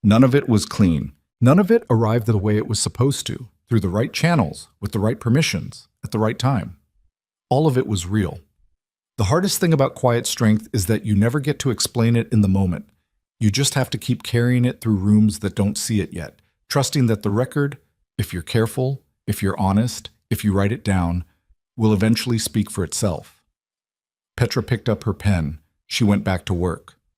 None of it was clean. None of it arrived the way it was supposed to, through the right channels, with the right permissions, at the right time. All of it was real. The hardest thing about quiet strength is that you never get to explain it in the moment. You just have to keep carrying it through rooms that don't see it yet, trusting that the record, if you're careful, if you're honest, if you write it down, will eventually speak for itself. Petra picked up her pen. She went back to work.